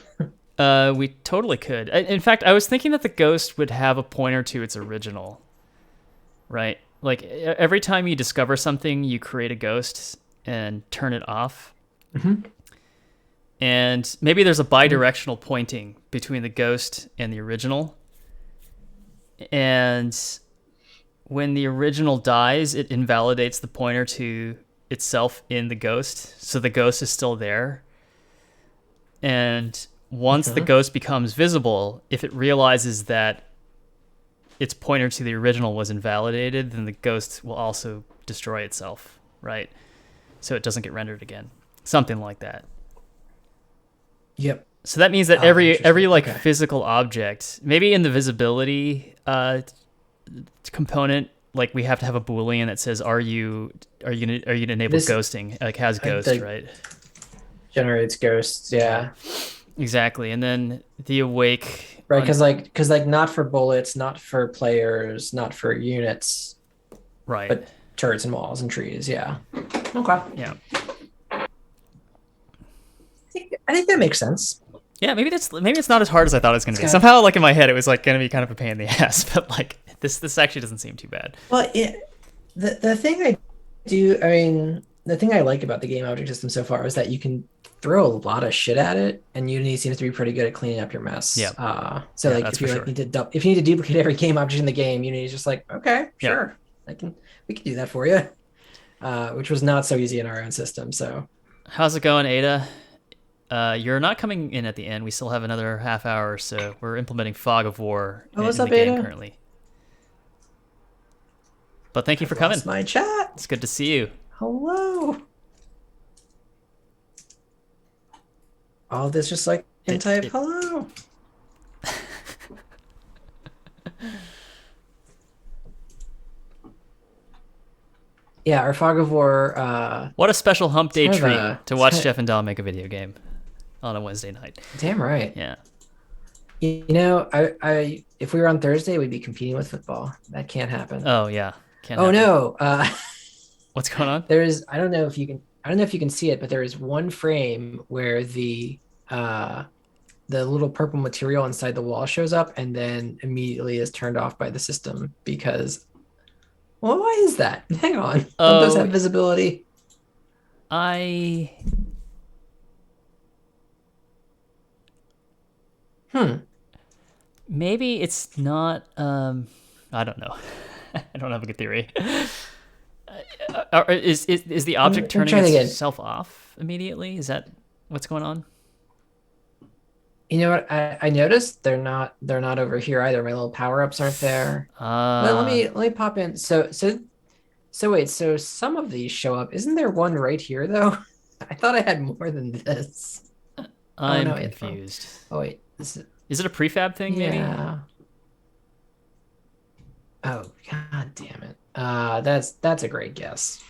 We totally could. In fact, I was thinking that the ghost would have a pointer to its original, right? Like every time you discover something, you create a ghost and turn it off. Mm-hmm. And maybe there's a bidirectional pointing between the ghost and the original. And when the original dies, it invalidates the pointer to itself in the ghost. So the ghost is still there. And once the ghost becomes visible, if it realizes that its pointer to the original was invalidated, then the ghost will also destroy itself, right? So it doesn't get rendered again. Something like that. Yep. So that means that every like okay. physical object, maybe in the visibility component, like we have to have a Boolean that says, are you gonna enable ghosting? Like has ghost, right? Generates ghosts, yeah. Exactly. And then the awake, right? Because like not for bullets, not for players, not for units, right? But turrets and walls and trees, yeah. Okay. Yeah. I think that makes sense. Yeah, maybe it's not as hard as I thought it was going to be. Somehow, like in my head, it was like going to be kind of a pain in the ass, but like this actually doesn't seem too bad. Well, the thing I do, I mean, the thing I like about the game object system so far is that you can throw a lot of shit at it, and Unity seems to be pretty good at cleaning up your mess. Yeah. So like if you like if you need to duplicate every game object in the game, Unity's just like, okay, sure, we can do that for you, which was not so easy in our own system. So, how's it going, Ada? You're not coming in at the end. We still have another half hour, so we're implementing Fog of War in the game currently. But thank you for coming. My chat. It's good to see you. Hello. All this just like in type hello. Yeah, our Fog of War. What a special hump day treat to watch Jeff and Dom make a video game on a Wednesday night. Damn right. Yeah. You know, I if we were on Thursday, we'd be competing with football. That can't happen. Oh yeah. Can't happen. No. What's going on? I don't know if you can see it, but there is one frame where the little purple material inside the wall shows up and then immediately is turned off by the system because. Well, why is that? Hang on. Don't those have visibility? Maybe it's not. I don't know. I don't have a good theory. Is the object Let me turning try that again. itself off immediately? Is that what's going on? You know what? I noticed they're not over here either. My little power-ups aren't there. Let me pop in. So wait, so some of these show up. Isn't there one right here though? I thought I had more than this. Oh I'm no, confused. oh wait, this is Is it a prefab thing, maybe? yeah. Oh god damn it. That's a great guess.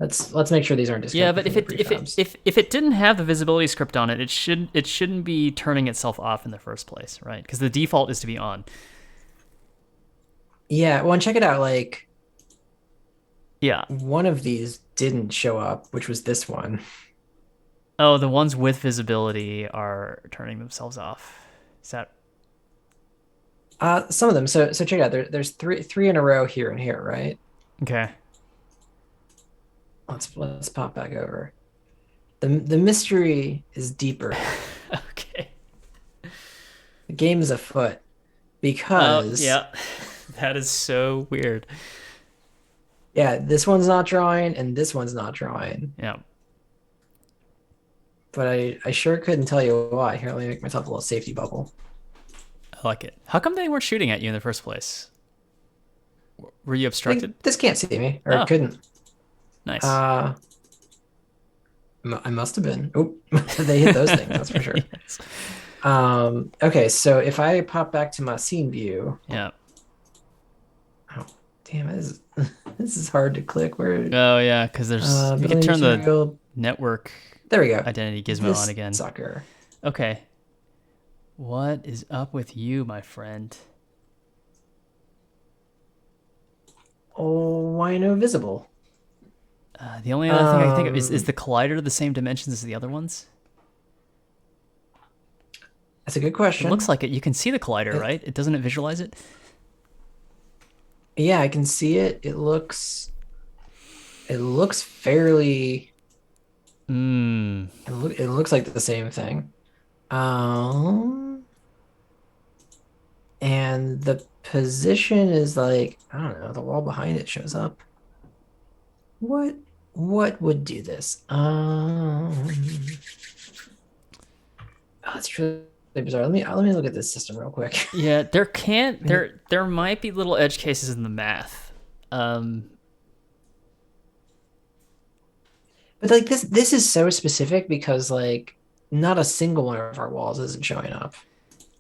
Let's make sure these aren't Yeah, disconnected but from the prefabs. if it didn't have the visibility script on it, it shouldn't be turning itself off in the first place, right? Because the default is to be on. Yeah, well, and check it out. Like Yeah. one of these didn't show up, which was this one. Oh, the ones with visibility are turning themselves off. Is that Some of them. So check it out. There's three in a row here and here, right? okay? Let's pop back over. The mystery is deeper. Okay. The game is afoot Oh, because yeah. That is so weird. yeah, this one's not drawing and this one's not drawing. Yeah. But I sure couldn't tell you why. Here, let me make myself a little safety bubble. I like it. How come they weren't shooting at you in the first place? Were you obstructed? This can't see me, or it Oh, couldn't. nice. I must have been. Oh, they hit those things, that's for sure. Yes. Okay, so if I pop back to my scene view. Yeah. Oh, damn it. This is hard to click. Where? Oh, yeah, because there's you can turn the network there we go. identity gizmo on again. Sucker. Okay. What is up with you, my friend? Oh, why no visible? The only other thing I can think of is the collider the same dimensions as the other ones? That's a good question. It looks like it. You can see the collider, right? It doesn't it visualize it? Yeah, I can see it. It looks fairly. It looks like the same thing. And the position is like, I don't know, the wall behind it shows up. What would do this? Oh, it's really bizarre. Let me look at this system real quick. Yeah, there might be little edge cases in the math. But like this is so specific because like not a single one of our walls isn't showing up.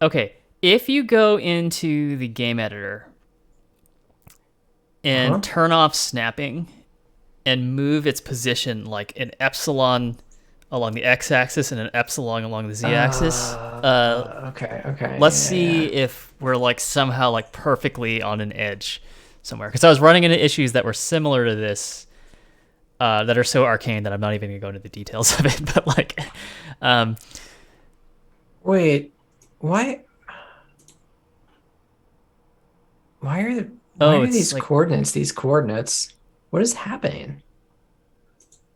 Okay, if you go into the game editor and turn off snapping and move its position like an epsilon along the x-axis and an epsilon along the z-axis. Okay. Let's see if we're like somehow like perfectly on an edge somewhere. Because I was running into issues that were similar to this, that are so arcane that I'm not even gonna go into the details of it. But like, wait, why? Why are these like, coordinates? These coordinates. What is happening?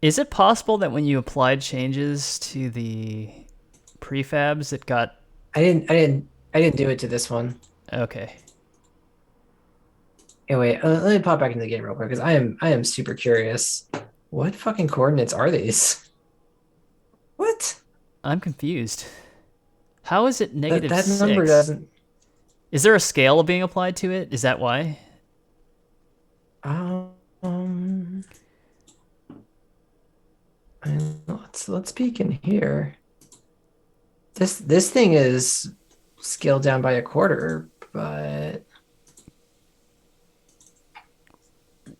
Is it possible that when you applied changes to the prefabs, it got? I didn't do it to this one. Okay. Anyway, let me pop back into the game real quick because I am super curious. What fucking coordinates are these? What? I'm confused. How is it negative that 6? number doesn't. Is there a scale being applied to it? Is that why? Let's peek in here. This thing is scaled down by a quarter, but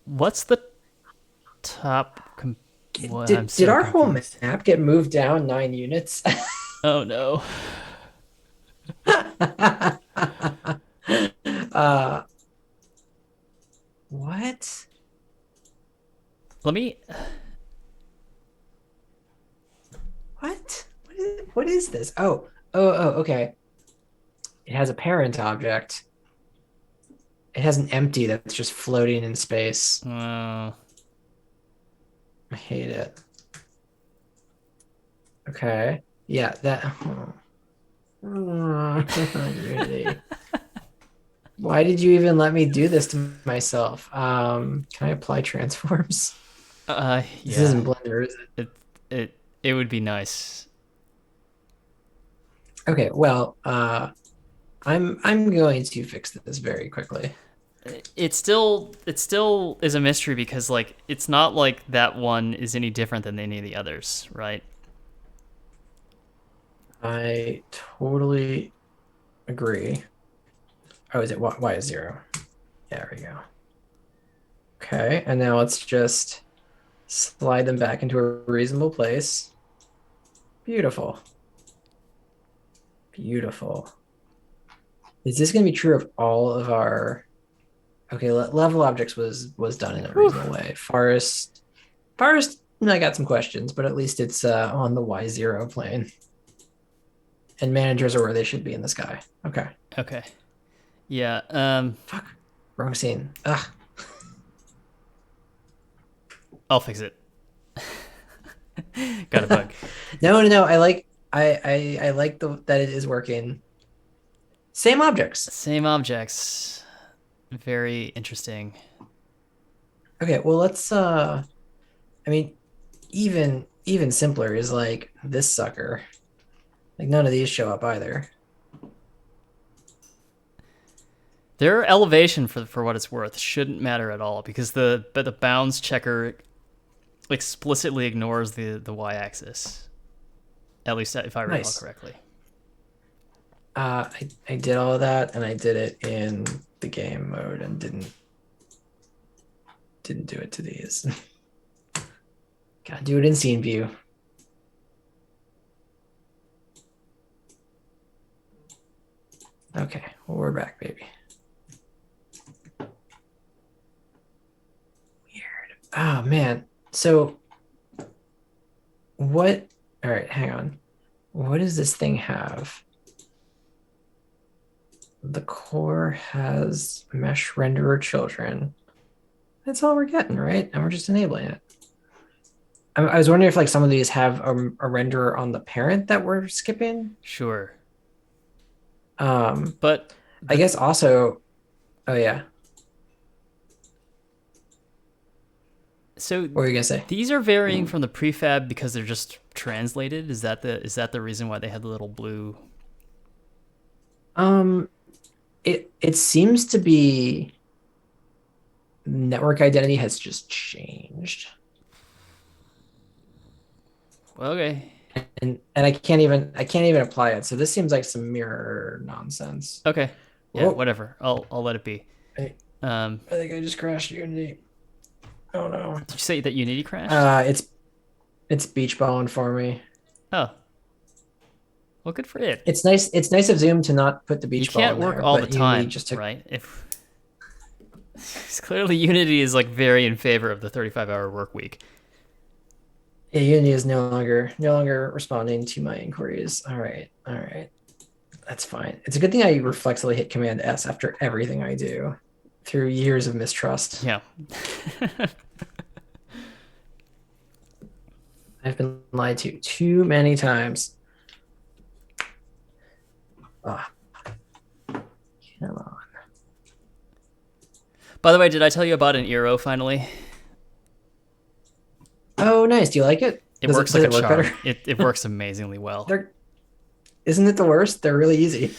what's the top? Did our whole map get moved down 9 units? Oh no. What? Let me. What is this? Oh, okay. It has a parent object. It has an empty that's just floating in space. I hate it. Okay. Yeah, that. Really. Why did you even let me do this to myself? Can I apply transforms? This Yeah. isn't Blender, is it? It it would be nice. Okay, well, I'm going to fix this very quickly. It still is a mystery because like it's not like that one is any different than any of the others, right? I totally agree. Oh, is it y is zero? Yeah, there we go. Okay, and now let's just slide them back into a reasonable place. Beautiful. Beautiful. Is this going to be true of all of our... Okay, level objects was done in a Whew. reasonable way. Forest, I got some questions, but at least it's on the Y0 plane. And managers are where they should be in the sky. Okay. Okay. Yeah. Fuck. Wrong scene. Ugh. I'll fix it. Got a bug. No. I like that it is working. Same objects. Same objects. Very interesting. Okay, well let's I mean, even simpler is like this sucker. Like none of these show up either. Their elevation for what it's worth shouldn't matter at all because the bounds checker explicitly ignores the y-axis. At least if I recall Nice. correctly. I did all of that and I did it in the game mode and didn't do it to these. Gotta do it in scene view. Okay, well, we're back, baby. Weird. Oh man. So what? All right, hang on. What does this thing have? The core has mesh renderer children. That's all we're getting, right? And we're just enabling it. I was wondering if like some of these have a renderer on the parent that we're skipping. Sure. Um, But I guess also, oh yeah, so what were you gonna say? these are varying from the prefab because they're just translated. Is that the reason why they had the little blue? Um, it seems to be network identity has just changed, Okay. and I can't even apply it. So this seems like some mirror nonsense. Okay. Yeah. Whoa, Whatever. I'll let it be. I, Um, I think I just crashed Unity. Oh no. did you say that Unity crashed? It's beach balling for me. Oh. Well, good for it. It's nice. It's nice of Zoom to not put the You beach ball can't in work there, all the but Unity time, just took. right? If clearly Unity is like very in favor of the 35-hour work week. Yeah, Unity is no longer responding to my inquiries. All right, that's fine. It's a good thing I reflexively hit Command S after everything I do through years of mistrust. Yeah. I've been lied to too many times. Ah, come on. By the way, did I tell you about an Eero finally? Oh, nice. Do you like it? It Does works does like a it work charm. better? It works amazingly well. They're Isn't it the worst? They're really easy.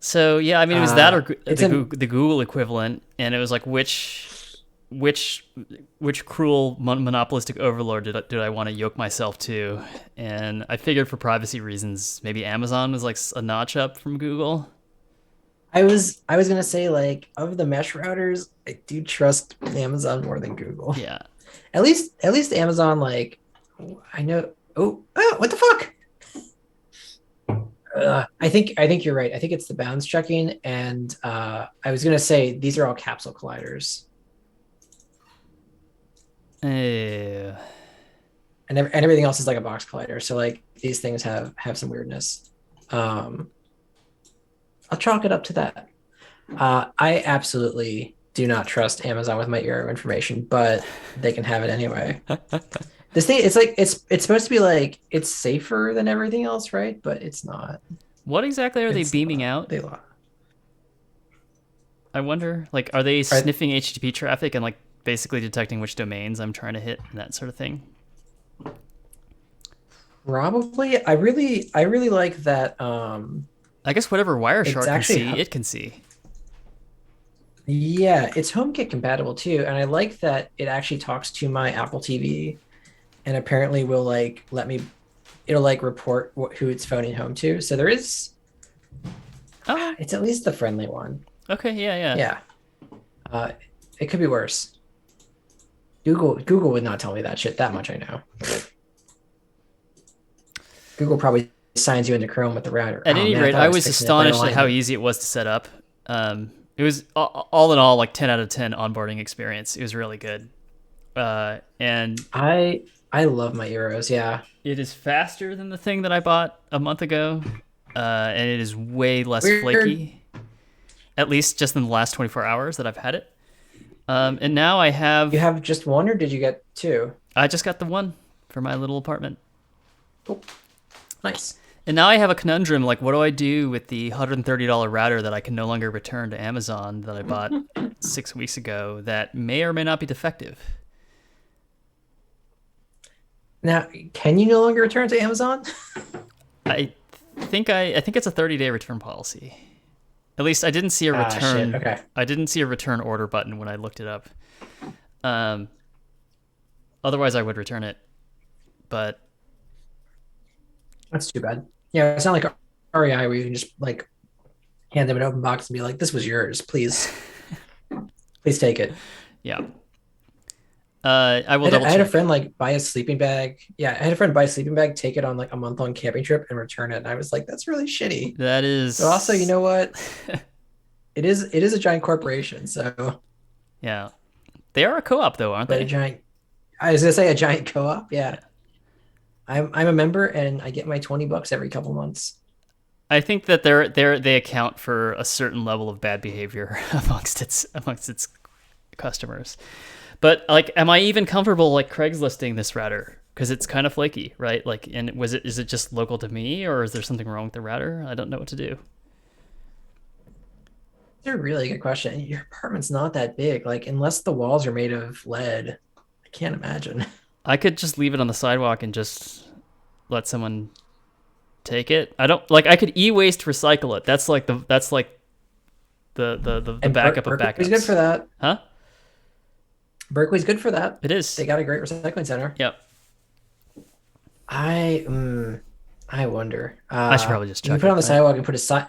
So yeah, I mean it was that or It's the Google equivalent, and it was like which cruel monopolistic overlord did I want to yoke myself to? And I figured for privacy reasons, maybe Amazon was like a notch up from Google. I was gonna say like of the mesh routers, I do trust Amazon more than Google. Yeah. At least Amazon like I know. Oh, what the fuck? I think you're right. I think it's the bounds checking, and I was gonna say these are all capsule colliders, Uh, and everything else is like a box collider. So like these things have some weirdness. Um, I'll chalk it up to that. I absolutely do not trust Amazon with my euro information, but they can have it anyway. This thing, it's like it's supposed to be like it's safer than everything else, right? But it's not. what exactly are they It's beaming not. out? They lie. I wonder, like, are they Right. sniffing HTTP traffic and like basically detecting which domains I'm trying to hit and that sort of thing? Probably. I really like that. I guess whatever It's Wireshark can actually, see, it can see. yeah, it's HomeKit compatible too, and I like that it actually talks to my Apple TV, and apparently will like let me. It'll like report who it's phoning home to. So there is. Oh, It's at least the friendly one. okay, yeah, yeah. Yeah. Uh, it could be worse. Google would not tell me that shit. That much I know. Google probably signs you into Chrome with the router. At Oh any man, I rate, thought I I was was fixing it by astonished at how alignment. easy it was to set up. It was all in all like 10 out of 10 onboarding experience. It was really good. And I love my Euros. Yeah, it is faster than the thing that I bought a month ago. And it is way less weird. flaky, at least just in the last 24 hours that I've had it. And now You have just one, or did you get two? I just got the one for my little apartment. Oh, nice. And now I have a conundrum, like what do I do with the $130 router that I can no longer return to Amazon that I bought 6 weeks ago that may or may not be defective? Now, can you no longer return to Amazon? I I think it's a 30-day return policy. At least I didn't see a Ah, shit. return. Okay, I didn't see a return order button when I looked it up. Um, Otherwise I would return it. But that's too bad. Yeah, it's not like REI where you can just like hand them an open box and be like, "This was yours. Please take it." yeah, I will double I had a check. friend like buy a sleeping bag. Yeah, I had a friend buy a sleeping bag, take it on like a month-long camping trip, and return it. And I was like, "That's really shitty." That But also, you is, know what? It is a giant corporation, so yeah. They are a co-op though, aren't but a they? giant. I was gonna say a giant co-op. Yeah, Yeah. I'm a member and I get my $20 every couple months. I think that they account for a certain level of bad behavior amongst its customers. But like, am I even comfortable like Craigslisting this router? Because it's kind of flaky, right? Like, and is it just local to me, or is there something wrong with the router? I don't know what to do. It's a really good question. Your apartment's not that big. Like, unless the walls are made of lead, I can't imagine. I could just leave it on the sidewalk and just let someone take it. I don't like. I could e-waste recycle it. That's like the And backup of Berkeley's good for backups, that. huh? Berkeley's good for that. It is. They got a great recycling center. Yep. I mm, I wonder. I should probably just You can chuck put it it, on the right? sidewalk and put a sign.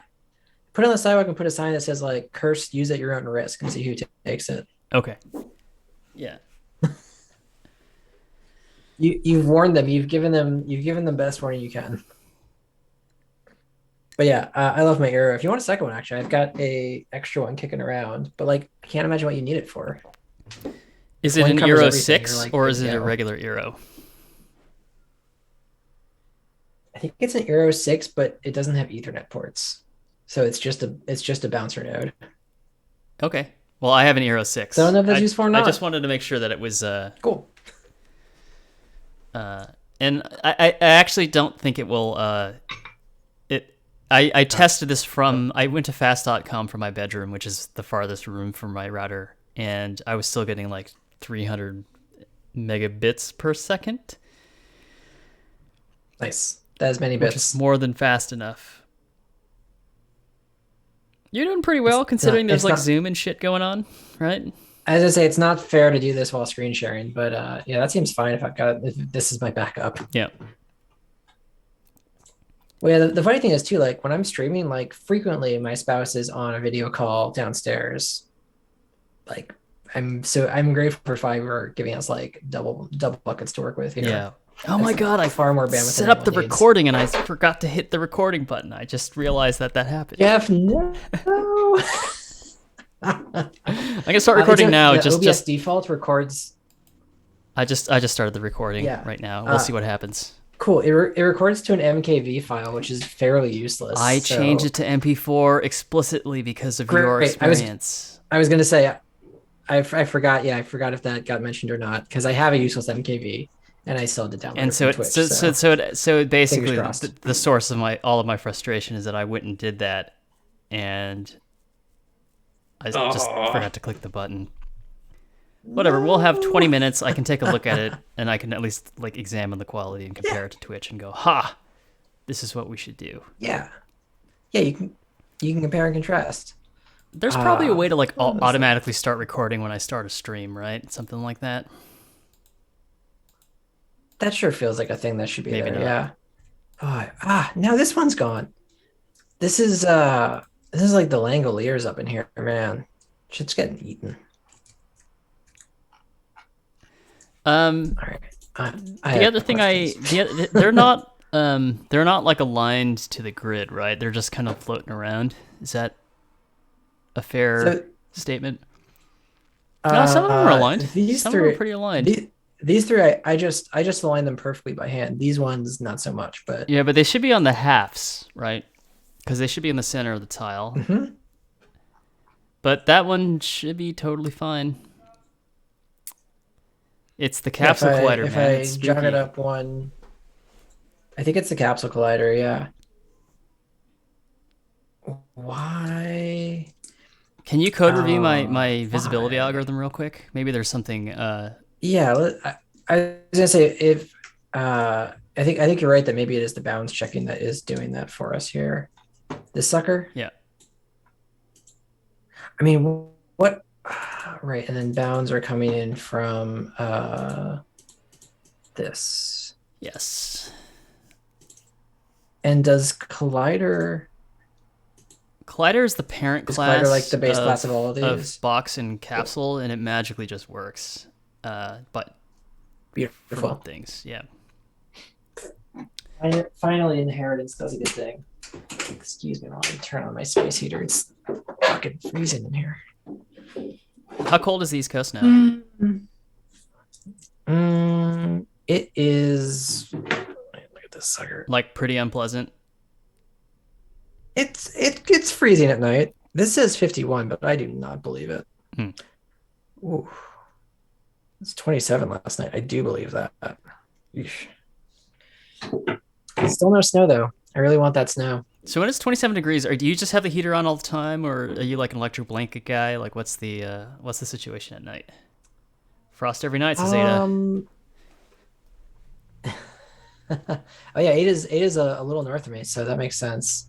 Put it on the sidewalk and put a sign that says like "Curse, use at your own risk" and see who takes it. Okay. Yeah. You've warned them. You've given them best warning you can. But yeah, I love my arrow. If you want a second one, actually, I've got a extra one kicking around. But like, I can't imagine what you need it for. Is If it one an covers Eero everything, you're 6 like or good is to it a go. regular Eero? I think it's an Arrow 6, but it doesn't have Ethernet ports. So it's just a bouncer node. Okay. Well, I have an Eero So I don't 6. know if that's I useful or I just not. wanted to make sure that it was Cool. uh and I actually don't think it will it I tested this from I went to fast.com from my bedroom, which is the farthest room from my router, and I was still getting like 300 megabits per second, Nice. That is many which is bits. more than fast enough. You're doing pretty It's well not considering there's it's like not Zoom and shit going on, right? as I say, it's not fair to do this while screen sharing, but yeah, that seems fine if this is my backup. Yeah. Well, yeah, the funny thing is too, like when I'm streaming, like frequently my spouse is on a video call downstairs. Like I'm grateful for Fiverr giving us like double buckets to work with here. Yeah. Oh my That's god, I far more bandwidth than set up anyone the needs. recording and I forgot to hit the recording button. I just realized that happened. Jeff, no. I'm gonna start recording now. The Just OBS just default records. I just started the recording Yeah. right now. We'll Uh, see what happens. cool. It records to an MKV file, which is fairly useless. I changed So it to MP4 explicitly because of your great. experience. I was gonna say I forgot. Yeah, I forgot if that got mentioned or not because I have a useless MKV and I still had to download And it so from it Twitch. So fingers basically crossed. the source of all of my frustration is that I went and did that, and I just Oh, forgot to click the button. Whatever, we'll have 20 no. minutes. I can take a look at it, and I can at least like examine the quality and Yeah, compare it to Twitch and go, ha, this is what we should do. yeah, yeah. You can compare and contrast. There's probably a way to like What was that? automatically start recording when I start a stream, right? Something like that. That sure feels like a thing that should be Maybe there. not. Yeah. Oh, now this one's gone. This is like the Langoliers up in here, man. Shit's getting eaten. All right. I The have other thing questions. they're not like aligned to the grid, right? They're just kind of floating around. Is that a fair So statement? No, some of them are aligned. these Some of them are three pretty aligned. these three I just aligned them perfectly by hand. These ones not so much, but Yeah, but they should be on the halves, right? Because they should be in the center of the tile. mhm. But that one should be totally fine. It's the Yeah, capsule collider, if man. It's I jog it spooky. up one, I think it's the capsule collider, yeah. Why? Can you code review my visibility Why? algorithm real quick? Maybe there's something. Yeah, I was gonna say if I think you're right that maybe it is the bounds checking that is doing that for us here. This sucker. Yeah. I mean, what? Right, and then bounds are coming in from this. Yes. And does collider Collider is the parent is collider like class the base class of all of these? box and capsule, and it magically just works. But for Beautiful. things, yeah. Finally, inheritance does a good thing. Excuse me while I turn on my space heater. It's fucking freezing in here. How cold is the East Coast now? It is. Look at this sucker. Like pretty unpleasant. It's freezing at night. This says 51, but I do not believe it. Ooh. It's 27 last night. I do believe that. Eesh. Still no snow though. I really want that snow. So when it's 27 degrees, do you just have the heater on all the time, or are you like an electric blanket guy? Like what's the situation at night? Frost every night, says Ada. Oh yeah, eight is a little north of me, so that makes sense.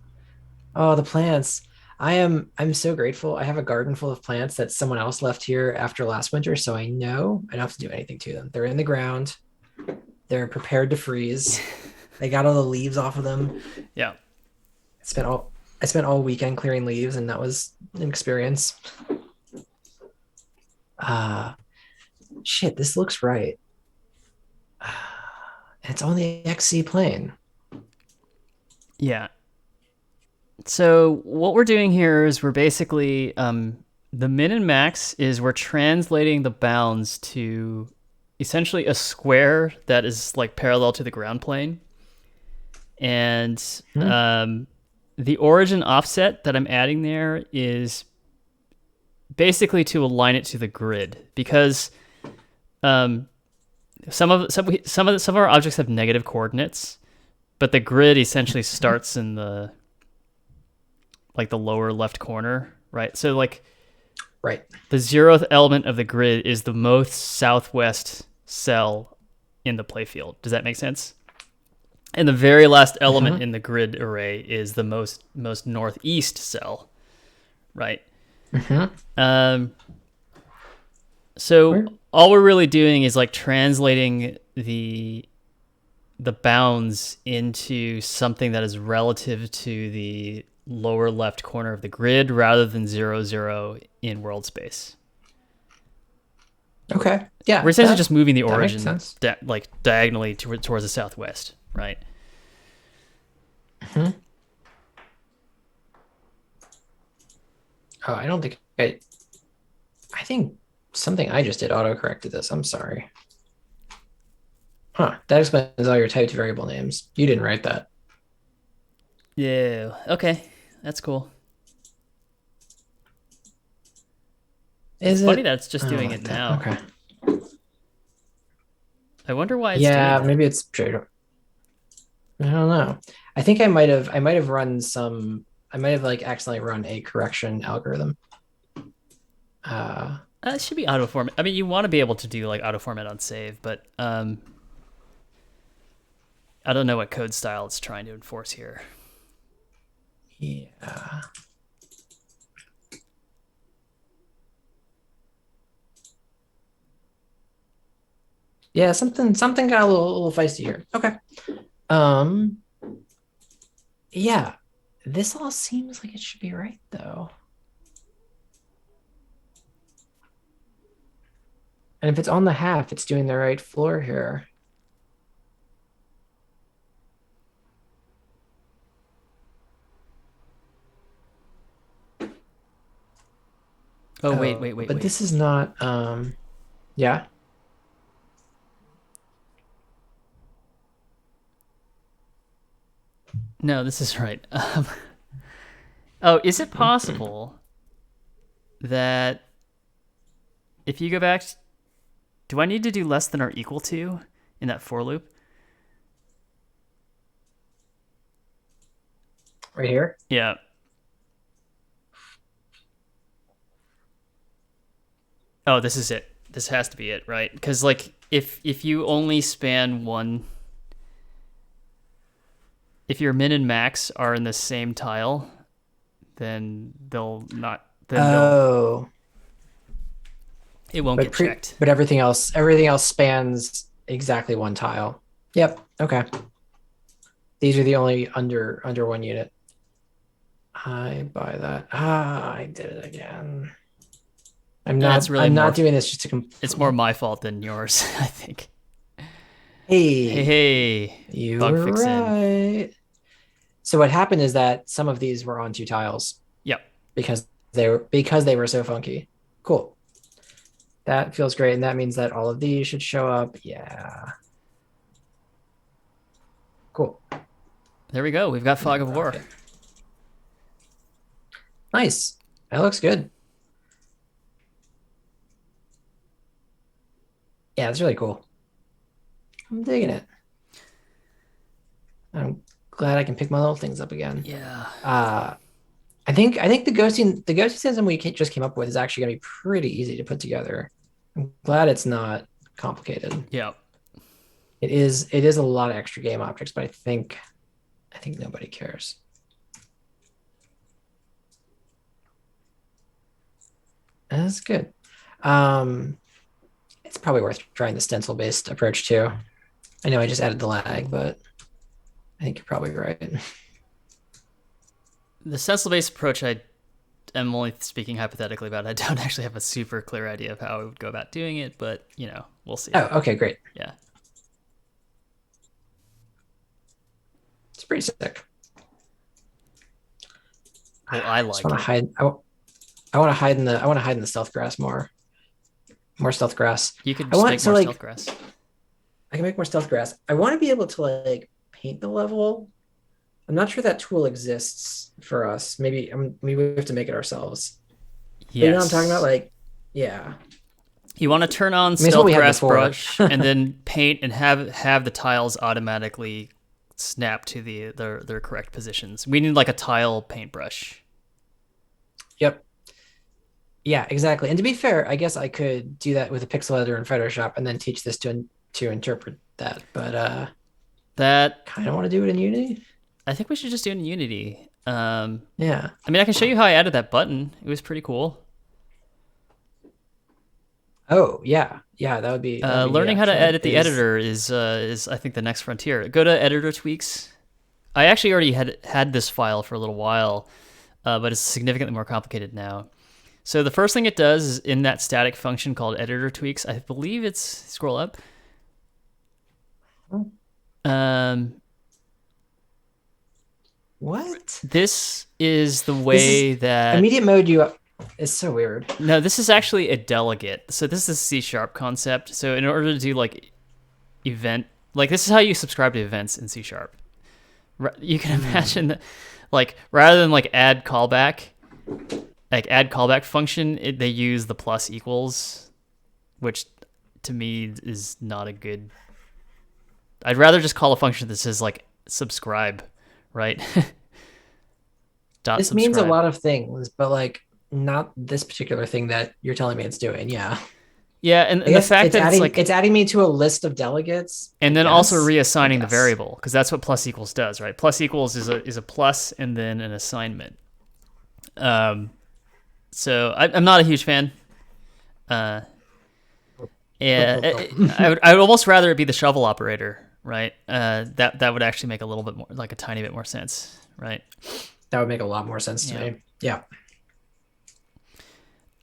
Oh, the plants. I'm so grateful. I have a garden full of plants that someone else left here after last winter, so I know I don't have to do anything to them. They're in the ground. They're prepared to freeze. They got all the leaves off of them. Yeah. I spent all weekend clearing leaves, and that was an experience. Shit, this looks right. It's on the XC plane. Yeah. So what we're doing here is we're basically the min and max is we're translating the bounds to essentially a square that is like parallel to the ground plane, and the origin offset that I'm adding there is basically to align it to the grid, because some of our objects have negative coordinates, but the grid essentially starts in the lower left corner, right? So like Right. the 0th element of the grid is the most southwest cell in the playfield. Does that make sense? And the very last element in the grid array is the most northeast cell, right? So all we're really doing is like translating the bounds into something that is relative to the lower left corner of the grid rather than 0, 0 in world space. Okay. Yeah. We're essentially just moving the makes origin sense. diagonally towards the southwest, right? Oh, I don't think I think something I just did auto-corrected this. I'm sorry. Huh. That explains all your typed variable names. You didn't write that. Yeah. Okay. That's cool. Is it's funny it? that it's just doing it now. Okay. I wonder why it's doing that. Maybe it's Shader. I don't know. I think I might have run some. I might have like accidentally run a correction algorithm. It should be auto format. I mean, you want to be able to do like auto format on save, but I don't know what code style it's trying to enforce here. Yeah. Yeah, something got a little feisty here. Okay. Um, yeah. This all seems like it should be right though. And if it's on the half, it's doing the right floor here. Oh, wait. But this is not yeah. No, this is right. Oh, is it possible that if you go back, do I need to do less than or equal to in that for loop? Right here? Yeah. Oh, this is it. This has to be it, right? Because like if you only span one, if your min and max are in the same tile, then they'll not. Then they'll. Oh, It won't get checked. but everything else spans exactly one tile. Yep. Okay. These are the only under 1 unit. I buy that. I did it again. I'm not doing this just to It's more my fault than yours, I think. Hey, you bug were right. So what happened is that some of these were on two tiles. Yep. Because they were so funky. Cool. That feels great, and that means that all of these should show up. Yeah. Cool. There we go. We've got Fog of War. Nice. That looks good. Yeah, it's really cool. I'm digging it. I'm glad I can pick my little things up again. Yeah. I think the ghosting system we just came up with is actually going to be pretty easy to put together. I'm glad it's not complicated. Yeah. It is a lot of extra game objects, but I think nobody cares. That's good. It's probably worth trying the stencil-based approach too. I know I just added the lag, but I think you're probably right. The stencil-based approach, I am only speaking hypothetically about. I don't actually have a super clear idea of how I would go about doing it, but we'll see. Oh, okay, great. Yeah. It's pretty sick. Well, I like want to hide. I want to hide in the stealth grass more. More stealth grass. You could just make more stealth grass. I can make more stealth grass. I want to be able to like paint the level. I'm not sure that tool exists for us. Maybe we have to make it ourselves. Yes. You know what I'm talking about? Like, yeah. You want to turn on stealth grass brush and then paint and have the tiles automatically snap to their correct positions. We need like a tile paintbrush. Yep. Yeah, exactly. And to be fair, I guess I could do that with a pixel editor in Photoshop and then teach this to interpret that. But that kind of want to do it in Unity. I think we should just do it in Unity. Yeah. I mean, I can show you how I added that button. It was pretty cool. Oh yeah, that would be. Learning how to edit the editor is I think the next frontier. Go to editor tweaks. I actually already had this file for a little while, but it's significantly more complicated now. So the first thing it does is in that static function called editor tweaks. I believe it's scroll up. What? This is the way that immediate mode is so weird. No, this is actually a delegate. So this is a C# concept. So in order to do like event, like this is how you subscribe to events in C#. You can imagine that, like rather than like add callback function, they use the plus equals, which to me is not a good. I'd rather just call a function that says like subscribe, right? This means a lot of things, but like not this particular thing that you're telling me it's doing. Yeah. Yeah, I and the guess fact that it's like, it's adding me to a list of delegates, I and then also guess. I reassigning the guess. variable, because that's what plus equals does, right? Plus equals is a plus and then an assignment. Um, so I'm not a huge fan. Uh, yeah, I would almost rather it be the shovel operator, right? That would actually make a little bit more, like a tiny bit more sense, right? That would make a lot more sense to Yeah. me. Yeah.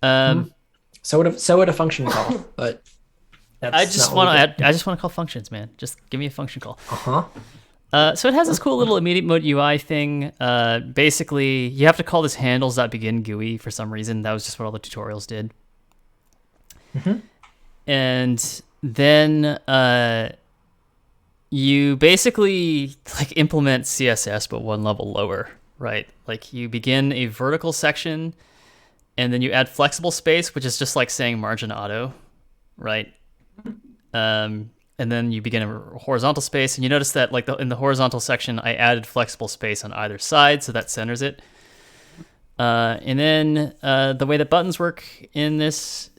Hmm. Um, So would a function call, but that's not what we get. I just want to call functions, man. Just give me a function call. Uh-huh. So it has this cool little immediate mode UI thing. Basically, you have to call this handles.begin GUI for some reason. That was just what all the tutorials did. Mm-hmm. And then you basically like implement CSS but one level lower, right? Like you begin a vertical section and then you add flexible space, which is just like saying margin auto, right? And then you begin a horizontal space, and you notice that like in the horizontal section, I added flexible space on either side, so that centers it. And then the way that buttons work in this,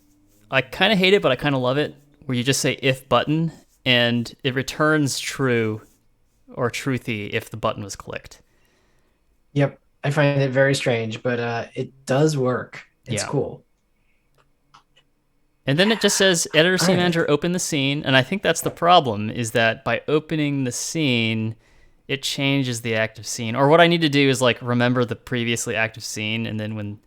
I kind of hate it, but I kind of love it, where you just say if button, and it returns true or truthy if the button was clicked. Yep. I find it very strange, but it does work. It's Yeah. cool. And then it just says editor All scene right. manager open the scene, and I think that's the problem, is that by opening the scene, it changes the active scene. Or what I need to do is like remember the previously active scene, and then when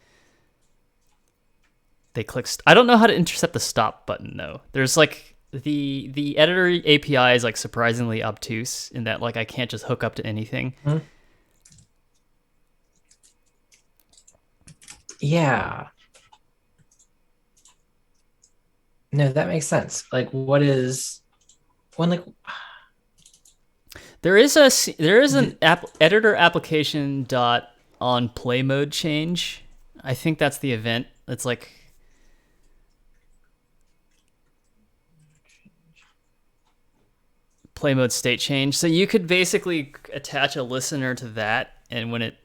they click I don't know how to intercept the stop button though. There's like the editor API is like surprisingly obtuse in that like I can't just hook up to anything. Hmm. Yeah. No, that makes sense. Like, what is when like There is an editor application dot on play mode change. I think that's the event. It's like play mode state change. So you could basically attach a listener to that, and when it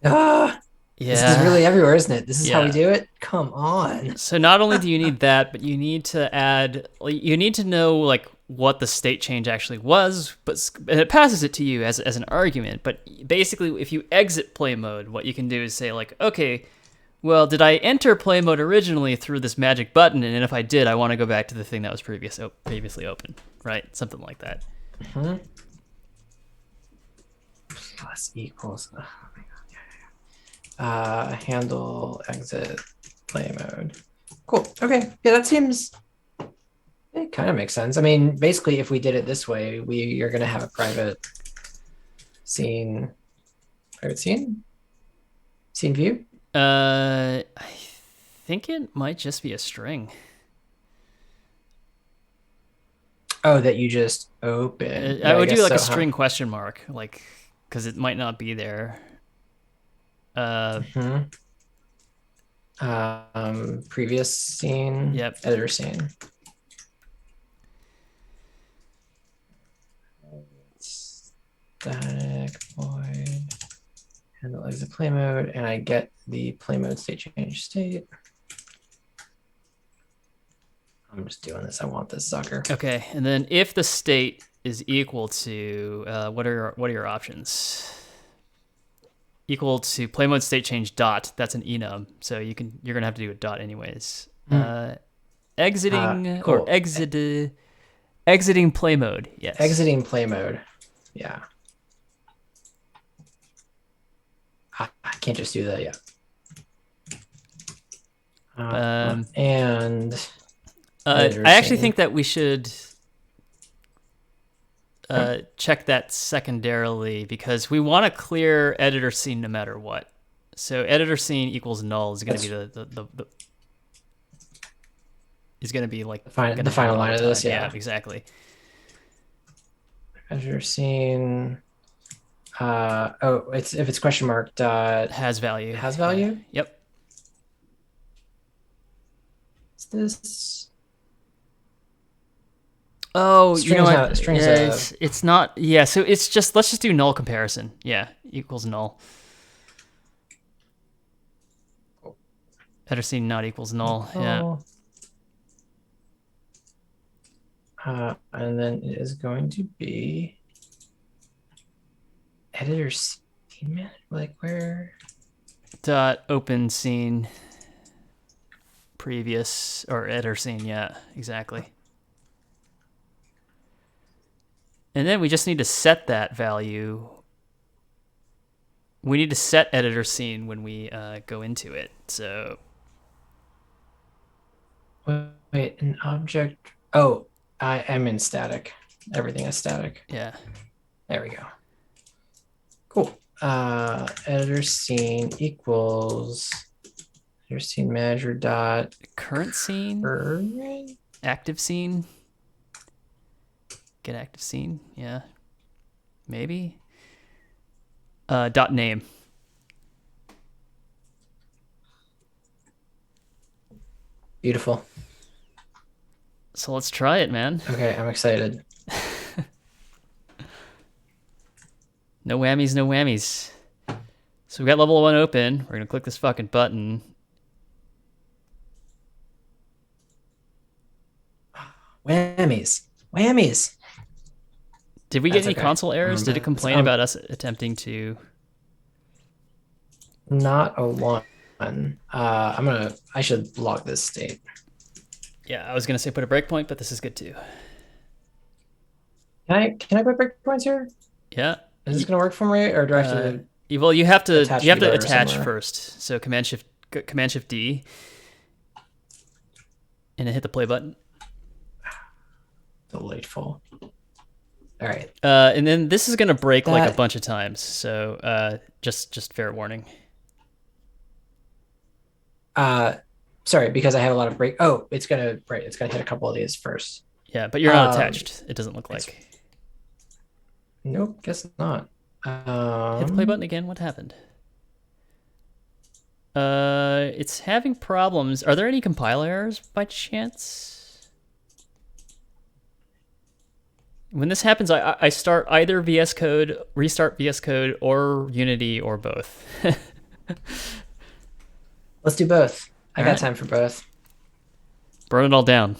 ah, this is yeah really everywhere, isn't it? This is how we yeah. do it. Come on. So not only do you need that, but you need to know like what the state change actually was, and it passes it to you as an argument. But basically, if you exit play mode, what you can do is say like, okay, well, did I enter play mode originally through this magic button? And if I did, I want to go back to the thing that was previously open, right? Something like that. Mm-hmm. Plus equals. Oh my God. Handle exit play mode. Cool. Okay. Yeah, that seems. It kind of makes sense. I mean, basically, if we did it this way, you're going to have a private scene view. I think it might just be a string. Oh, that you just open. I Yeah, I would do guess like so, a string question mark, like because it might not be there. Hmm. Previous scene. Yep. Editor scene. Static void. Handle exit play mode, and I get the play mode state change state. I'm just doing this. I want this sucker. Okay, and then if the state is equal to what are your options? Equal to play mode state change dot. That's an enum, so you're gonna have to do a dot anyways. Exiting cool. or exiting play mode. Yes. Exiting play mode. Yeah. I can't just do that yet. And I actually think that we should check that secondarily because we want to clear editor scene no matter what. So editor scene equals null is going to be the is going to be like the final line of this. Yeah, exactly. Editor scene. If it's question mark dot has value. Has value. Yeah. Yep. Is this? Oh, strings, you know what? It's not. Yeah, so it's just let's just do null comparison. Yeah, equals null. Editor scene not equals null. Yeah. And then it is going to be editor scene, like where? Dot open scene previous or editor scene. Yeah, exactly. And then we just need to set that value. We need to set editor scene when we go into it. So wait, an object. Oh, I'm in static. Everything is static. Yeah. There we go. Cool. Editor scene equals editor scene manager dot current scene, current? Active scene. Get active scene. Yeah. Maybe. Dot name. Beautiful. So let's try it, man. Okay, I'm excited. No whammies, no whammies. So we got level 1 open. We're gonna click this fucking button. Whammies. Whammies. Did we get any console errors? Did it complain about us attempting to? Not a one. I should log this state. Yeah, I was gonna say put a breakpoint, but this is good too. Can I put breakpoints here? Yeah. Is this gonna work for me, or do I have to? Well, you have to attach first. So Command Shift D, and then hit the play button. Delightful. All right. And then this is gonna break like a bunch of times. So just fair warning. Sorry, because I have a lot of break. Oh, it's gonna hit a couple of these first. Yeah, but you're not attached. It doesn't look like. Nope, guess not. Hit the play button again. What happened? It's having problems. Are there any compile errors by chance? When this happens, I start either VS Code, restart VS Code, or Unity, or both. Let's do both. I got time for both. Burn it all down.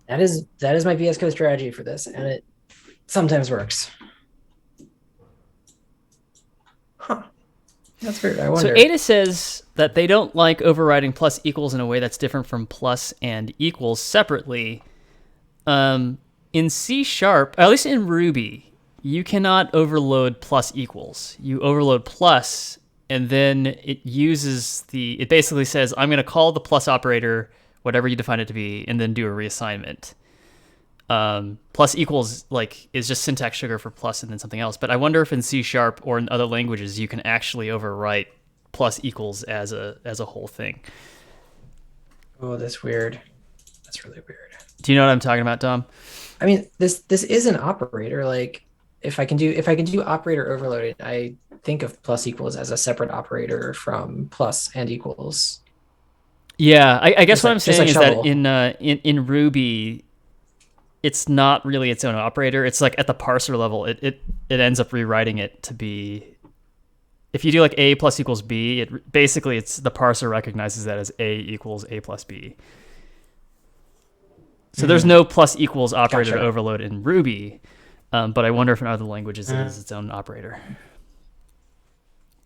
That is my VS Code strategy for this, and it sometimes works. Huh. That's weird. I wonder. So Ada says that they don't like overriding plus equals in a way that's different from plus and equals separately. In C#, at least in Ruby, you cannot overload plus equals. You overload plus, and then it basically says, I'm going to call the plus operator, whatever you define it to be, and then do a reassignment. Plus equals is just syntax sugar for plus and then something else. But I wonder if in C# or in other languages you can actually overwrite plus equals as a whole thing. Oh, that's weird. That's really weird. Do you know what I'm talking about, Dom? I mean, this is an operator. Like, if I can do operator overloading, I think of plus equals as a separate operator from plus and equals. Yeah, I guess what I'm saying is that in Ruby, it's not really its own operator. It's like at the parser level, it ends up rewriting it to be. If you do like A plus equals B, it's the parser recognizes that as A equals A plus B. So there's no plus equals operator to overload in Ruby, but I wonder if in other languages it is its own operator.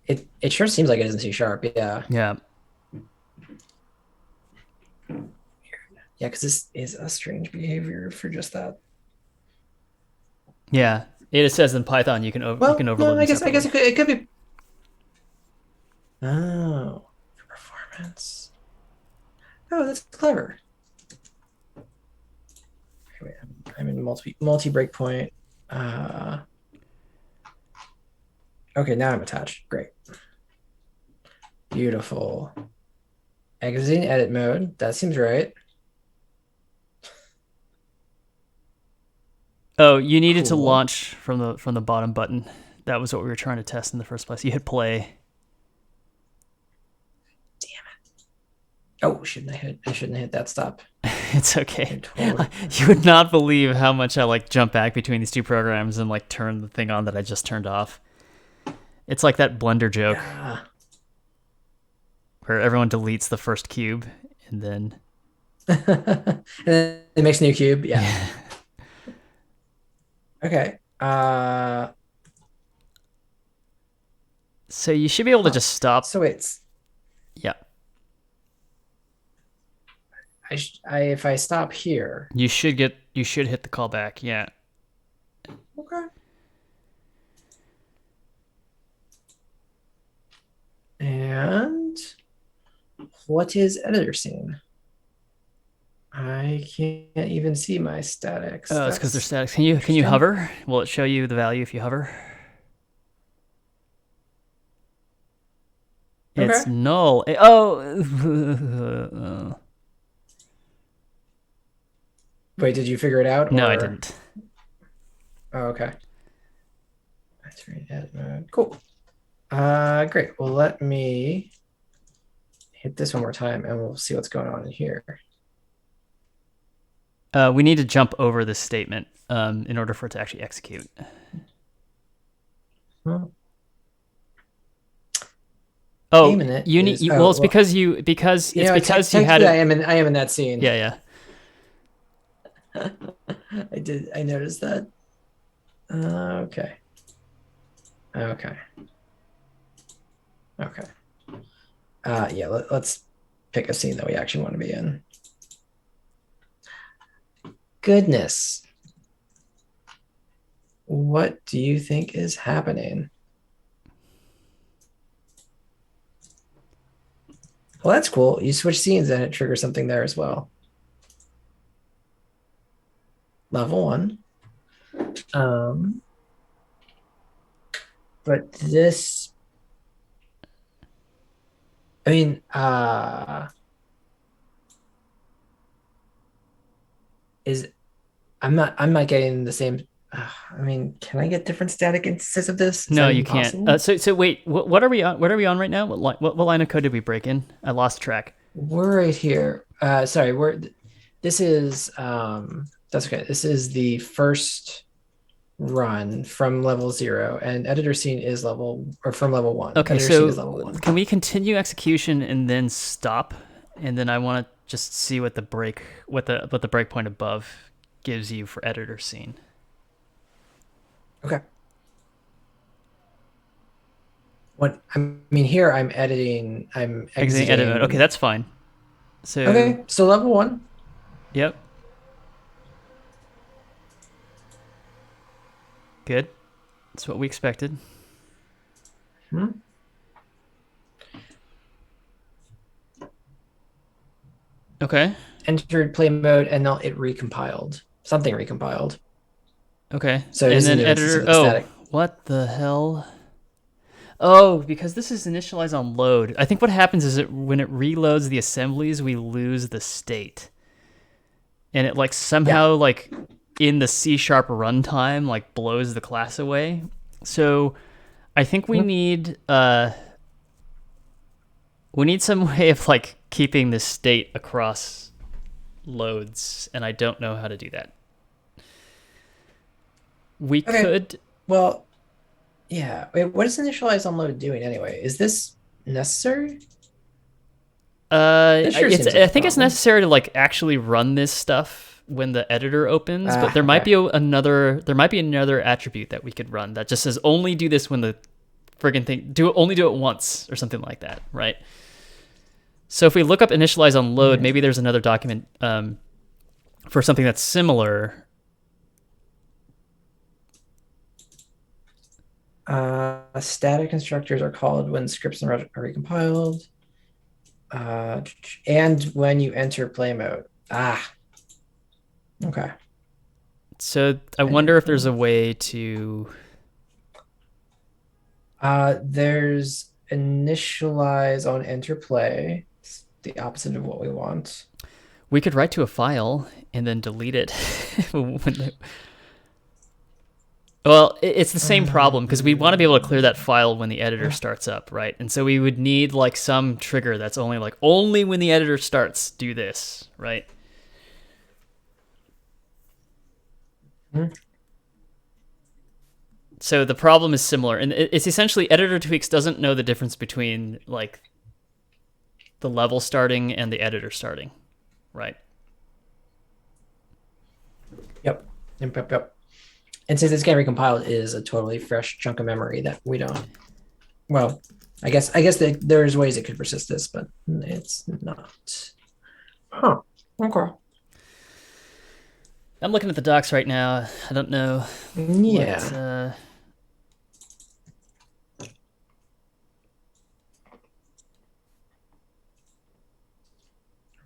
It sure seems like it is in C#. Yeah. Yeah. Yeah, because this is a strange behavior for just that. Yeah, it says in Python you can overload. No, I guess it could be. Oh, performance. Oh, that's clever. Wait, I'm in multi breakpoint. Okay, now I'm attached. Great. Beautiful. Exiting edit mode. That seems right. Oh, you needed to launch from the bottom button. That was what we were trying to test in the first place. You hit play. Damn it. Oh, I shouldn't hit that stop. It's okay. You would not believe how much I jump back between these two programs and turn the thing on that I just turned off. It's like that Blender joke. Yeah. where everyone deletes the first cube and then And then it makes a new cube. Yeah. yeah. Okay. So you should be able to Huh. just stop. So it's Yeah. if I stop here. You should hit the callback. Yeah. Okay. And what is editor scene? I can't even see my statics. Oh, it's because they're That's static. Can you interesting. hover? Will it show you the value if you hover? It's Okay. null. Oh. Wait, did you figure it out? No, I Or didn't. oh, okay. That's right. Edit mode. Cool. Great. Well, let me hit this one more time and we'll see what's going on in here. We need to jump over this statement in order for it to actually execute. Well, Oh, Minute you need. is, Well, it's because you had it. I am in that scene. Yeah. I noticed that. Okay. Okay. Yeah, let's pick a scene that we actually want to be in. Goodness. What do you think is happening? Well, that's cool. You switch scenes and it triggers something there as well. Level 1. But this, I mean, I'm not getting the same. I mean, can I get different static instances of this? Is No, that you even can't. possible? So wait. What are we on? What are we on right now? What line of code did we break in? I lost track. We're right here. Sorry, this is that's okay. This is the first run from level 0, and editor scene is from level 1. Okay, Editor scene is so level 1. can we continue execution and then stop? And then I want to just see what the breakpoint above gives you for editor scene. Okay. What I mean here, I'm editing. I'm Exiting edit mode. Okay, that's fine. So okay. So level 1. Yep. Good. That's what we expected. Hmm. Okay. Entered play mode, and now it recompiled. Something recompiled. Okay. So it and is then a new instance editor. of the Oh, static. what the hell? Oh, because this is initialized on load. I think what happens is when it reloads the assemblies, we lose the state, and it somehow in the C# runtime blows the class away. So I think we need some way of keeping this state across loads, and I don't know how to do that. We could. Well, yeah. Wait, what is initialize on load doing anyway? Is this necessary? I think it's necessary to actually run this stuff when the editor opens, but there might be another attribute that we could run that just says only do this when the friggin' thing only do it once or something like that, right? So if we look up initialize on load, maybe there's another document for something that's similar. Static constructors are called when scripts are recompiled, and when you enter play mode. Okay. So I wonder if there's a way to. There's initialize on enter play. It's the opposite of what we want. We could write to a file and then delete it. Well, it's the same problem because we want to be able to clear that file when the editor starts up, right? And so we would need some trigger that's only when the editor starts, do this, right? So the problem is similar, and it's essentially editor tweaks doesn't know the difference between the level starting and the editor starting, right? Yep. Yep. And since it's getting recompiled, it is a totally fresh chunk of memory that we don't. Well, I guess there's ways it could persist this, but it's not. Huh. Okay. I'm looking at the docs right now. I don't know. Yeah.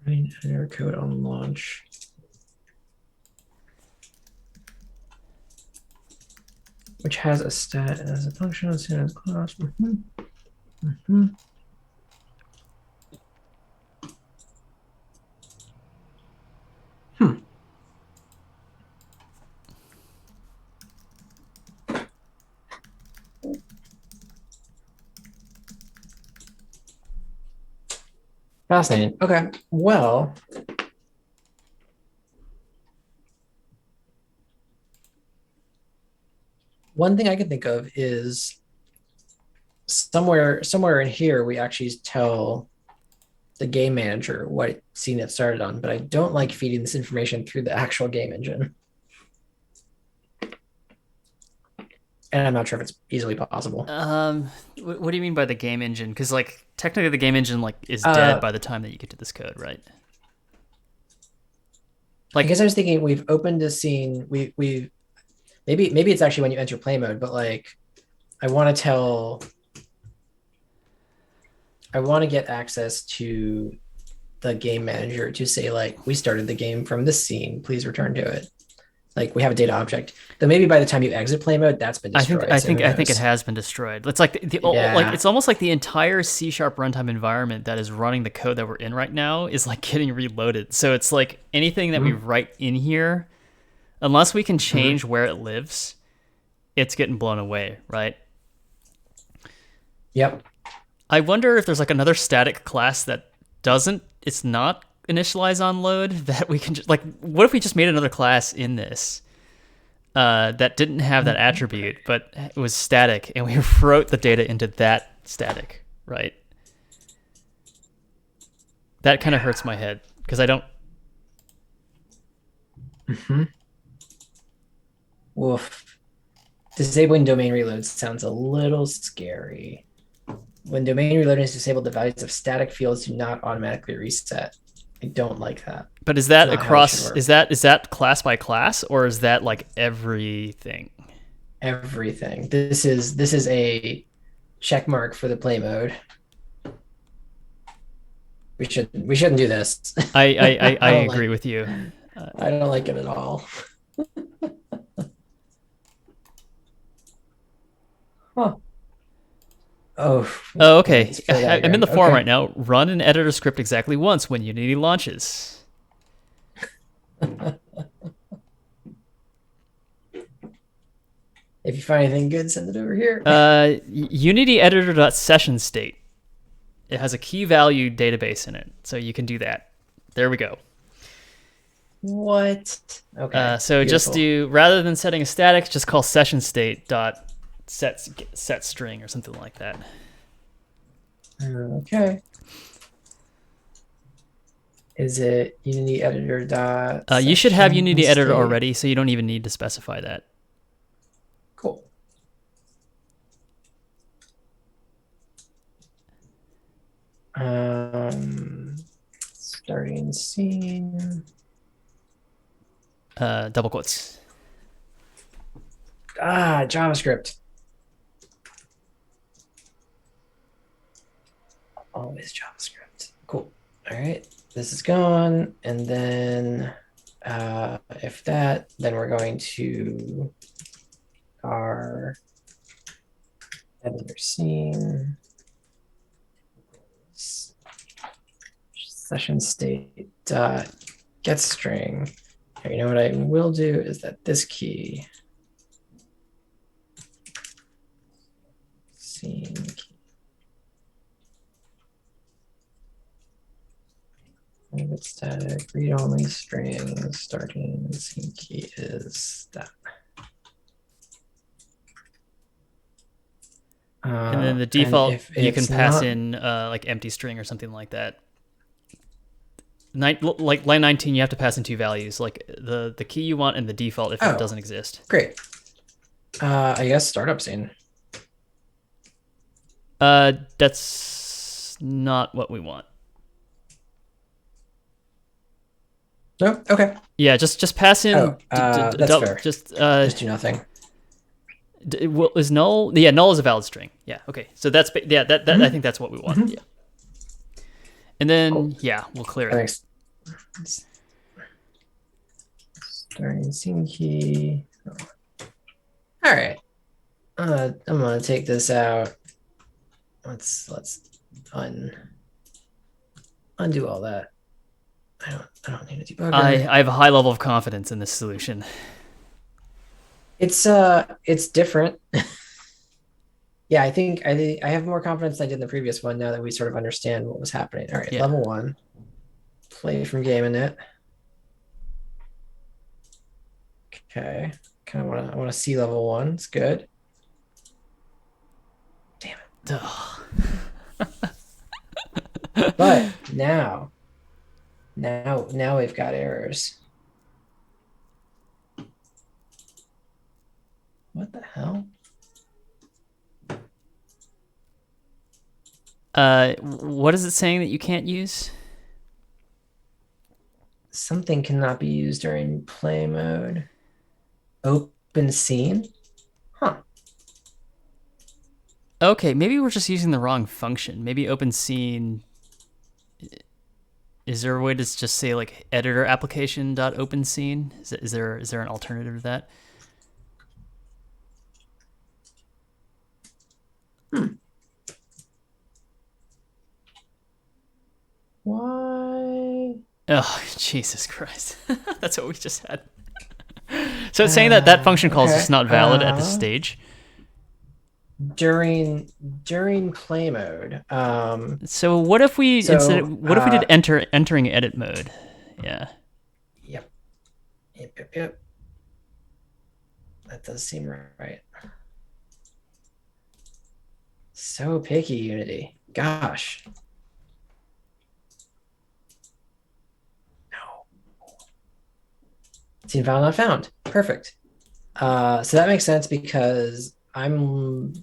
Running editor code on launch. Which has a stat as a function of standard class. Fascinating. Okay. Well, one thing I can think of is somewhere in here we actually tell the game manager what scene it started on, but I don't like feeding this information through the actual game engine. And I'm not sure if it's easily possible. What do you mean by the game engine? Because like technically the game engine like is dead by the time that you get to this code, right? Like, I guess I was thinking we've opened a scene. We maybe it's actually when you enter play mode, but like I want to get access to the game manager to say like we started the game from this scene. Please return to it. Like we have a data object. Then maybe by the time you exit play mode, that's been destroyed. I think it has been destroyed. It's like like it's almost like the entire C# runtime environment that is running the code that we're in right now is like getting reloaded. So it's like anything that we write in here, unless we can change where it lives, it's getting blown away, right? Yep. I wonder if there's like another static class that it's not initialize on load that we can just like, what if we just made another class in this that didn't have that attribute, but it was static and we wrote the data into that static, right? That kind of hurts my head because I don't. Woof. Disabling domain reloads sounds a little scary. When domain reloading is disabled, the values of static fields do not automatically reset. I don't like that. But is that across? Is that class by class, or is that like everything? Everything. This is a check mark for the play mode. We shouldn't do this. I agree with you. I don't like it at all. Huh. Oh, okay. I'm in the forum right now. Run an editor script exactly once when Unity launches. If you find anything good, send it over here. Unity editor.session state. It has a key value database in it, so you can do that. There we go. What? Okay. So beautiful. Just do, rather than setting a static, just call session state dot set string or something like that. Okay. Is it Unity editor dot? You should have Unity editor already, so you don't even need to specify that. Cool. Starting scene. Double quotes. JavaScript. Always JavaScript. Cool. All right. This is gone. And then if that, then we're going to our editor scene. Session state dot get string. You know what I will do is that this key scene key. Private static read only string starting scene key is that. And then the default you can pass in like empty string or something like that. like line 19, you have to pass in two values, like the key you want and the default if it doesn't exist. Great. I guess startup scene. That's not what we want. No. Okay. Yeah, just pass in. That's fair. Just do nothing. Is null? Yeah, null is a valid string. Yeah. Okay. So that's I think that's what we want. Yeah. And then we'll clear it. Thanks. Starting scene key. All right. I'm gonna take this out. Let's undo all that. I don't need a debugger. I have a high level of confidence in this solution. It's different. Yeah, I think I have more confidence than I did in the previous one now that we sort of understand what was happening. All right, level 1. Play from game init. Okay. Kind of I want to see level 1. It's good. Damn it. But now we've got errors. What the hell? What is it saying that you can't use? Something cannot be used during play mode. Open scene? Huh. Okay, maybe we're just using the wrong function. Maybe open scene. Is there a way to just say like editor application dot open scene? Is there an alternative to that? Why? Oh, Jesus Christ. That's what we just had. So it's saying that function call is just not valid at this stage. During play mode. So what if we what if we did entering edit mode? Yeah. Yep. That does seem right. So picky, Unity. Gosh. No. Scene file not found. Perfect. So that makes sense because I'm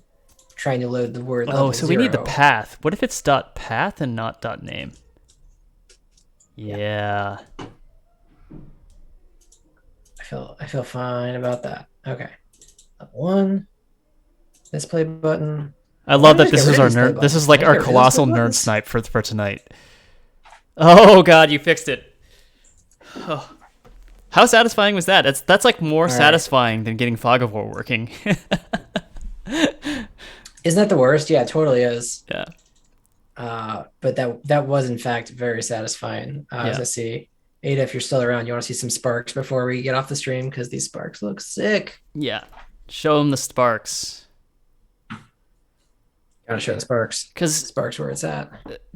trying to load the word level 0. We need the path. What if it's .path and not .name? Yeah. I feel fine about that. Okay. Level 1. Display button. I love that this is our nerd. This is like our colossal nerd snipe for tonight. Oh God, you fixed it. Oh. How satisfying was that? That's like more satisfying than getting Fog of War working. Isn't that the worst? Yeah, it totally is. Yeah. But that was in fact very satisfying. As I see, Ada, if you're still around, you want to see some sparks before we get off the stream because these sparks look sick. Yeah, show them the sparks. Gotta show the sparks because sparks where it's at.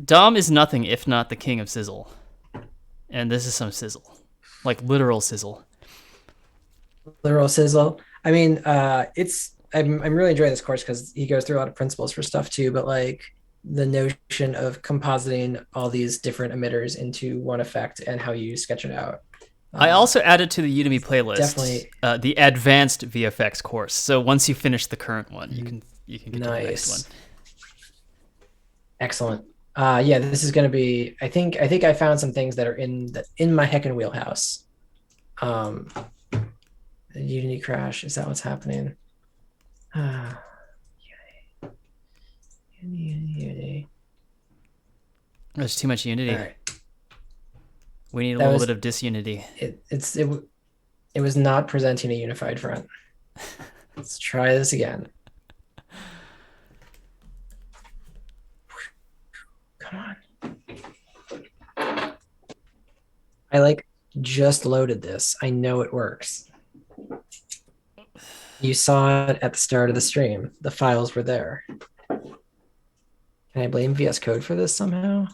Dom is nothing if not the king of sizzle, and this is some sizzle, like literal sizzle. Literal sizzle. I mean, I'm really enjoying this course because he goes through a lot of principles for stuff too, but like the notion of compositing all these different emitters into one effect and how you sketch it out. I also added to the Udemy playlist definitely the advanced VFX course. So once you finish the current one, you can get to the next one. Excellent. Yeah, this is going to be. I think I found some things that are in my heckin' wheelhouse. The Unity crash, is that what's happening? Unity. There's too much Unity. All right. We need a little bit of disunity. It was not presenting a unified front. Let's try this again. Come on. I just loaded this. I know it works. You saw it at the start of the stream. The files were there. Can I blame VS Code for this somehow?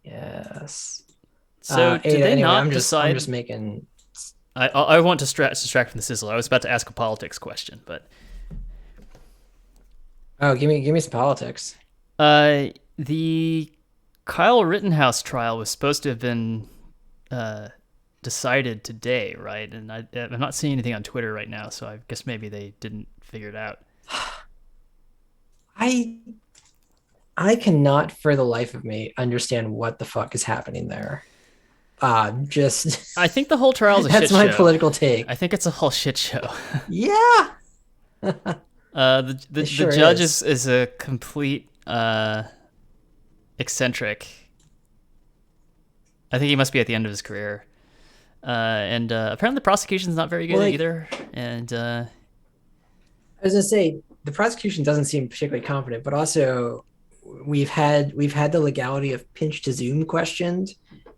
Yes. So did they not decide? I'm just making. I want to distract from the sizzle. I was about to ask a politics question, but Oh, give me some politics. The Kyle Rittenhouse trial was supposed to have been uh, decided today, right? And I'm not seeing anything on Twitter right now, so I guess maybe they didn't figure it out. I I cannot for the life of me understand what the fuck is happening there. Just I think the whole trial is a shit that's my show. political I take. think it's a whole shit show. Yeah, The it the sure judge is. is a complete eccentric. I think he must be at the end of his career. And apparently the prosecution's not very Well, good like either. And I was gonna say, the prosecution doesn't seem particularly confident, but also we've had the legality of pinch to zoom questioned,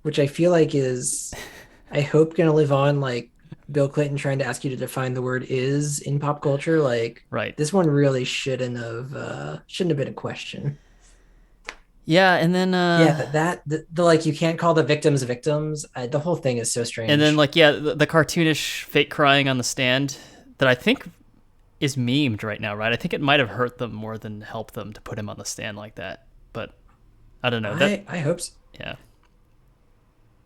which I feel like is, I hope, gonna live on, like Bill Clinton trying to ask you to define the word is in pop culture. Like right. this one really shouldn't have been a question. Yeah, and then Yeah, the like you can't call the victims victims. The whole thing is so strange. like yeah, the cartoonish fake crying on the stand that I think is memed right now, right? I think it might have hurt them more than helped them to put him on the stand like that. But I don't know. That I hope so. yeah.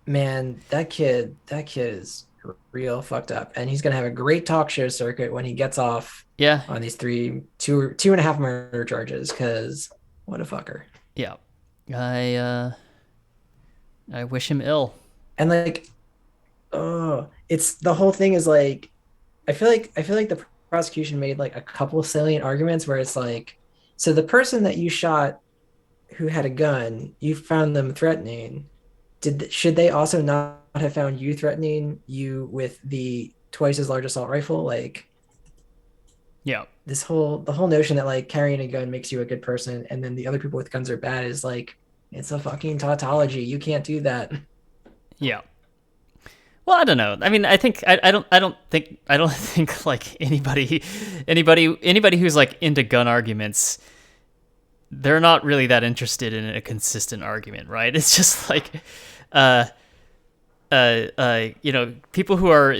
Man, that kid is real fucked up, and he's gonna have a great talk show circuit when he gets off Yeah. on these two and a half murder charges. Because what a fucker. Yeah. I I wish him ill. And like, oh, it's the whole thing is like, I feel like the prosecution made like a couple of salient arguments where it's like, so the person that you shot who had a gun, you found them threatening. Should they also not have found you threatening you with the twice as large assault rifle? Like Yeah. the whole notion that like carrying a gun makes you a good person, and then the other people with guns are bad is like, it's a fucking tautology. You can't do that. Yeah. Well, I don't know. I mean, I think I don't think like anybody who's like into gun arguments, they're not really that interested in a consistent argument, right? It's just like uh people who are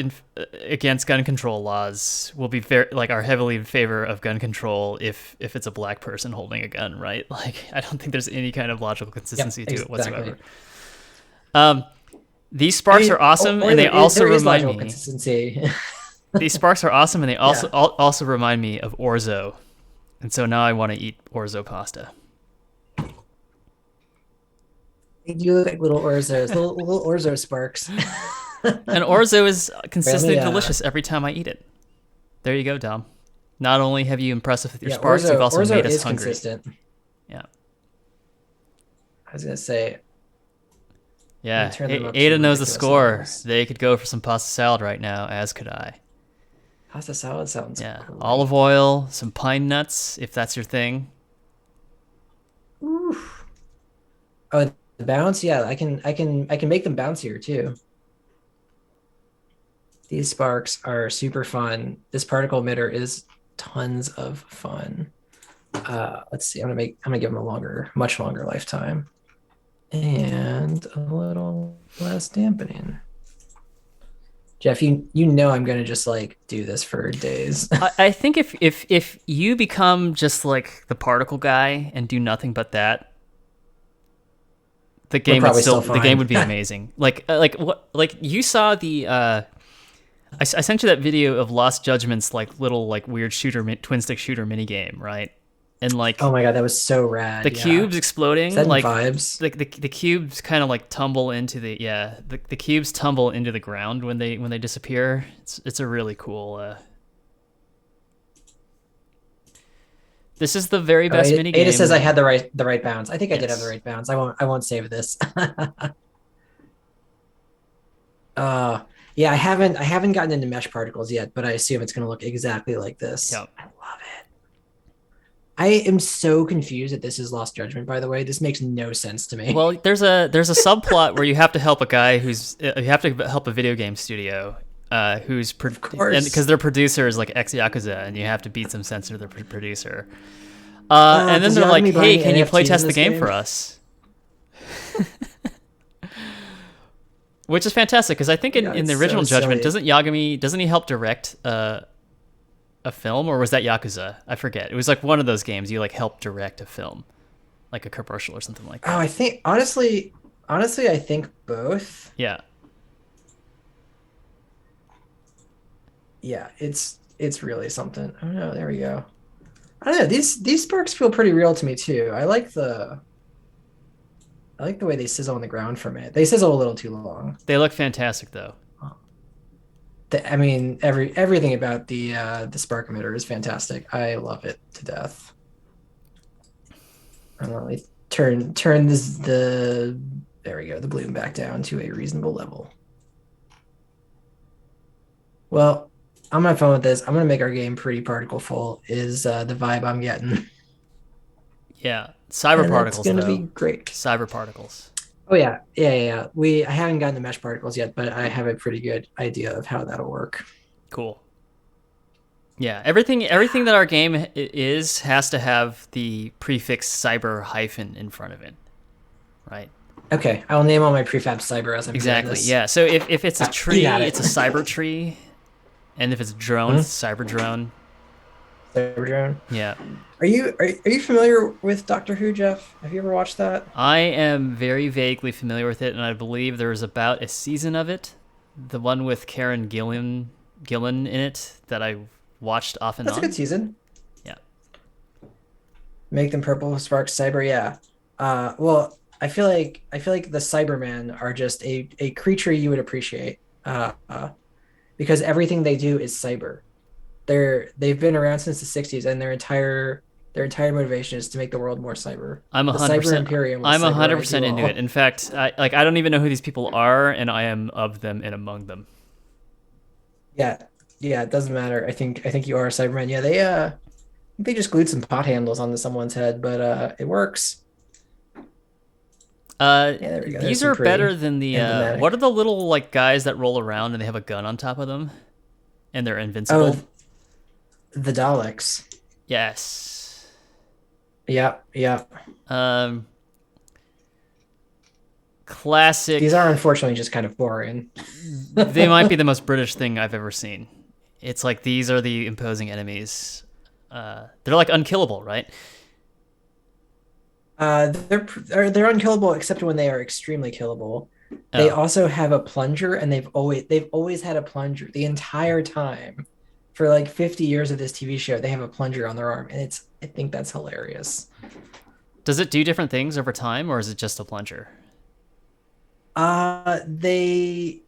against gun control laws will be very like are heavily in favor of gun control if it's a black person holding a gun, right? Like I don't think there's any kind of logical Yep, consistency to it exactly. whatsoever. Um, these I sparks mean, are awesome, and or they also there is remind logical me. consistency. These sparks are awesome, and they Yeah, also remind me of orzo, and so now I want to eat orzo pasta. they do look like little Orzos, little Orzo sparks. And orzo is Wait, let consistently me delicious every time I eat it. There you go, Dom. Not only have you impressed us with your yeah, sparks, you've also Orzo made us is hungry. consistent. Yeah. I was gonna say, let me Yeah. turn them up to Ada knows the ridiculous score. levels. They could go for some pasta salad right now, as could I. Pasta salad sounds Yeah. Olive great. oil, some pine nuts, if that's your thing. Oof. Oh, the bounce, yeah, I can make them bouncier too. These sparks are super fun. This particle emitter is tons of fun. Let's see. I'm gonna give them a much longer lifetime, and a little less dampening. Jeff, you know I'm gonna just like do this for days. I think if you become just like the particle guy and do nothing but that, We're probably still the game fine. would be amazing. Like what like you saw the I sent you that video of Lost Judgment's like little like weird twin stick shooter mini game, right? And like Oh my god, that was so the rad. Yeah. cubes Is exploding, that in like vibes? the cubes kind of like tumble into the cubes tumble into the ground when they disappear. It's a really cool. This is the very Oh, best mini Ada says I game. had the right bounds. I think I did have the Yes. right bounds. I won't save this. uh yeah, I haven't gotten into mesh particles yet, but I assume it's gonna look exactly like this. Yeah. I love it. I am so confused that this is Lost Judgment, by the way. This makes no sense to me. Well, there's a subplot where you have to help a guy you have to help a video game studio Of and course. because their producer is like ex Yakuza, and you have to beat some sense to the producer. And then Does they're like, Yagami buy "Hey, any can you play NFTs in test the this game game? for us?" Which is fantastic because I think God, in the it's original so Judgment, silly. doesn't he help direct a film, or was that Yakuza? I forget. It was like one of those games you like help direct a film, like a commercial or something like Oh, that. I think honestly, I think both. Yeah. Yeah, it's really something. Oh no, there we go. I don't know. These sparks feel pretty real to me too. I like the way they sizzle on the ground for a minute. They sizzle a little too long. They look fantastic though. I mean, everything about the spark emitter is fantastic. I love it to death. Let me turn this the there we go, the bloom back down to a reasonable level. Well, I'm gonna fun with this. I'm gonna make our game pretty particle full. Is the vibe I'm getting, Yeah. Cyber and that's particles gonna be though. great. Cyber particles. Oh yeah. I haven't gotten the mesh particles yet, but I have a pretty good idea of how that'll work. Cool. Yeah, everything that our game is has to have the prefix cyber hyphen in front of it, right? Okay, I will name all my prefab cyber as I'm doing Exactly. this. Yeah. So if it's a You tree, got it. it's a cyber tree, and if it's a drone, Hmm? it's a cyber drone. Cyber drone. Yeah. Are you familiar with Doctor Who, Jeff? Have you ever watched that? I am very vaguely familiar with it, and I believe there was about a season of it, the one with Karen Gillan in it that I watched off and That's a good on. season. Yeah. Make them purple sparks cyber. Yeah. Well, I feel like the Cybermen are just a creature you would appreciate. Because everything they do is cyber. They've been around since the 60s, and their entire motivation is to make the world more cyber. I'm The Cyber 100%. Imperium will I'm cyberize 100% you into it. all. In fact, I don't even know who these people are, and I am of them and among them. Yeah, yeah, it doesn't matter. I think you are a Cyberman. Yeah, they just glued some pot handles onto someone's head, but it works. Yeah, there we go. There's These some are pretty better than the. What emblematic. are the little like guys that roll around and they have a gun on top of them, and they're Oh, invincible? the Daleks. Yes. Yeah, yeah. Um, classic. These are unfortunately just kind of boring. They might be the most British thing I've ever seen. It's like these are the imposing enemies. They're like unkillable, right? They're unkillable except when they are extremely killable. They Oh, also have a plunger, and they've always had a plunger the entire time. For like 50 years of this TV show, they have a plunger on their arm, and it's I think that's hilarious. does it do different things over time, or is it just a plunger? They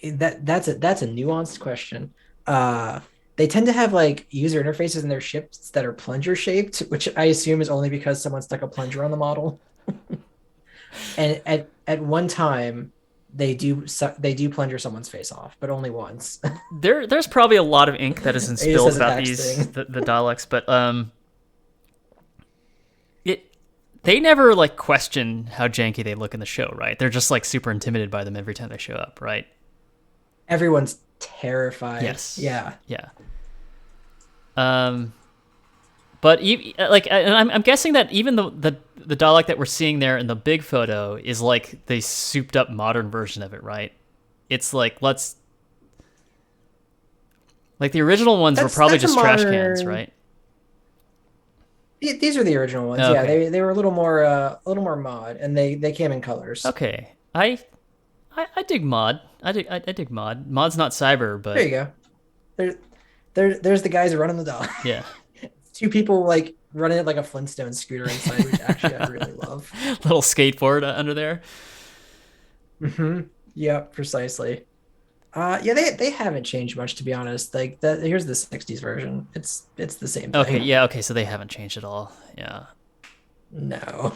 that's a nuanced question. Uh, they tend to have like user interfaces in their ships that are plunger shaped, which I assume is only because someone stuck a plunger on the model. And at one time, they do plunger someone's face off, but only once. There's probably a lot of ink that isn't It just spilled has a about tax these thing. the Daleks, but it they never like question how janky they look in the show, right? They're just like super intimidated by them every time they show up, right? Everyone's terrified. Yes. Yeah. Yeah. Um, but like, and I'm guessing that even the Dalek that we're seeing there in the big photo is like the souped up modern version of it, right? It's like like the original ones were probably That's a just trash cans, modern. right? These are the original ones. Yeah, Okay. they were a little more mod, and they came in colors. Okay. I dig mod. I dig mod. Mod's not cyber, There but you go. There, there's the guys running the dog. yeah. Two people like running it like a Flintstone scooter inside, which actually I really love. Little skateboard under there. Hmm. Yeah, precisely. Yeah, they haven't changed much to be honest. Like that, here's the 60s version. It's the same Okay, thing. yeah, okay, so they haven't changed at all. Yeah. No.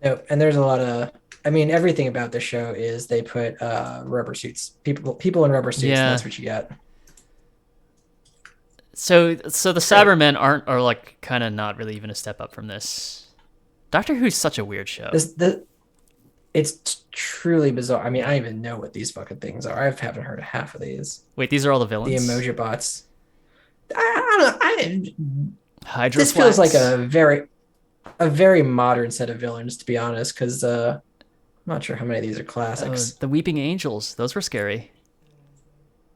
No, and there's a lot of I mean, everything about the show is they put rubber suits, people in rubber suits, and Yeah. that's what you get. So the Great. Cybermen are like kind of not really even a step up from this. Doctor Who's such a weird show. The it's truly bizarre. I mean, I don't even know what these fucking things are. I haven't heard of half of these. Wait, these are all the The villains? emoji bots. I don't know. This feels like Hydroflax. a very modern set of villains, to be honest, because I'm not sure how many of these are Oh, classics. the Weeping Angels. Those were scary.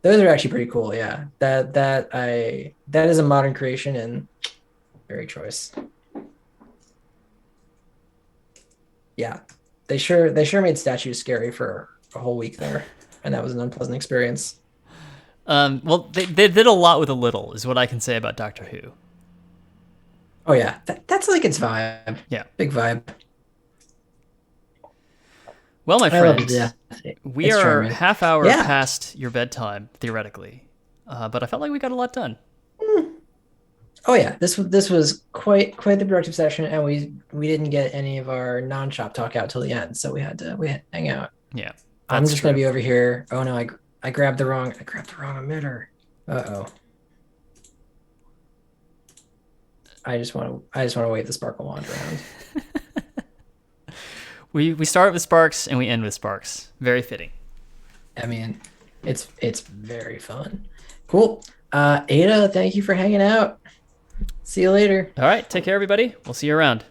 Those are actually pretty cool. Yeah, that is a modern creation and very choice. Yeah, they sure made statues scary for a whole week there, and that was an unpleasant experience. Well, they did a lot with a little, is what I can say about Doctor Who. Oh yeah, that's like its vibe, Yeah. big vibe. Well, my I love it friend, to death. we It's are charming. half hour Yeah. past your bedtime theoretically, but I felt like we got a lot done. Mm. Oh yeah, this was quite the productive session, and we didn't get any of our non-shop talk out till the end, so we had to hang out. Yeah, I'm that's just gonna true. be over here. Oh no, I grabbed the wrong emitter. Uh-oh. I just want to wave the sparkle wand around. We start with sparks and we end with sparks. Very fitting. I mean, it's very fun. Cool. Ada, thank you for hanging out. See you later. All right, take care, everybody. We'll see you around.